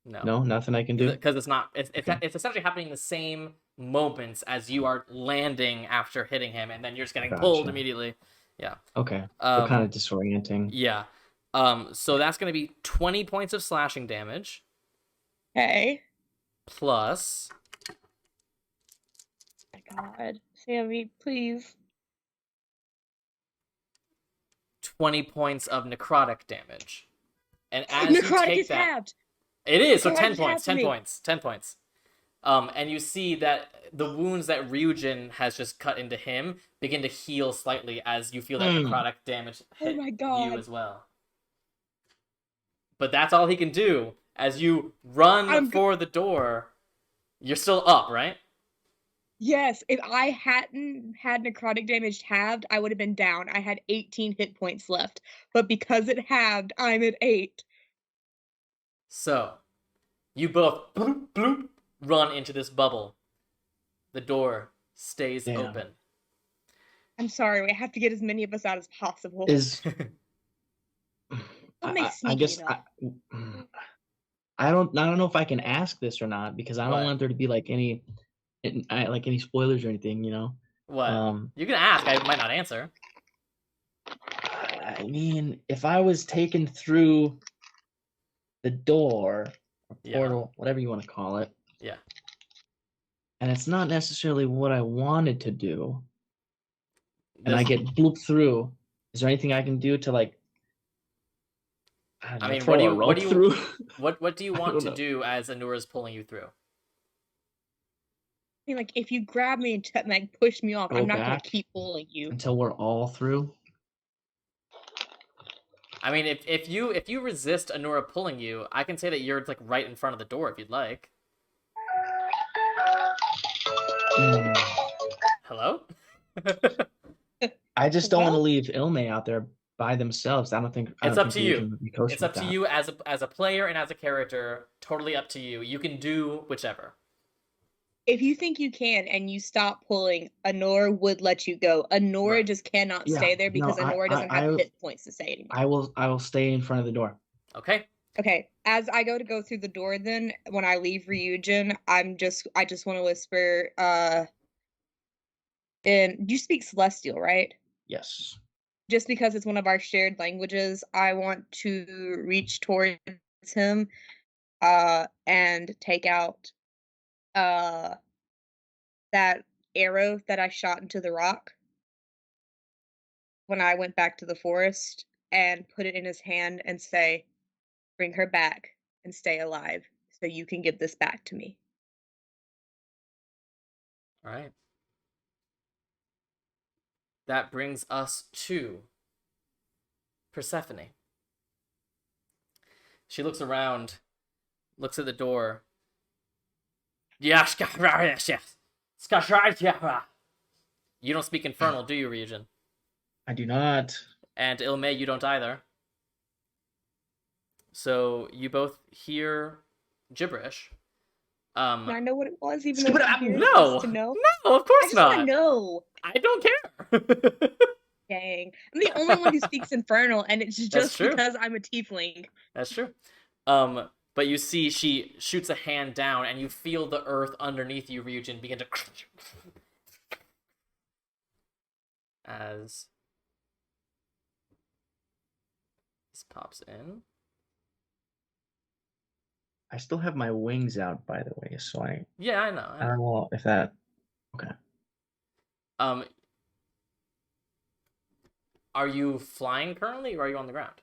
No, nothing I can do. Because it's not. It's essentially happening in the same moments as you are landing after hitting him, and then you're just getting pulled immediately. Yeah. Okay. So kind of disorienting. Yeah. So that's going to be 20 points of slashing damage. Okay. Plus. Oh my God. Sammy, please. 20 points of necrotic damage. And as necrotic you take is halved. It is, so 10 points. 10 points. And you see that the wounds that Ryujin has just cut into him begin to heal slightly as you feel that necrotic damage hit you as well. But that's all he can do. As you run for the door, you're still up, right? Yes, if I hadn't had necrotic damage halved, I would have been down. I had 18 hit points left. But because it halved, I'm at 8. So, you both bloop, bloop, run into this bubble. The door stays open. I'm sorry, we have to get as many of us out as possible. I guess I don't know if I can ask this or not because I don't want there to be like any spoilers or anything, you know. What? You can ask. I might not answer. I mean, if I was taken through the door, or Yeah. portal, whatever you want to call it. Yeah. And it's not necessarily what I wanted to do. And I There's- get blooped through. Is there anything I can do to like? I mean, throw a rope through? what do you want to know. do as Anura's pulling you through? I mean, like, if you grab me and like push me off, Go I'm not gonna back keep pulling you. until we're all through. I mean, if you resist Anura pulling you, I can say that you're like right in front of the door if you'd like. Hello? I just don't want to Well- leave Ilme out there by themselves. I don't think It's up think to we you. can be kosher It's with up to that. you as a player and as a character. Totally up to you. You can do whichever. If you think you can and you stop pulling, Anora would let you go. Anora Right. just cannot Yeah, stay there because no, Anora doesn't have hit points to stay anymore. I will stay in front of the door. Okay. Okay, as I go through the door, then when I leave Ryujin, I just want to whisper. And you speak Celestial, right? Yes. Just because it's one of our shared languages, I want to reach towards him, and take out, that arrow that I shot into the rock when I went back to the forest, and put it in his hand and say, "Bring her back and stay alive, so you can give this back to me." All right. That brings us to Persephone. She looks around, looks at the door. You don't speak Infernal, do you, Ryujin? I do not. And Ilme, you don't either. So you both hear gibberish. And I know what it was, even though it's weird No, to know. no, of I course just want to not. know. I don't care. Dang, I'm the only one who speaks Infernal, and it's just true. because I'm a tiefling. That's true. But you see, she shoots a hand down, and you feel the earth underneath you, Ryujin, begin to as this pops in. I still have my wings out, by the way, so I Yeah, I know. I don't know if that. Okay. Are you flying currently, or are you on the ground?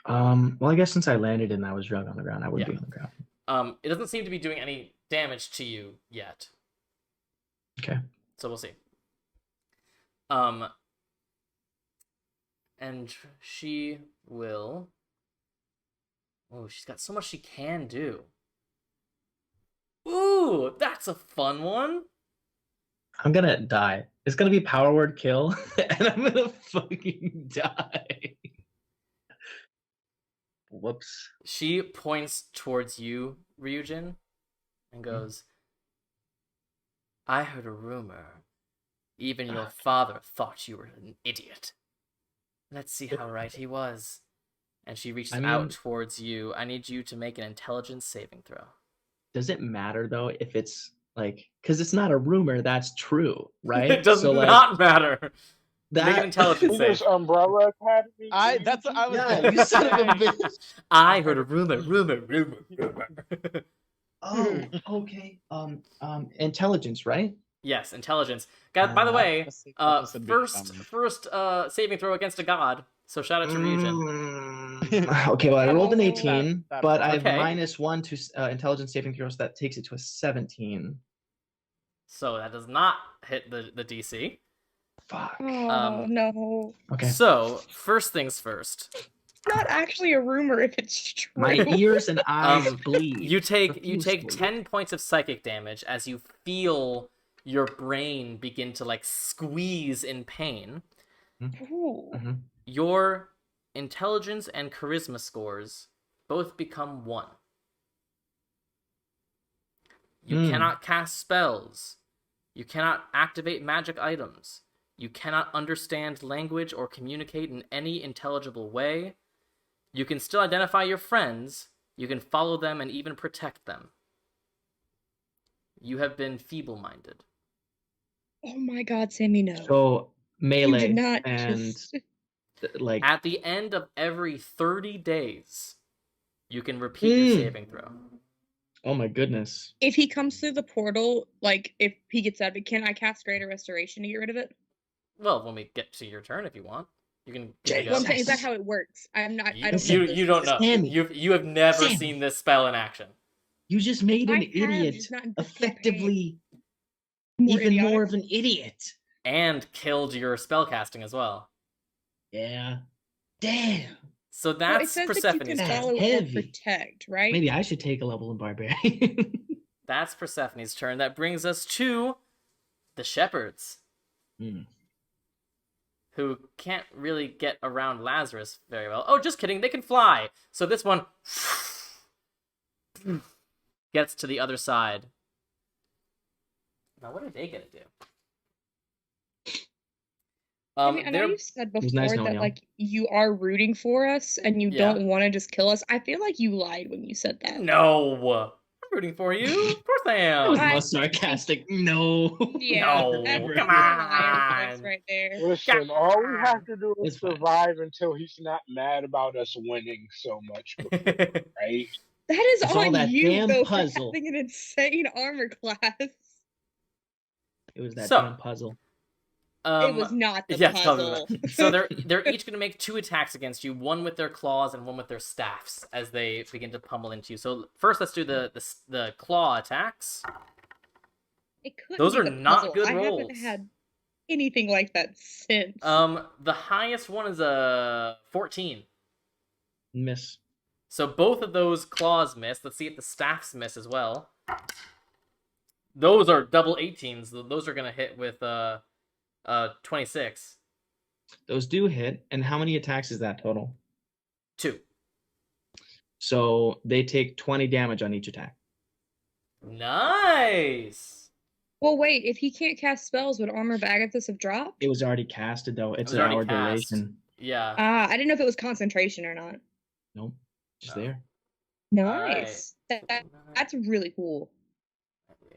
Well, I guess since I landed and I was drug on the ground, I would Yeah. be on the ground. It doesn't seem to be doing any damage to you yet. Okay. So we'll see. And she will. Oh, she's got so much she can do. Ooh, that's a fun one. I'm gonna die. It's gonna be power word kill, and I'm gonna fucking die. Whoops. She points towards you, Ryujin, and goes, I heard a rumor. Even your father thought you were an idiot. Let's see how right he was. And she reaches out towards you. I need you to make an intelligence saving throw. Does it matter, though, if it's, like... Because it's not a rumor, that's true, right? It does not matter. Make an intelligence save. This Umbrella Academy. That's what I was. Yeah, you son of a bitch. I heard a rumor. Oh, okay. Intelligence, right? Yes, intelligence. God, by the way, first saving throw against a god. So shout out to Ryujin. Okay, well, I rolled an 18, That- but I have okay. -1 to intelligence saving throw, so that takes it to a 17. So that does not hit the DC. Fuck. Oh no! Okay. So first things first. It's not actually a rumor if it's true. My ears and eyes bleed. You take profusely. 10 points of psychic damage as you feel your brain begin to like squeeze in pain. Ooh. Mhm. Your intelligence and charisma scores both become 1. You cannot cast spells. You cannot activate magic items. You cannot understand language or communicate in any intelligible way. You can still identify your friends. You can follow them and even protect them. You have been feeble-minded. Oh my God, Sammy, no. So melee you did not and just... like At the end of every 30 days, You can repeat your saving throw. Oh my goodness. If he comes through the portal, like if he gets out of it, can I cast Greater Restoration to get rid of it? Well, when we get to your turn, if you want, you can. Well, I'm saying, is that how it works? I'm not. I don't. You don't know. Sammy. You have never Sammy. seen this spell in action. You just made an I have, idiot just not in this effectively More even idiotic. more of an idiot. And killed your spellcasting as well. Yeah. Damn. So Well, it that's says that you Persephone's can That's turn. follow or heavy. protect, right? Maybe I should take a level in Barbarian. That's Persephone's turn. That brings us to the shepherds, who can't really get around Lazarus very well. Oh, just kidding. They can fly. So this one gets to the other side. Now, what are they going to do? I mean, I know they're- you said was before nice knowing that y'all. like you are rooting for us and you Yeah. don't want to just kill us. I feel like you lied when you said that. No. I'm rooting for you. Of course I That was am. the I most sarcastic. No. Yeah, No, that's Ever. come a liar on. voice right there. Listen, all we have to do is It's fine. survive until he's not mad about us winning so much, right? That is It's all on that you damn though puzzle. for having an insane armor class. It was that So, damn puzzle. It was not the yes, tell me about puzzle. it. So they're each going to make 2 attacks against you, one with their claws and one with their staffs, as they begin to pummel into you. So first, let's do the claw attacks. It couldn't Those be are the not puzzle. good I rolls. haven't had anything like that since. The highest one is a 14. Miss. So both of those claws miss. Let's see if the staffs miss as well. Those are double 18s. Those are going to hit with 26. Those do hit. And how many attacks is that total? 2. So they take 20 damage on each attack. Nice. Well, wait. If he can't cast spells, would Armor of Agathis have dropped? It was already casted though. It's was an already hour cast. duration. Yeah. Ah, I didn't know if it was concentration or not. Nope. Just Oh. there. Nice. That's really cool.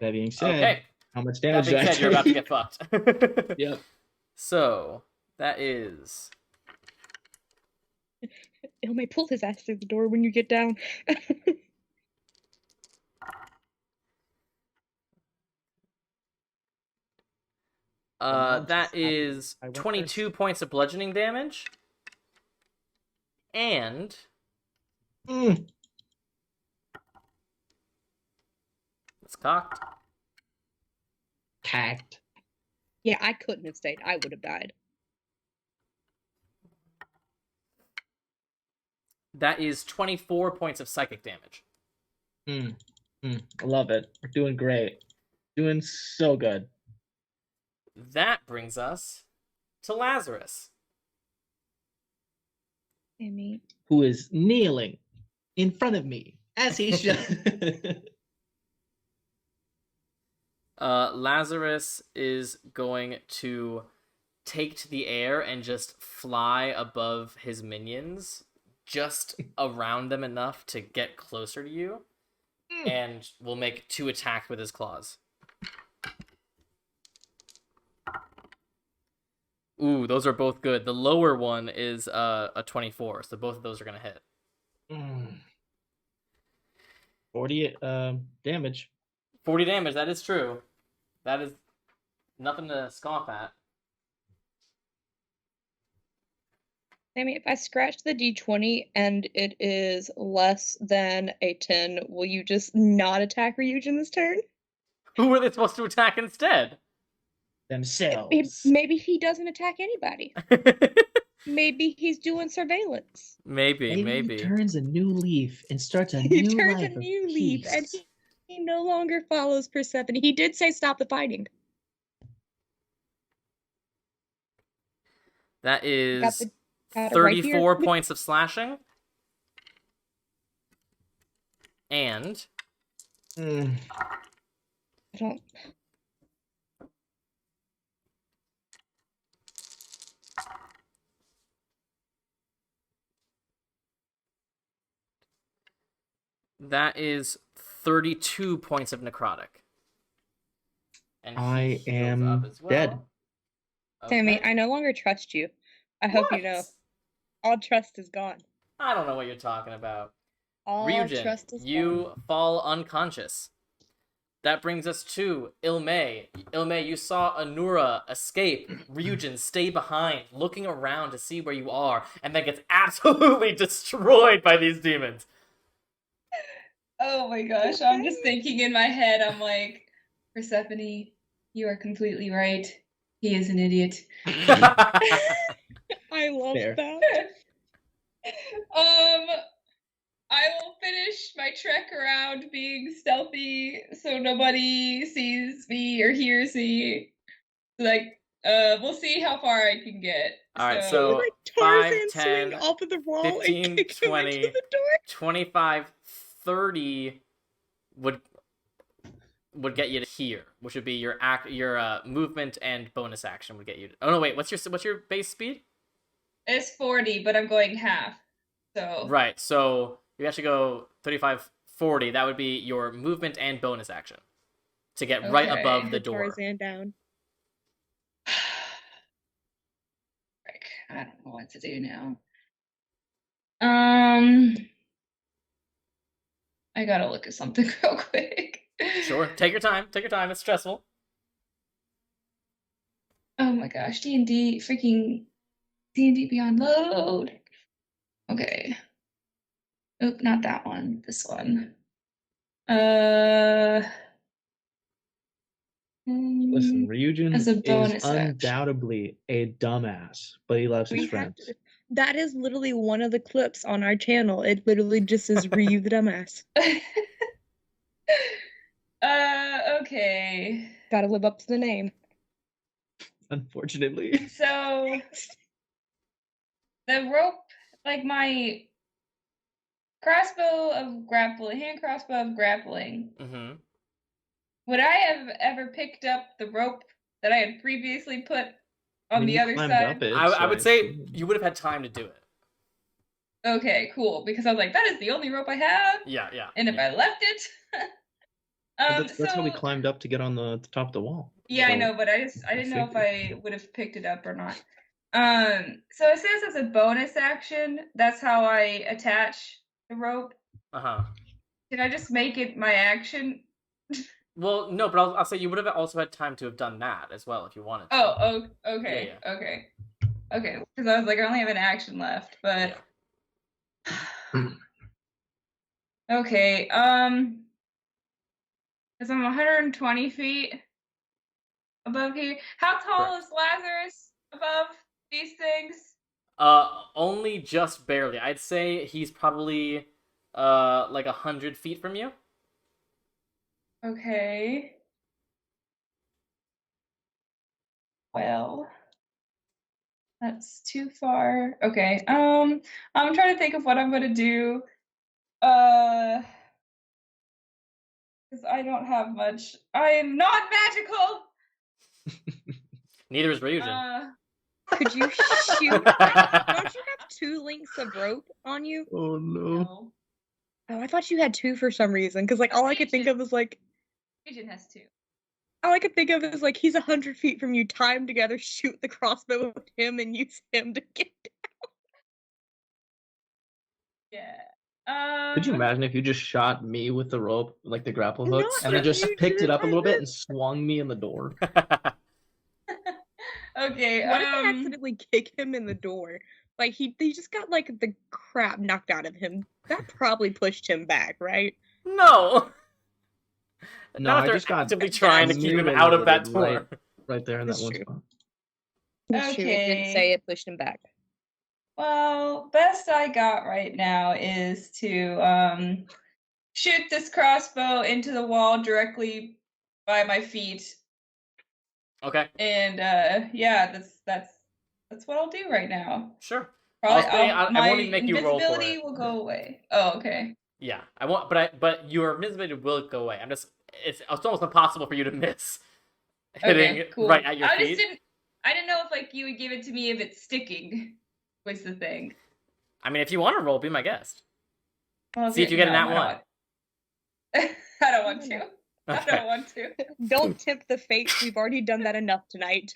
That being said, Okay. how much That damage being did I said, you're about to take? get fucked. Yep. So that is It may pull his ass through the door when you get down. that is I went 22 points of bludgeoning damage, and it's cocked. Tact. Yeah, I couldn't have stayed. I would have died. That is 24 points of psychic damage. I love it. We're doing great. Doing so good. That brings us to Lazarus. Amy. Who is kneeling in front of me as he should. Lazarus is going to take to the air and just fly above his minions, just around them enough to get closer to you, and will make 2 attacks with his claws. Ooh, those are both good. The lower one is a 24, so both of those are going to hit. 40 damage. 40 damage, that is true. That is nothing to scoff at. Sammy, if I scratch the d20 and it is less than a 10, will you just not attack Ryujin this turn? Who are they supposed to attack instead? Themselves. Maybe he doesn't attack anybody. Maybe he's doing surveillance. Maybe. He turns a new leaf and starts a He new turns life a of new leaf and peace. he no longer follows Persephone. He did say stop the fighting. That is got it right 34 here. points of slashing. And I don't. that is 32 points of necrotic. And I he heals am up as well. dead. Sammy, Okay. I no longer trust you. I hope you know. What? All trust is gone. I don't know what you're talking about. Ryujin, trust is you gone. fall unconscious. That brings us to Ilme. Ilme, you saw Anura escape. Ryujin, stay behind, looking around to see where you are, and then gets absolutely destroyed by these demons. Oh my gosh, I'm just thinking in my head, I'm like, Persephone, you are completely right. He is an idiot. I love Fair. that. I will finish my trek around being stealthy so nobody sees me or hears me. Like, we'll see how far I can get. All right, so Like 5, Tarzan 10, swing off of the wall 15, and kick him 20, into the door. 25, 30 would get you to here, which would be your movement and bonus action would get you to... Oh no, wait, what's your base speed? It's 40, but I'm going half. So Right, so you actually go 35, 40. That would be your movement and bonus action to get right Okay. above the Put door. Tarzan down. Frick, I don't know what to do now. I gotta look at something real quick. Sure, take your time. Take your time. It's stressful. Oh my gosh, D&D, freaking D&D Beyond Load. Okay. Oop, not that one. This one. Listen, Ryujin as a bonus is action. undoubtedly a dumbass, but he loves his We have friends. to, that is literally one of the clips on our channel. It literally just says Ryu the dumbass. Okay. Gotta live up to the name. Unfortunately. So the rope, like my hand crossbow of grappling. Mm-hmm. Would I have ever picked up the rope that I had previously put on the other side? I would say you would have had time to do it. Okay, cool. Because I was like, that is the only rope I have. Yeah. And if I left it, that's how we climbed up to get on the top of the wall. Yeah, So, I know, but I didn't know if I would have picked it up or not. So it says as a bonus action, that's how I attach the rope. Uh-huh. Did I just make it my action? Well, no, but I'll say you would have also had time to have done that as well if you wanted to. Oh, okay, Yeah. okay. Because I was like, I only have an action left, but... Yeah. Okay, because I'm 120 feet above here. How tall is Lazarus above these things? Only just barely. I'd say he's probably, like 100 feet from you. Okay. Well, that's too far. Okay. I'm trying to think of what I'm gonna do. Because I don't have much. I am not magical. Neither is Ryujin. Could you shoot? Don't you have 2 links of rope on you? Oh no. Oh, I thought you had 2 for some reason. Because like all I could think of is like. Agent has 2. All I could think of is like he's 100 feet from you, tie him together, shoot the crossbow with him, and use him to get down. Yeah. Could you imagine if you just shot me with the rope, like the grapple hooks, and then just you picked it up a little bit did. and swung me in the door? Okay. What if I accidentally kick him in the door? Like he just got like the crap knocked out of him. That probably pushed him back, right? No. No, Not I if just they're got actively trying to keep him out of that door. Right there in that That's one true. spot. That's true. It didn't say it pushed him back. Well, best I got right now is to shoot this crossbow into the wall directly by my feet. Okay. And yeah, that's what I'll do right now. Sure. Probably, I won't even make you roll for invisibility it. will go away. Oh, okay. Yeah, I won't. But your invisibility will go away. It's almost impossible for you to miss hitting Okay, cool. right at your feet. I didn't know if like you would give it to me if it's sticking. Was the thing. I mean, if you want to roll, be my guest. Well, See if you get an at one. I don't want to. I don't want to. Don't tempt the fates. We've already done that enough tonight.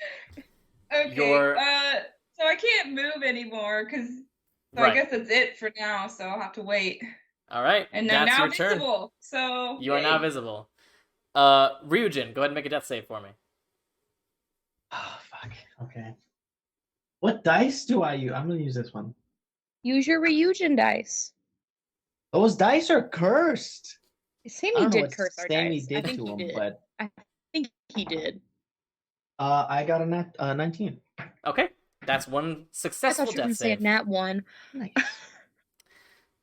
Okay. So I can't move anymore because. So Right. I guess that's it for now. So I'll have to wait. All right, And I'm that's now your turn. visible. So You are now visible. Ryujin, go ahead and make a death save for me. Oh, fuck. Okay. What dice do I use? I'm gonna use this one. Use your Ryujin dice. Those dice are cursed. I Sammy don't know did what curse our Sammy dice. I did think to he him, did. but I think he did. I got a 19. Okay, that's one I successful thought you were death going to say a save. nat 1. Nice.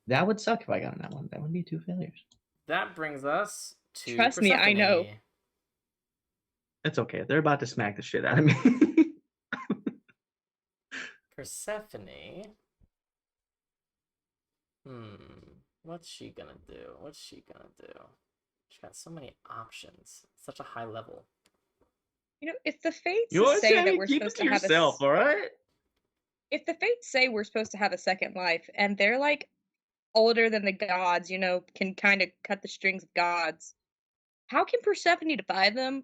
That would suck if I got that one. That would be 2 failures. That brings us to Trust me, I know. It's okay. They're about to smack the shit out of me. Persephone. What's she gonna do? She's got so many options. Such a high level. You know, if the fates You say Sammy, that we're keep supposed it to have yourself, all right? if the fates say we're supposed to have a second life, and they're like older than the gods, you know, can kind of cut the strings of gods, how can Persephone defy them?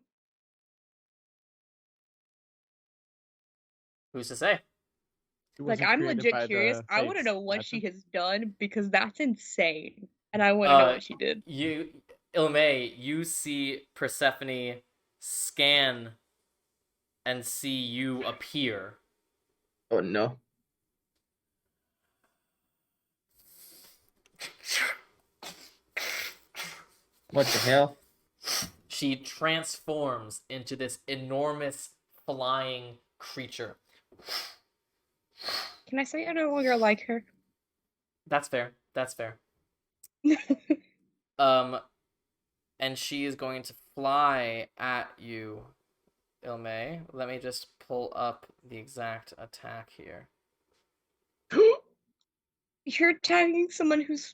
Who's to say? She Like, wasn't I'm created legit by curious. the I want to fates, know what imagine. she has done because that's insane, and I want to know what she did. Ilme, you see Persephone scan and see you appear. Oh no. What the hell? She transforms into this enormous flying creature. Can I say I no longer like her? That's fair. And she is going to fly at you, Ilme. Let me just pull up the exact attack here. You're attacking someone who's...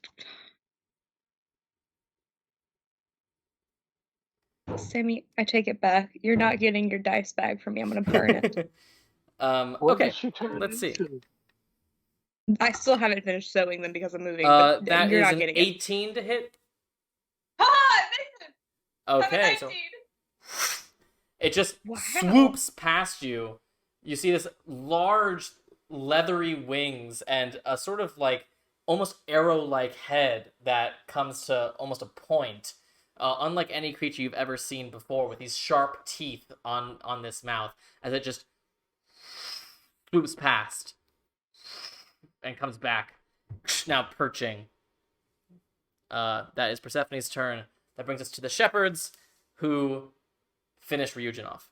Sammy, I take it back. You're not getting your dice bag from me. I'm gonna burn it. What Okay, did she turn let's see. into? I still haven't finished sewing them because I'm moving, but That you're is not an getting 18 to hit. Ha! Nathan! Okay, so 19. it just Wow. swoops past you. You see this large leathery wings and a sort of like almost arrow-like head that comes to almost a point. Unlike any creature you've ever seen before, with these sharp teeth on this mouth, as it just swoops past and comes back, now perching. That is Persephone's turn. That brings us to the shepherds, who finish Ryujin off.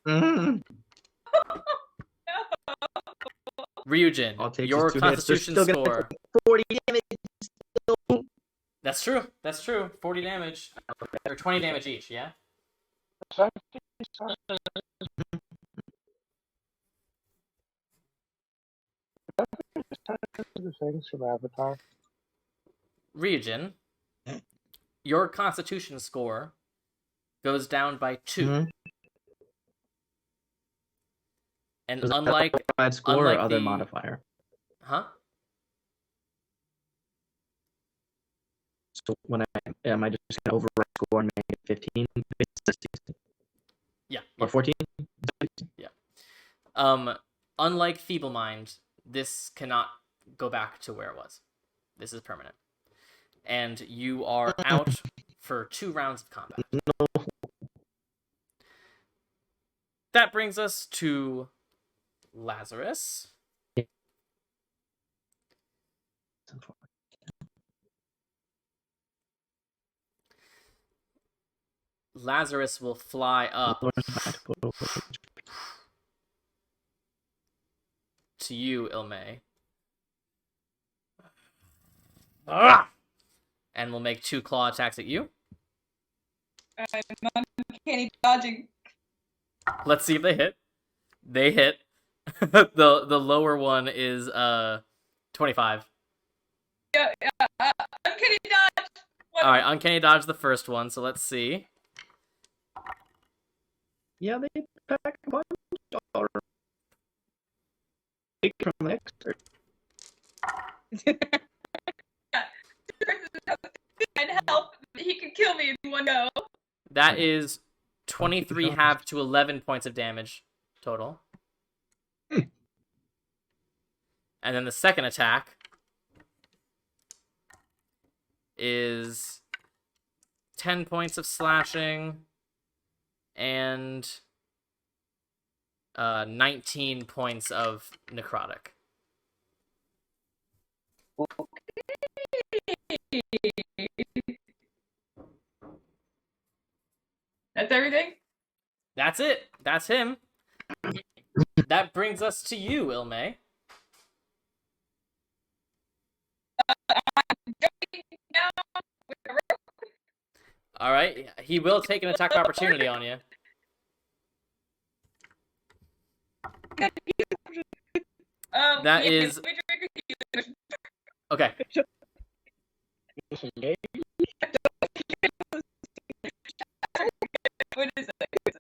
Ryujin, your constitution score. 40 damage. That's true. 40 damage. Or 20 damage each, yeah? The things from Avatar. Ryujin, your constitution score goes down by 2. Mm-hmm. And unlike score or other modifier. Huh? So when am I just gonna override score and make it 15? Yeah. Or 14? Yeah. Unlike Feeble Mind, this cannot go back to where it was. This is permanent. And you are out for 2 rounds of combat. No. That brings us to Lazarus. Lazarus will fly up to you, Ilme. And will make 2 claw attacks at you. I'm uncanny dodging. Let's see if they hit. They hit. The lower one is 25. Yeah, uncanny dodge. Alright, uncanny dodge the first one, so let's see. Yeah, they pack a bunch or take from the expert. And help. He can kill me in one go. That is 23 half to 11 points of damage total. And then the second attack is 10 points of slashing and 19 points of necrotic. That's everything? That's it. That's him. That brings us to you, Ilme. All right. He will take an attack of opportunity on you. That is... Okay. What is it?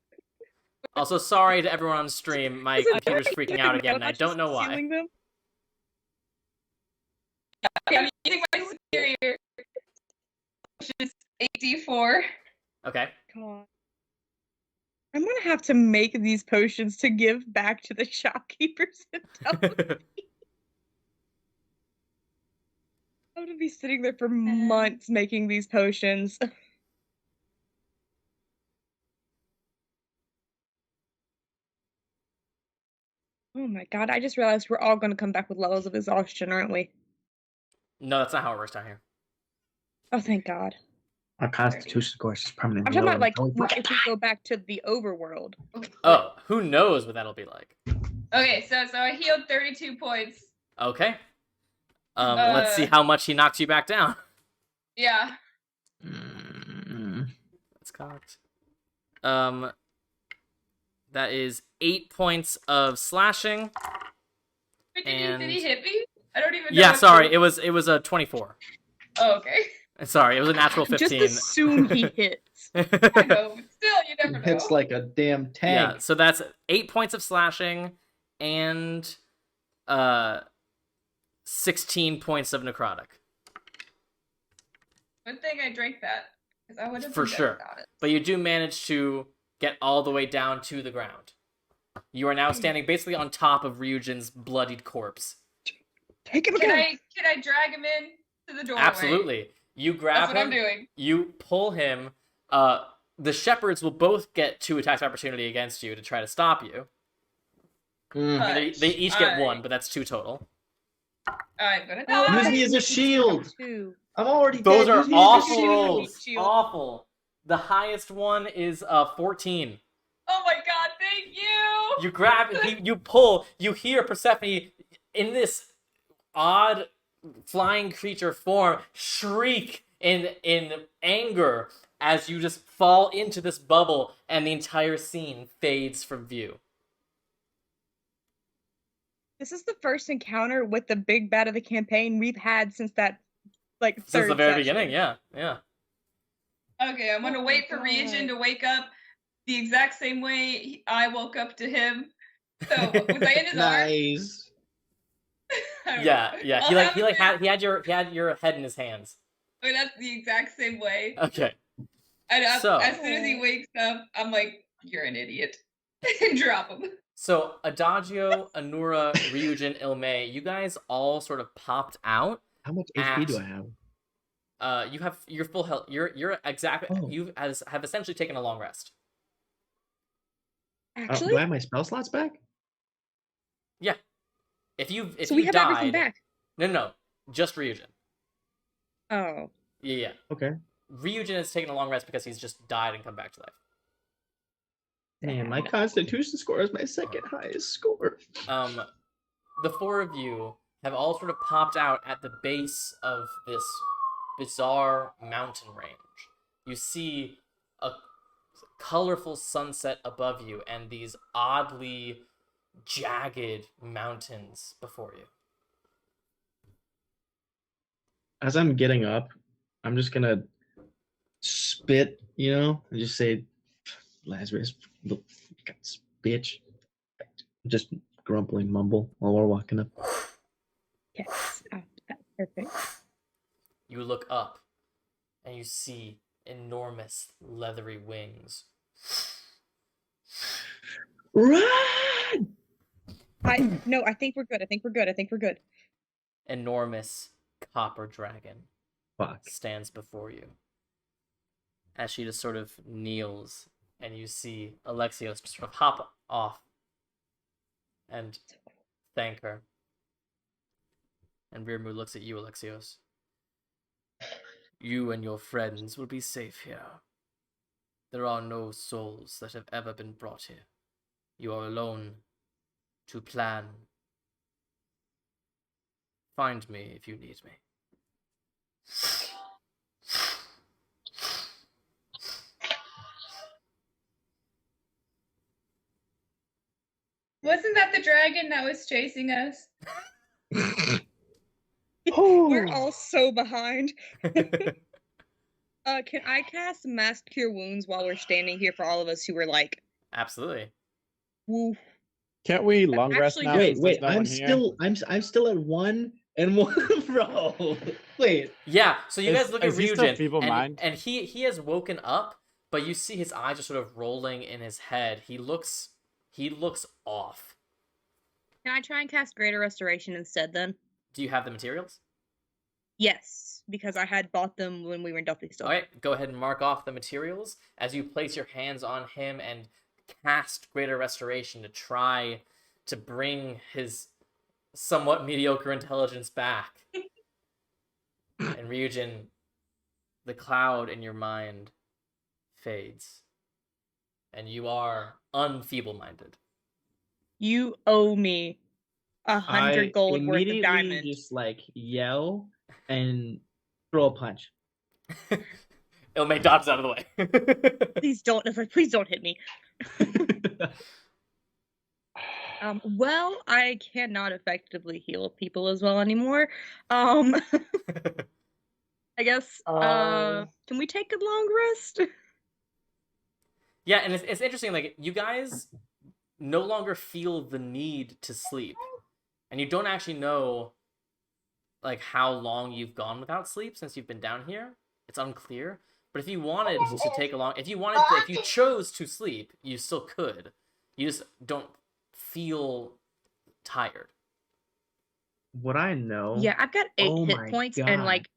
Also, sorry to everyone on stream. My computer's freaking out again, and I don't know why. Them? Okay, I'm using my superior, which is 8d4. Okay. Come on. I'm gonna have to make these potions to give back to the shopkeepers and tell them. I'm gonna be sitting there for months making these potions. Oh my god, I just realized we're all gonna come back with levels of exhaustion, aren't we? No, that's not how it works down here. Oh, thank god. Our constitution score is permanently I'm talking lower. about, like, if we go back to the overworld. Oh, who knows what that'll be like. Okay, so I healed 32 points. Okay. Let's see how much he knocks you back down. Yeah. That's cocked. That is 8 points of slashing. Wait, And... did he hit me? I don't even know. Yeah, sorry, it was a 24. Oh, okay. Sorry, it was a natural 15. Just assume he hits. I know, but still, you never know. It's like a damn tank. Yeah, so that's 8 points of slashing and 16 points of necrotic. Good thing I drank that, because I would have For been dead sure. without it. But you do manage to get all the way down to the ground. You are now standing basically on top of Ryujin's bloodied corpse. Take him Can again. I drag him in to the doorway? Absolutely. You grab That's what him. I'm doing. You pull him. The shepherds will both get 2 attacks of opportunity against you to try to stop you. They each get 1, but that's 2 total. I'm gonna Oh, die. Use me as a shield. Two. I'm already Those dead. are Use me as a awful shield. rolls. Shield. Awful. The highest one is 14. Oh my god, thank you! You grab, you pull, you hear Persephone in this odd flying creature form shriek in anger as you just fall into this bubble and the entire scene fades from view. This is the first encounter with the big bad of the campaign we've had since that, like, Since third the very session. beginning, yeah. Okay, I'm gonna Oh wait for my Ryujin God. to wake up the exact same way I woke up to him. So, was I in his arms? Nice. I don't Yeah, know. yeah. I'll He have him in- had your head in his hands. Oh, that's the exact same way. Okay. And So- as soon as he wakes up, I'm like, "You're an idiot," and drop him. So Adagio, Anura, Ryujin, Ilme, you guys all sort of popped out. How much HP do I have? You have your full health. You're exactly. Oh. You have essentially taken a long rest. Actually, Do I have my spell slots back? Yeah. If you so we have died, everything back. No, just Ryujin. Oh. Yeah. Okay. Ryujin has taken a long rest because he's just died and come back to life. And my constitution score is my second highest score. The 4 of you have all sort of popped out at the base of this bizarre mountain range. You see a colorful sunset above you and these oddly jagged mountains before you. As I'm getting up, I'm just gonna spit, and just say, Lazarus, look, bitch. Just grumbling mumble while we're walking up. Yes. Oh, that's perfect. You look up and you see enormous leathery wings. Run! I think we're good. I think we're good. Enormous copper dragon. Fuck. stands before you. As she just sort of kneels, and you see Alexios just sort of hop off and thank her. And Rirmu looks at you, Alexios. You and your friends will be safe here. There are no souls that have ever been brought here. You are alone to plan. Find me if you need me. Wasn't that the dragon that was chasing us? We're all so behind. Can I cast Mass Cure Wounds while we're standing here for all of us who were like, Absolutely. woo? Can't we long rest Actually, now? Wait, since there's no I'm one here? still at 1 and 1, bro. Wait. Yeah, so you guys look at is he still Ryujin, feeble-minded? and he has woken up, but you see his eyes are sort of rolling in his head. He looks off. Can I try and cast Greater Restoration instead then? Do you have the materials? Yes, because I had bought them when we were in Duffy Still. All right, go ahead and mark off the materials as you place your hands on him and cast Greater Restoration to try to bring his somewhat mediocre intelligence back. And Ryujin, the cloud in your mind fades, and you are unfeeble-minded. You owe me 100 gold worth of immediately diamond. just like yell and throw a punch. Ilmay dodges out of the way. Please don't hit me. Well, I cannot effectively heal people as well anymore. I guess. Can we take a long rest? Yeah, and it's interesting. Like, you guys no longer feel the need to sleep, and you don't actually know like how long you've gone without sleep since you've been down here. It's unclear. But if you wanted to take a long, if you chose to sleep, you still could. You just don't feel tired. Would I know? Yeah, I've got 8 Oh hit my points God. and like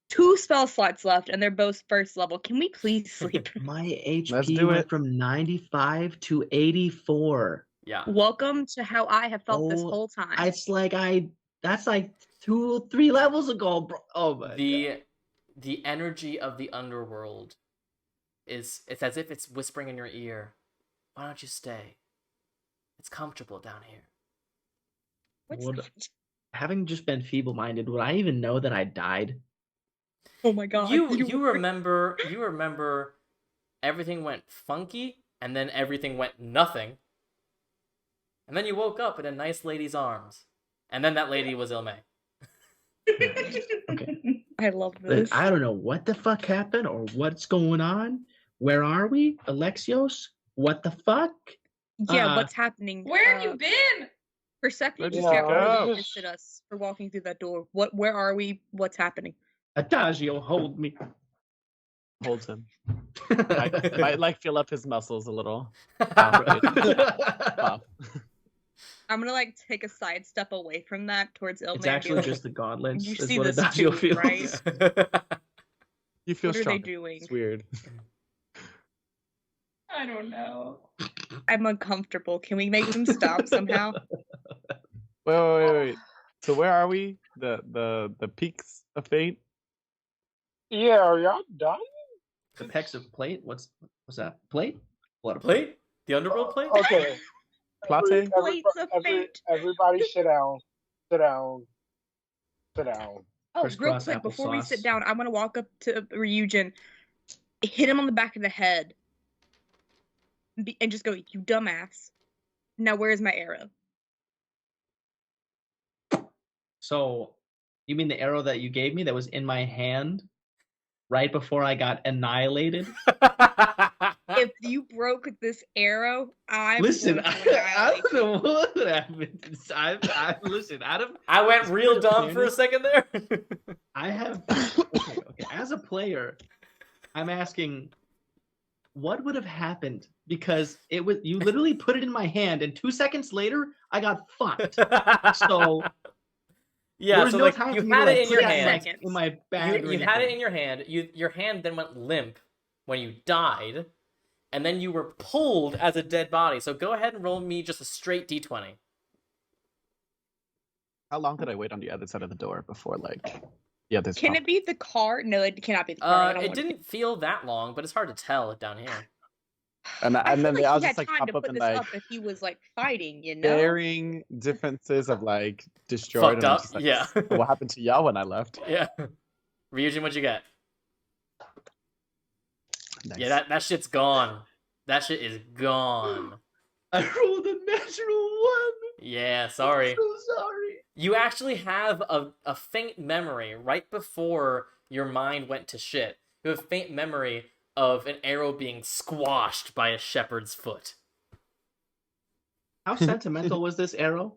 2 spell slots left, and they're both first level. Can we please sleep? My Let's HP do went it. from 95 to 84. Yeah. Welcome to how I have felt this Oh, whole time. It's like that's like 2 3 levels ago, bro. Oh my God. The energy of the underworld it's as if it's whispering in your ear. Why don't you stay? It's comfortable down here. What's Would- that? Having just been feeble-minded, would I even know that I died? Oh my god. You remember everything went funky, and then everything went nothing. And then you woke up in a nice lady's arms. And then that lady was Ilmay. Okay. I love But this. I don't know what the fuck happened or what's going on. Where are we? Alexios? What the fuck? Yeah, what's happening? Where have you been? Persephone Where'd just you got go? really pissed at us for walking through that door. Where are we? What's happening? Adagio, hold me. Holds him. Might like feel up his muscles a little. I'm gonna like take a side step away from that towards Ilmay. It's and be actually like, just the gauntlets. You is see what this Adagio too, feels. right? You feel What are they strong. doing? It's weird. I don't know. I'm uncomfortable. Can we make them stop somehow? Wait. So where are we? The peaks of fate? Yeah, are y'all done? The pecs of plate? What's that? Plate? What a Plate? The underworld plate? Okay. Plate? Plates of fate. Everybody sit down. Sit down. Sit down. Oh, real Crisscross quick, before we sit applesauce. down, I want to walk up to Ryujin, hit him on the back of the head, and just go, "You dumbass! Now where's my arrow?" So, you mean the arrow that you gave me that was in my hand right before I got annihilated? If you broke this arrow, I'm Listen, going to I annihilate don't know what happened. Listen, I went real dumb for a second there. I have okay. As a player, I'm asking, what would have happened? Because it was you literally put it in my hand, and 2 seconds later, I got fucked. So Yeah, there was so no like time you for me had to it like, in put your that hand. in my bag. You had it in your hand. Your hand then went limp when you died, and then you were pulled as a dead body. So go ahead and roll me just a straight d20. How long did I wait on the other side of the door before, like, the others? Can it be the car? No, it cannot be the car. I don't It want didn't feel that long, but it's hard to tell down here. And I feel then like I'll he had just like time pop to up put and this like up if he was like fighting, you know? varying differences of like destroyed. Fucked And I'm up? just like, Yeah. "So what happened to y'all when I left?" Yeah. Ryujin, what'd you get? Nice. Yeah, that shit's gone. That shit is gone. I rolled a natural one. Yeah, sorry. I'm so sorry. You actually have a faint memory right before your mind went to shit. You have a faint memory of an arrow being squashed by a shepherd's foot. How sentimental was this arrow?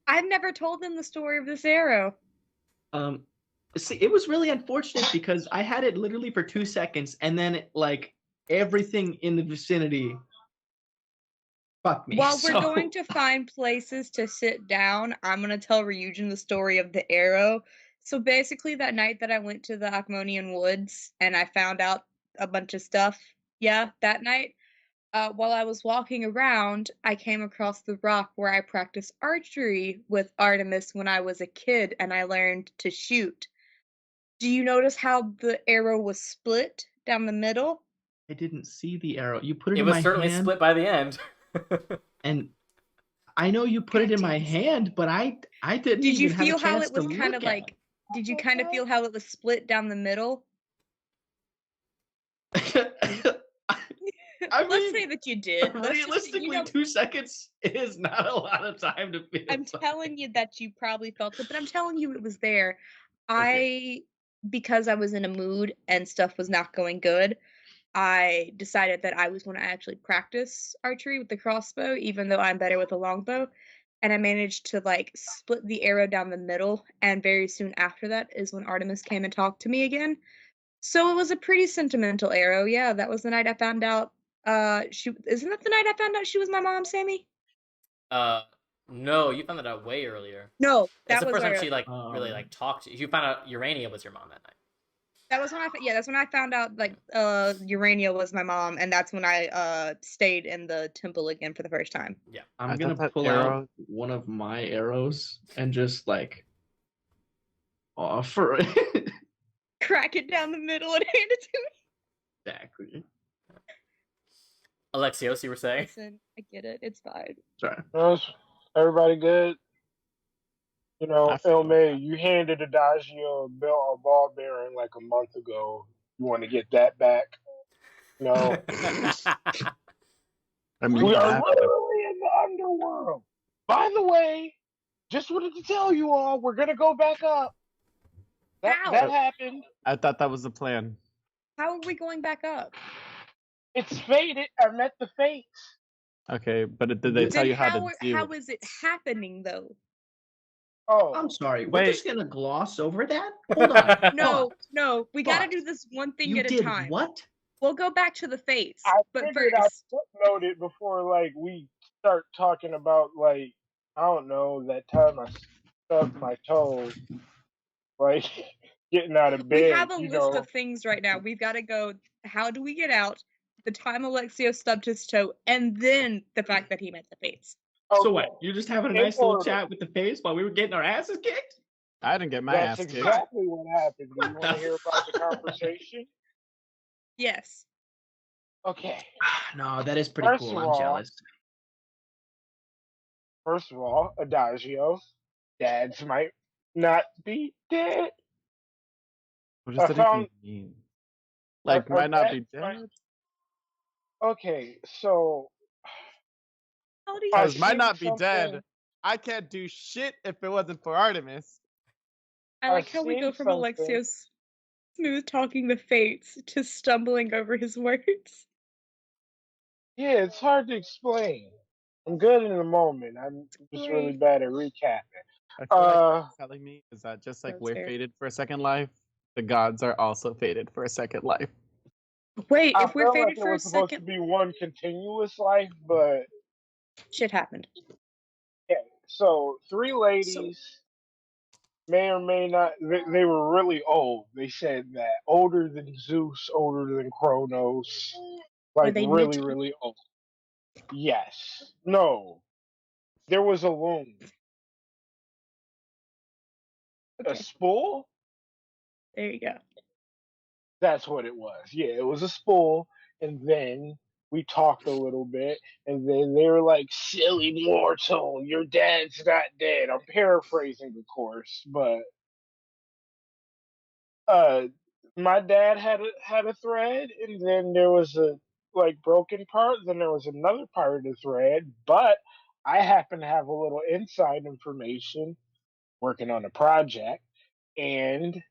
I've never told them the story of this arrow. See, it was really unfortunate because I had it literally for 2 seconds, and then like everything in the vicinity fucked me. While we're going to find places to sit down, I'm going to tell Ryujin the story of the arrow. So basically that night that I went to the Acmonian Woods and I found out a bunch of stuff, that night, while I was walking around, I came across the rock where I practiced archery with Artemis when I was a kid and I learned to shoot. Do you notice how the arrow was split down the middle? I didn't see the arrow. You put it, It in was my certainly hand, split by the end. and I know you put it in my hand, but I didn't Did you even have feel a how chance it was to kind of look at like? Did you kind of feel how it was split down the middle? it. I Let's mean, say that you did. Let's just, realistically, 2 seconds is not a lot of time to feel. I'm telling you that you probably felt it, but I'm telling you it was there. Okay. Because I was in a mood and stuff was not going good, I decided that I was going to actually practice archery with the crossbow, even though I'm better with a longbow. And I managed to like split the arrow down the middle. And very soon after that is when Artemis came and talked to me again. So it was a pretty sentimental arrow. Yeah, that was the night I found out. Isn't that the night I found out she was my mom, Sammy? No, you found that out way earlier. No, That's that the was first time earlier. she like really like talked to you. You found out Urania was your mom that night. That was when that's when I found out like Urania was my mom, and that's when I stayed in the temple again for the first time. Yeah. I'm gonna pull out one of my arrows and just like offer it. Crack it down the middle and hand it to me. Exactly. Alexios, you were saying? Listen, I get it. It's fine. Sorry. Everybody good? You know, Elme, you handed Adagio a ball bearing like a month ago. You want to get that back? No. I mean, we are literally in the underworld. By the way, just wanted to tell you all, we're going to go back up. That happened. I thought that was the plan. How are we going back up? It's fated. I met the fates. Okay, but did they tell you how to do How is it happening, though? Oh, I'm sorry. We're just gonna gloss over that. Hold on. No. We gotta do this one thing at a time. What? We'll go back to the fates. But first, I footnoted before, like, we start talking about, like, I don't know, that time I stubbed my toe, like, getting out of bed. We have a list of things right now. We've got to go. How do we get out? The time Alexios stubbed his toe, and then the fact that he met the fates. So what? You're just having a nice little chat with the face while we were getting our asses kicked? I didn't get my ass kicked. That's exactly what happened. Do you want to hear about the conversation? Yes. Okay. No, that is pretty cool. I'm jealous. First of all, Adagio, dads might not be dead. What does that even mean? Like, might not be dead? Okay, so... Because might not be dead. I can't do shit if it wasn't for Artemis. I like how we go from Alexios smooth talking the fates to stumbling over his words. Yeah, it's hard to explain. I'm good in the moment. I'm just really bad at recapping. I feel like what you're telling me is that just like we're fated for a second life, the gods are also fated for a second life. Wait, if we're fated for a second, it was supposed to be one continuous life, but shit happened. Yeah. So 3 ladies may or may not. They were really old. They said that older than Zeus, older than Kronos, Were like they really, Nietzsche? really old. Yes. No. There was a loom, a Okay, spool. there you go. That's what it was. Yeah, it was a spool, and then we talked a little bit, and then they were like, "Silly mortal, your dad's not dead." I'm paraphrasing, of course, but uh, my dad had a thread, and then there was a like broken part. Then there was another part of the thread, but I happen to have a little inside information working on a project, and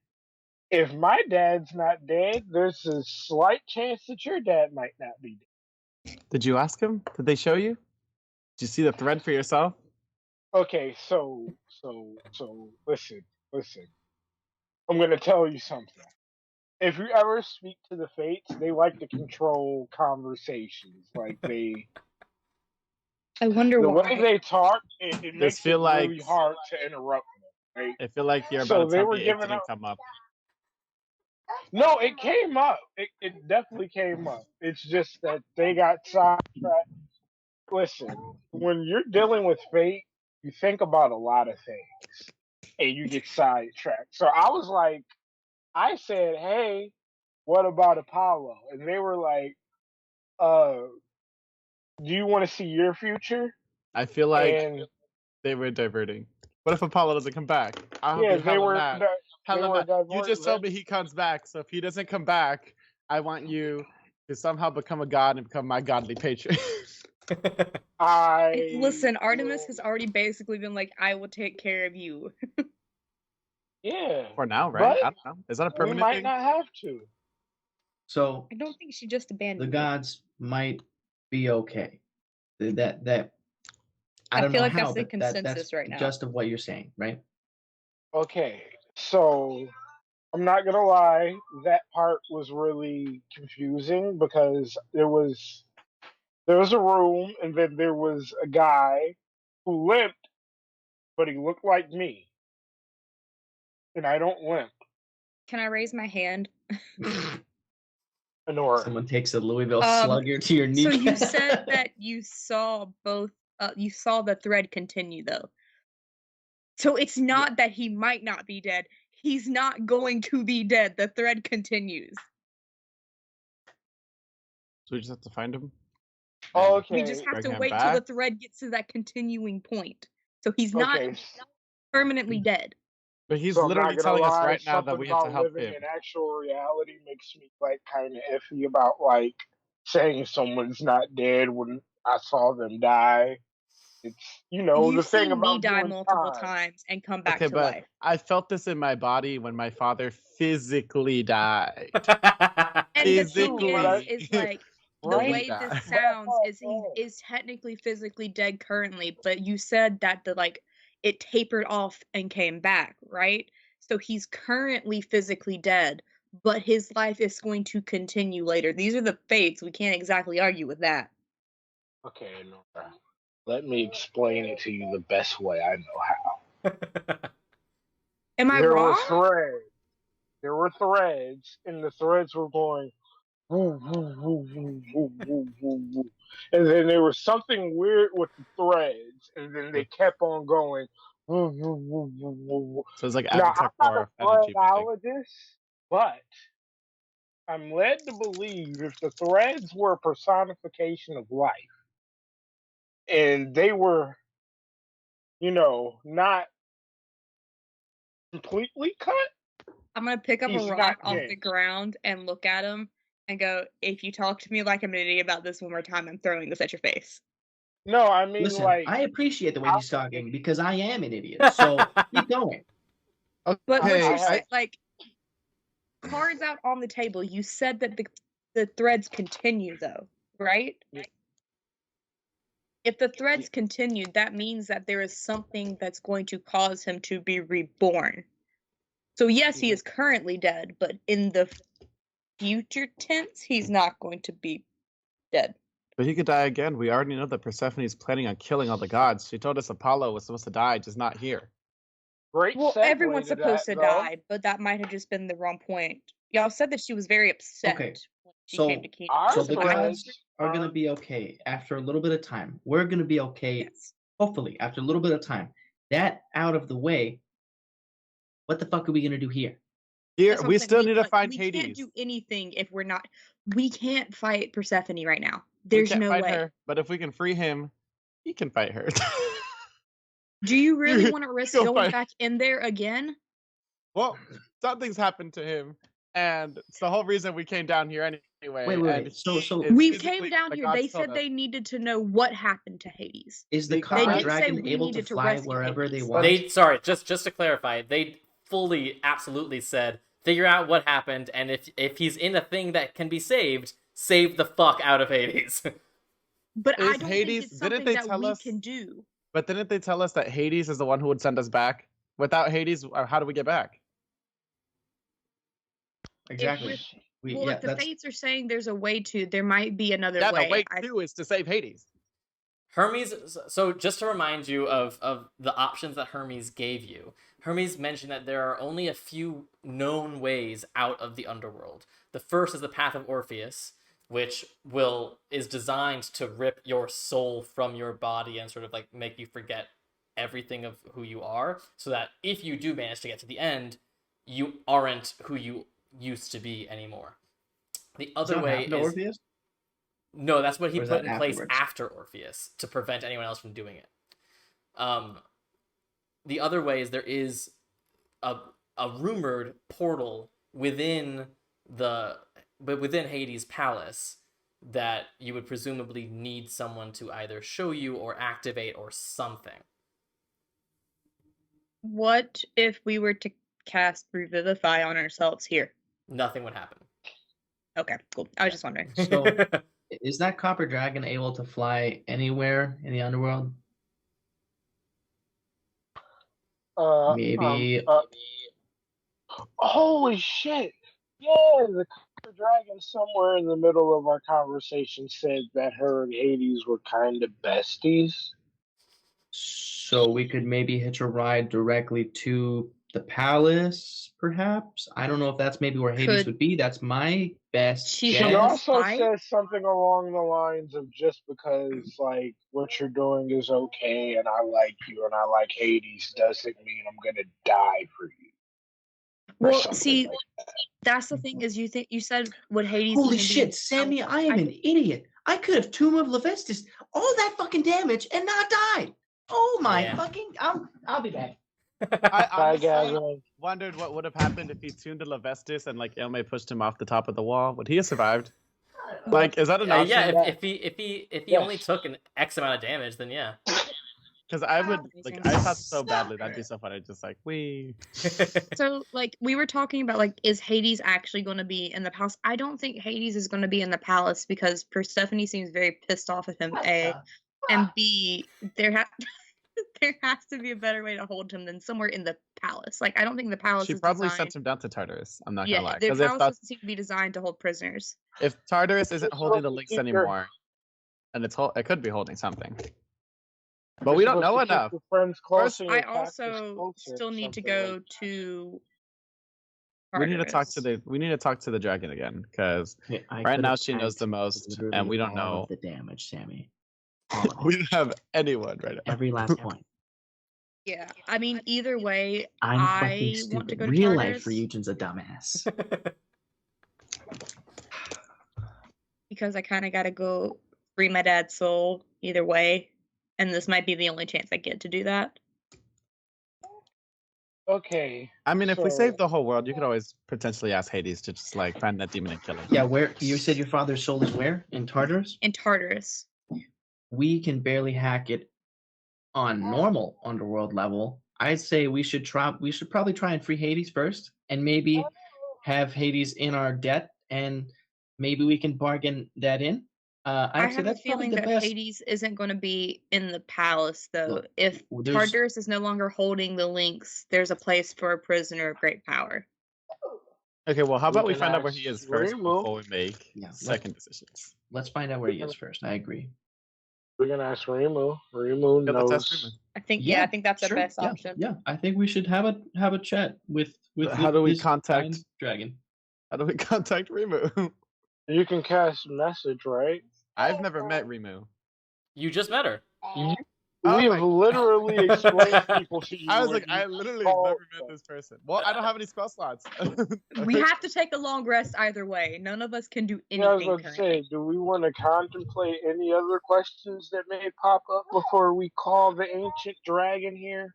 if my dad's not dead, there's a slight chance that your dad might not be dead. Did you ask him? Did they show you? Did you see the thread for yourself? Okay, so listen. I'm gonna tell you something. If you ever speak to the fates, they like to control conversations. Like I wonder the way why. they talk, it Just makes it feel like really hard to interrupt them. Right? I feel like you're about So to they tell were me it giving didn't up. come up. No, it came up. It definitely came up. It's just that they got sidetracked. Listen, when you're dealing with fate, you think about a lot of things and you get sidetracked. So I was like, I said, "Hey, what about Apollo?" And they were like, "Uh, do you want to see your future?" I feel like And they were diverting. What if Apollo doesn't come back? I'll yeah, be hella mad. they Hella were mad. You just told diverted. me he comes back, so if he doesn't come back, I want you to somehow become a god and become my godly patron. Listen, Artemis Will, has already basically been like, I will take care of you. yeah, For now, right? but I don't know. Is that a we permanent might thing? not have to. So I don't think she just the abandoned me. gods might be okay. That I don't feel know like how, that's the but that's consensus right the now. gist of what you're saying, right? Okay, so I'm not gonna lie, that part was really confusing because there was a room and then there was a guy who limped, but he looked like me, and I don't limp. Can I raise my hand? Nor Someone takes a Louisville Um, Slugger to your So kneecap. you said that you saw both. You saw the thread continue, though. So it's not that he might not be dead. He's not going to be dead. The thread continues. So we just have to find him? okay, We just have Bring to him wait till the back? thread gets to that continuing point. So he's not okay. permanently dead. But he's So I'm not literally gonna telling us lie, right now that something we have to about help living him. in actual reality makes me like kind of iffy about like saying someone's not dead when I saw them die. It's the You've thing seen me about die doing multiple time. times and come back Okay, to but life. I felt this in my body when my father physically died. And the thing Physically. is like the Right? way this sounds is he is technically physically dead currently, but you said that it tapered off and came back, right? So he's currently physically dead, but his life is going to continue later. These are the fates. We can't exactly argue with that. Okay, Nora. Let me explain it to you the best way I know how. Am I There were wrong? threads. There were threads, and the threads were going woo, woo, woo, woo, woo, woo, woo, woo. And then there was something weird with the threads, and then they kept on going woo, woo, woo, woo, woo, woo. So it's like Now, I'm Avatar not Korra a energy bending. threadologist, but I'm led to believe if the threads were a personification of life, and they were, not completely cut, I'm gonna pick up a he's not rock off dead. the ground and look at him and go, if you talk to me like I'm an idiot about this one more time, I'm throwing this at your face. No, I mean, Listen, like, I appreciate the way he's I- talking because I am an idiot. So keep going. But what Okay, you're saying, cards out on the table, you said that the threads continue, though, right? Yeah. If the threads continue, that means that there is something that's going to cause him to be reborn. So yes, he is currently dead, but in the future tense, he's not going to be dead. But he could die again. We already know that Persephone is planning on killing all the gods. She told us Apollo was supposed to die, just not here. Great Well, segue everyone's to supposed to that, though. die, but that might have just been the wrong point. Y'all said that she was very upset Okay, when she so- came to Keenan. Our So the friends gods are gonna be okay after a little bit of time. We're gonna be okay, Yes. hopefully, after a little bit of time. That out of the way, what the fuck are we gonna do here? Here, That's what we I'm saying. still need to find we Hades. can't do anything if we're not. We can't fight Persephone right now. We There's can't no fight way. her, but if we can free him, he can fight her. Do you really You- want to risk go going fight- back in there again? Well, something's happened to him, and it's the whole reason we came down here anyway. Wait. and So is We physically- came down the here. gods They told said us. they needed to know what happened to Hades. is the They copper did say dragon we able to needed to fly rescue wherever they Hades. want? They sorry, just to clarify, they fully, absolutely said, figure out what happened, and if he's in a thing that can be saved, save the fuck out of Hades. But I Is don't Hades- think it's didn't something they that tell we us- can do. But didn't they tell us that Hades is the one who would send us back? Without Hades, how do we get back? Exactly. Well, if the fates are saying there's a way to, there might be another Yeah, way. the way to is to save Hades. Hermes, so just to remind you of the options that Hermes gave you, Hermes mentioned that there are only a few known ways out of the underworld. The first is the path of Orpheus, which is designed to rip your soul from your body and sort of like make you forget everything of who you are, so that if you do manage to get to the end, you aren't who you used to be anymore. The other way is Orpheus? no, that's what he Or is put that in place afterwards? after Orpheus to prevent anyone else from doing it. The other way is there is a rumored portal within Hades' palace that you would presumably need someone to either show you or activate or something. What if we were to cast Revivify on ourselves here? Nothing would happen. Okay, cool. I was just wondering. So, is that copper dragon able to fly anywhere in the underworld? Maybe. Holy shit! Yeah, the Copper Dragon somewhere in the middle of our conversation said that her and Hades were kind of besties. So we could maybe hitch a ride directly to the palace, perhaps? I don't know if that's maybe where Hades Could- would be. That's my best She She guess. Yes. also Fine. says something along the lines of just because like what you're doing is okay and I like you and I like Hades doesn't mean I'm gonna die for you. Or Well, something see, like that's the thing is you said would Hades Holy even be shit, in- Sammy, I am an idiot. I could have Tomb of Hephaestus all that fucking damage and not died. Oh my Yeah. fucking... I'll be back. I Bye, honestly Gavin. wondered what would have happened if he tuned to Lavestis and like Ilme pushed him off the top of the wall. Would he have survived? Like, is that an option? yeah, if he Yes. only took an X amount of damage, then yeah. Because I would like, I thought so badly that'd be so funny. Just like we. So, like, we were talking about, like, is Hades actually going to be in the palace? I don't think Hades is going to be in the palace because Persephone seems very pissed off at him, A. And B, there has to be a better way to hold him than somewhere in the palace. Like, I don't think the palace She is probably designed... sent him down to Tartarus. I'm not Yeah, gonna lie. the Because palace doesn't seem to be designed to hold prisoners. if Tartarus isn't holding the links Keep your- anymore, and it could be holding something, but we don't know Supposed to keep enough. your friends close and your I taxes also closer, still need to something go like that. to... We need to talk Tartarus. to the dragon again because I right could now have she knows tanked the most, literally and we don't all know. of the damage, Sammy. All of We it. don't have anyone right now. Every last point. Yeah, I mean, either way, I'm I fucking want to stupid. go to Real Tartarus life Ryujin's a dumbass. because I kind of got to go free my dad's soul either way, and this might be the only chance I get to do that. Okay. I mean, if we So- save the whole world, you could always potentially ask Hades to just like find that demon and kill him. Yeah, where you said your father's soul is where? In Tartarus? In Tartarus. We can barely hack it on normal underworld level. I'd say we should probably try and free Hades first, and maybe have Hades in our debt, and maybe we can bargain that in. I I'd say have a that's probably feeling the that best. Hades isn't going to be in the palace, though. Look, If there's- Tartarus is no longer holding the links, there's a place for a prisoner of great power. Okay, well, how about we can find out where ask he is first Rirmu. before we make Yeah, second decisions? Let's find out where he is first. I agree. We're gonna ask Rirmu. Rirmu Yeah, let's knows. ask Rirmu. I think that's the best yeah, option. Yeah, I think we should have a chat with How do we this contact fine dragon. How do we contact Rirmu? You can cast message, right? I've never met Rirmu. You just met her. Oh We my have literally explained people to you. I was when like, you I literally called never met this person. Well, I don't have any spell slots. We have to take a long rest either way. None of us can do anything. Yeah, I was about to currently. say, do we want to contemplate any other questions that may pop up before we call the ancient dragon here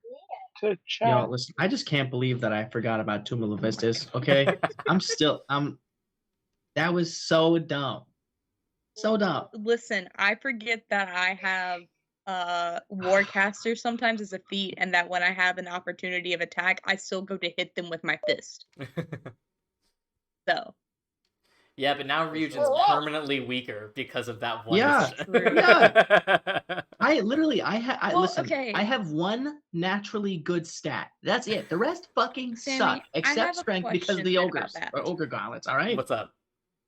to chat? Yo, listen, I just can't believe that I forgot about Tomb of Levistus. Okay, that was so dumb. So dumb. Listen, I forget that I have Warcaster sometimes as a feat, and that when I have an opportunity of attack, I still go to hit them with my fist. So. Yeah, but now Ryujin's permanently weaker because of that one. Yeah, decision. yeah. Well, listen. okay. I have one naturally good stat. That's it. The rest fucking Sammy, suck, I have except a strength because of the question ogres about or that. ogre gauntlets. All right. What's up?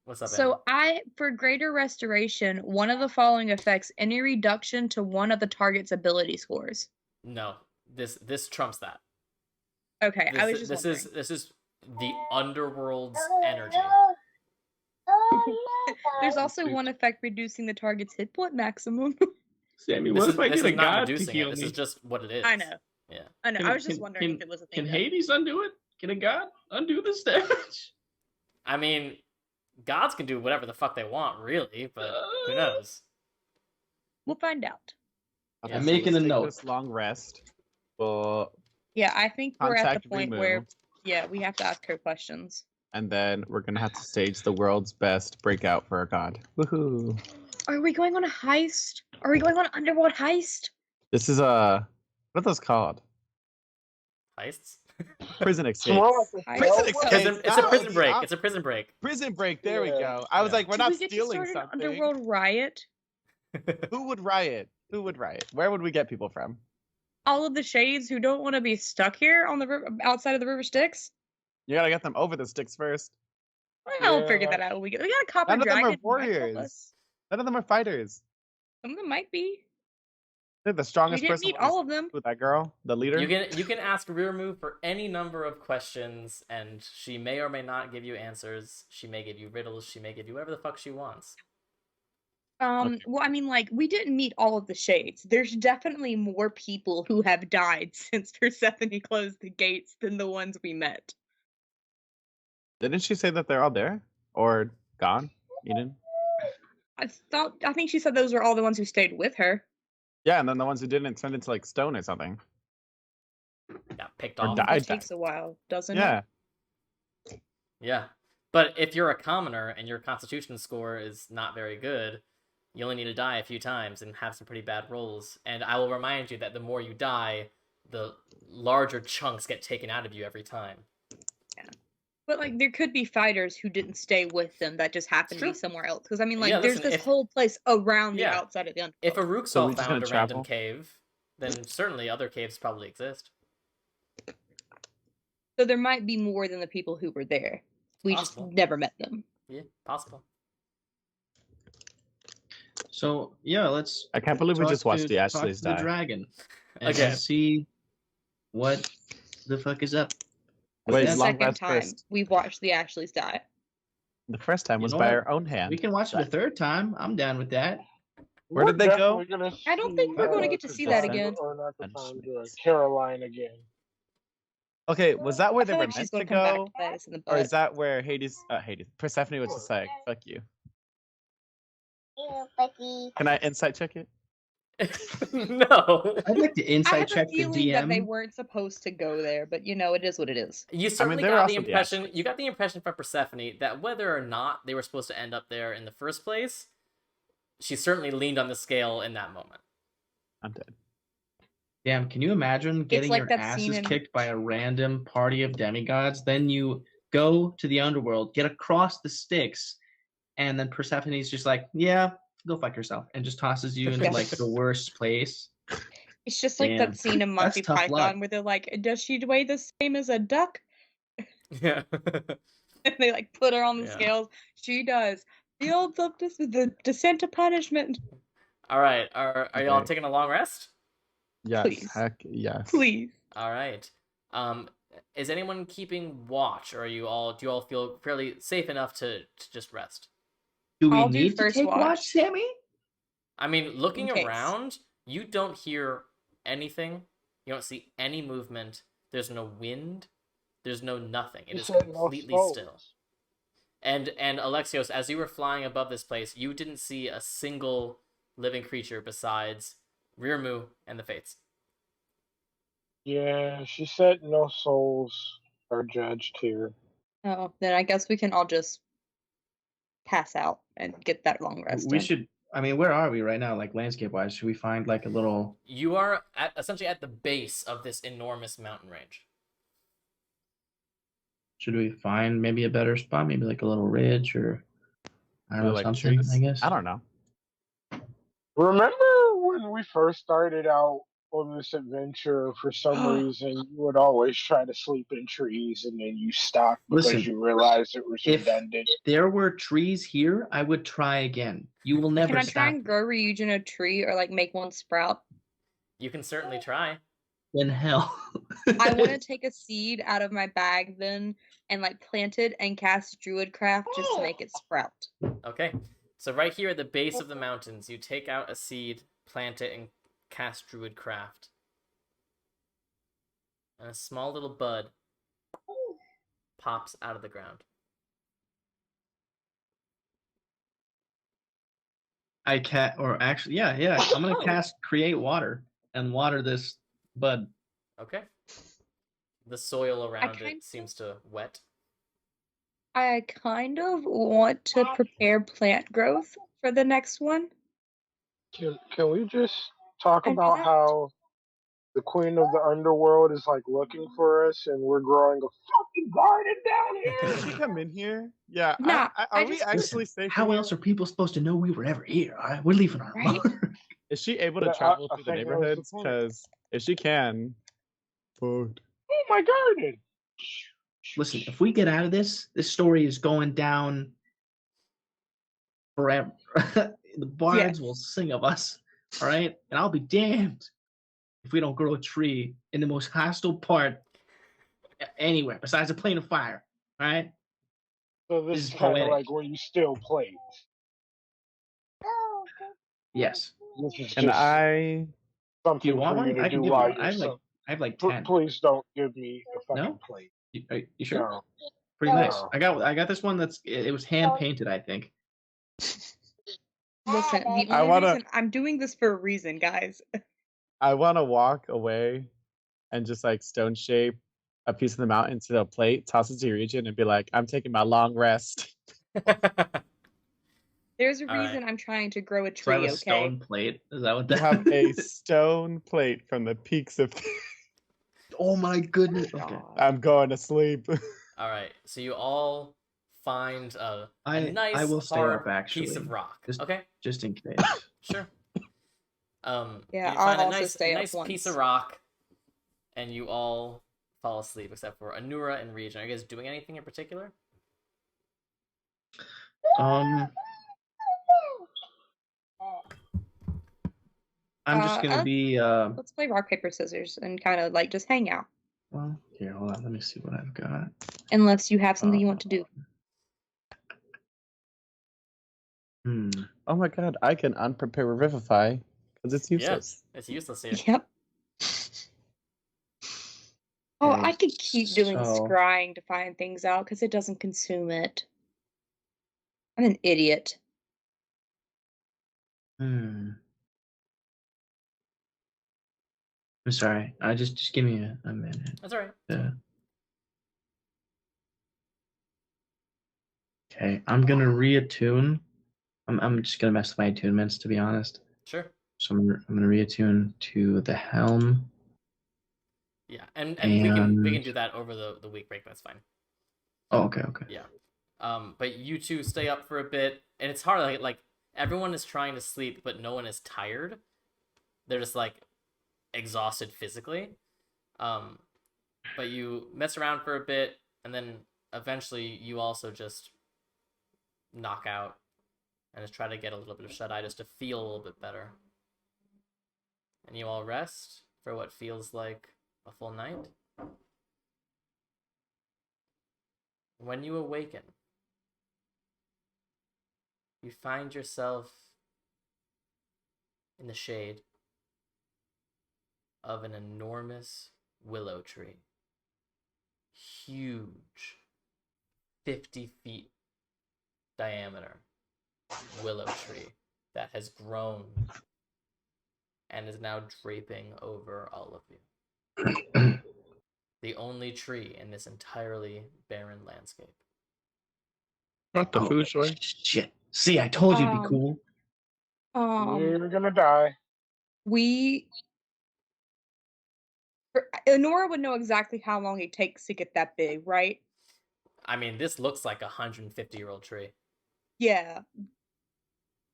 What's up? So for greater restoration, one of the following affects any reduction to one of the target's ability scores. No, this trumps that. Okay, I was just wondering. This is the underworld's energy. There's also one effect reducing the target's hit point maximum. Sammy, This what is, if I this get a is not god to reducing heal it. This me? is just what it is. I know. Yeah. I know. I was just wondering if it was a thing. Can Hades undo it? Can a god undo this damage? I mean, gods can do whatever the fuck they want, really, but who knows? We'll find out. Okay, I'm so making let's a take note. This long rest. Well, Yeah, I think we're at contact the point Rirmu, where we have to ask her questions. and then we're gonna have to stage the world's best breakout for a god. Woohoo! Are we going on a heist? Are we going on an underworld heist? This is what are those called? Heists? Prison It's escape. more like a Prison spell escape. work. It's a No, prison break. I'm- It's a prison break. Prison break. There we Yeah. go. I was Yeah. like, we're Do not we get to stealing start an something. underworld riot? Who would riot? Who would riot? Where would we get people from? All of the shades who don't want to be stuck here on the river, outside of the river Styx? You gotta get them over the sticks first. I'll Yeah. figure that out when we got a copper None of them dragon. are who might help warriors. us. None of them are fighters. Some of them might be. They're the We strongest didn't person. meet all of them. With that girl, the leader. You can ask Rirmu for any number of questions, and she may or may not give you answers. She may give you riddles. She may give you whatever the fuck she wants. Okay. Well, I mean, like, we didn't meet all of the shades. There's definitely more people who have died since Persephone closed the gates than the ones we met. Didn't she say that they're all there or gone? Eden. I think she said those were all the ones who stayed with her. Yeah, and then the ones who didn't turned into like stone or something. Got picked Or off. died. It takes a while, doesn't Yeah. it? Yeah. But if you're a commoner and your constitution score is not very good, you only need to die a few times and have some pretty bad rolls. And I will remind you that the more you die, the larger chunks get taken out of you every time. But, like, there could be fighters who didn't stay with them that just happened to be True. somewhere else. Because, I mean, like, Yeah, there's listen, this if- whole place around the Yeah. outside of the underworld. If a Ruxol So we just found a gonna random travel? cave, then certainly other caves probably exist. So there might be more than the people who were there. We Possible. just never met them. Yeah, possible. So yeah, let's. I can't believe we talk just watched to- the talk Ashleys to the die. dragon and Okay. see what the fuck is up. Wait, the This. long second rest time first. we've watched the Ashleys die. The first time You was know by what? our own hand. We can watch it a third time. I'm down with that. Where We're did they go? definitely gonna I don't think we're gonna get to see that Cassandra- again. Or not And Cassandra, Schmitz. Caroline again. Okay, was that where I they feel were like she's meant to gonna come go? back to bite us in the Or butt. is that where Persephone was just like, fuck you. Can I insight check it? No. I'd like to I insight have check a the feeling that they DM. we're supposed to go there, but you know, it is what it is. You certainly they were got the also the impression. Ashleys. You got the impression from Persephone that whether or not they were supposed to end up there in the first place, she certainly leaned on the scale in that moment. I'm dead. Damn, can you imagine getting like your that scene asses in- kicked by a random party of demigods? Then you go to the underworld, get across the Styx, and then Persephone's just like, yeah, go fuck yourself, and just tosses you into like the worst place. It's just like Damn. that scene in Monty That's tough Python luck. where they're like, "Does she weigh the same as a duck?" Yeah. And they like put her on the Yeah. scales. She does. The old the descent to punishment. All right. Are y'all Okay. taking a long rest? Yes, Please. heck yes. Please. All right. Is anyone keeping watch, or do you all feel fairly safe enough to just rest? Do we I'll do need to first take watch, watch. Sammy? I mean, looking In case. around, you don't hear anything. You don't see any movement. There's no wind. There's no nothing. It You is said no completely souls. still. And Alexios, as you were flying above this place, you didn't see a single living creature besides Rirmu and the Fates. Yeah, she said no souls are judged here. Oh, then I guess we can all just pass out and get that long rest We in. should. I mean, where are we right now? Like landscape wise, should we find like a little? You are essentially at the base of this enormous mountain range. Should we find maybe a better spot? Maybe like a little ridge or I don't know, Like something. trees? I guess. I don't know. Remember when we first started out on this adventure? For some reason, you would always try to sleep in trees, and then you stopped because Listen, you realized it was if redundant. there were trees here, I would try again. You will never Can I stop. try and grow Ryujin a tree or like make one sprout? You can certainly try. In hell. I want to take a seed out of my bag then and like plant it and cast Druidcraft just to make it sprout. Okay. So right here at the base of the mountains, you take out a seed, plant it, and cast Druidcraft. And a small little bud pops out of the ground. I can't, or actually, yeah. I'm gonna cast Create Water and water this bud. Okay. The soil around it seems to wet. I kind of want to prepare plant growth for the next one. Can we just talk And about that- how the queen of the underworld is like looking for us, and we're growing a fucking garden down Can she here? come in here? Yeah. Nah, Are I we just- actually safe? How in here? else are people supposed to know we were ever here? All right, we're leaving our Right? Is she able to Yeah, travel I through the think that was the neighborhoods? point. Because if she can, food. Oh, my garden! Listen, if we get out of this story is going down forever. The bards will sing of us, all right? And I'll be damned if we don't grow a tree in the most hostile part anywhere besides a plane of fire, all right? So this This is is kind of poetic. like when you steal plates. Yes. This is And just Do something you want for you one? to I can do give you while one. you're I have like 10. Please don't give me a fucking No? plate. You sure? No. Pretty nice. No. I got this one that's it was hand painted, I think. Listen, the I only wanna- reason I'm doing this for a reason, guys. I want to walk away and just like stone shape a piece of the mountain to a plate, toss it to your region, and be like, I'm taking my long rest. There's a All right. reason I'm trying to grow a So I have tree, a okay? stone plate. Is that what You that have a stone plate from the peaks of. Oh my goodness. Okay. I'm going to sleep. All right. So you all find a I nice will stay hard up, actually. piece of rock. Just- Okay. Just in case. Sure. Yeah, you find I'll a also stay up nice piece of once. rock, and you all fall asleep except for Anura and Region. Are you guys doing anything in particular? I'm just gonna be Let's play rock, paper, scissors and kind of like just hang out. well, here, hold on, let me see what I've got. Unless you have something you want to do. Oh my god, I can unprepare Revivify because it's useless. Yeah, it's useless here. Yep. Oh, Okay, I could keep doing so- scrying to find things out because it doesn't consume it. I'm an idiot. I'm sorry. Just give me a minute. That's all right. Okay, I'm gonna reattune. I'm just gonna mess with my attunements, to be honest. Sure. So I'm gonna reattune to the helm. Yeah, and we can do that over the week break. That's fine. Oh, okay. Yeah. But you two stay up for a bit, and it's hard. Like everyone is trying to sleep, but no one is tired. They're just like exhausted physically. But you mess around for a bit, and then eventually you also just knock out, and just try to get a little bit of shut-eye just to feel a little bit better. And you all rest for what feels like a full night. When you awaken, you find yourself in the shade of an enormous willow tree. Huge, 50 feet diameter willow tree that has grown and is now draping over all of you. The only tree in this entirely barren landscape. Not the food source. Shit. See, I told you it'd be cool. You're gonna die. Nora would know exactly how long it takes to get that big, right? I mean, this looks like a 150-year-old tree. Yeah.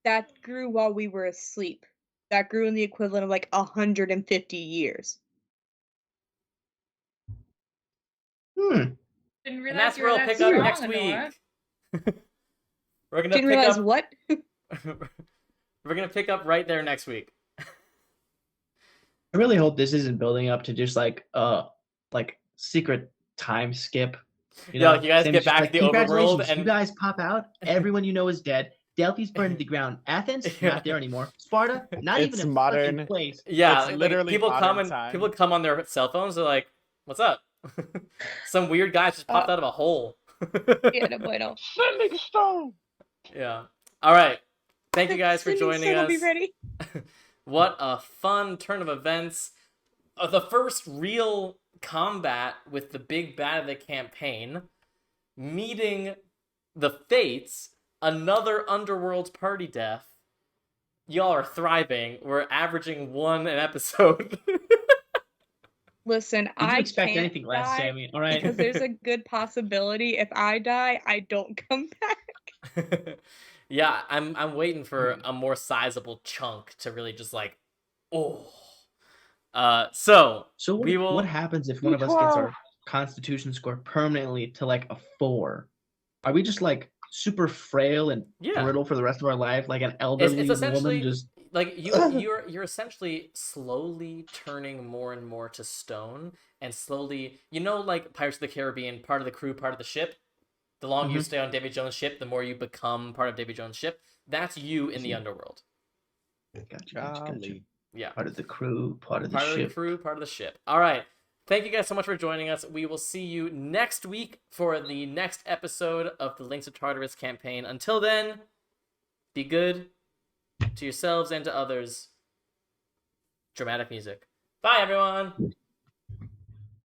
That grew while we were asleep. That grew in the equivalent of like 150 years. Didn't And realize that's you where were we'll that pick up strong, next Honora. week. We're gonna Didn't pick realize up. what? We're gonna pick up right there next week. I really hope this isn't building up to just like secret time skip. Yeah, like you guys Same get as just back like, to the overworld "Congratulations, and you guys pop out. Everyone you know is dead. Delphi's burned to the ground. Athens, not there anymore. Sparta, not It's even a modern. fucking place. yeah, It's like, literally people come modern and time. people come on their cell phones. They're like, "What's up?" Some weird guy just popped out of a hole. Yeah, no bueno. Sending stone. Yeah. All right. Thank you guys for Sending joining stone will us. be ready. What a fun turn of events. The first real combat with the big bad of the campaign, meeting the Fates, another Underworld party death. Y'all are thriving. We're averaging one an episode. Listen, Did I you expect can't anything less, die Sammy? All right. because there's a good possibility if I die, I don't come back. Yeah, I'm waiting for a more sizable chunk to really just like, oh. So we will. What happens if one of us gets our constitution score permanently to like a 4? Are we just like super frail and brittle for the rest of our life, like an elderly It's essentially woman? Just like you're essentially slowly turning more and more to stone, and slowly, like Pirates of the Caribbean, part of the crew, part of the ship. The longer you stay on Davy Jones' ship, the more you become part of Davy Jones' ship. That's you in the underworld. Gotcha. Yeah. Part of the crew, part of the ship. Part of the crew, part of the ship. All right. Thank you guys so much for joining us. We will see you next week for the next episode of the Links of Tartarus campaign. Until then, be good to yourselves and to others. Dramatic music. Bye, everyone.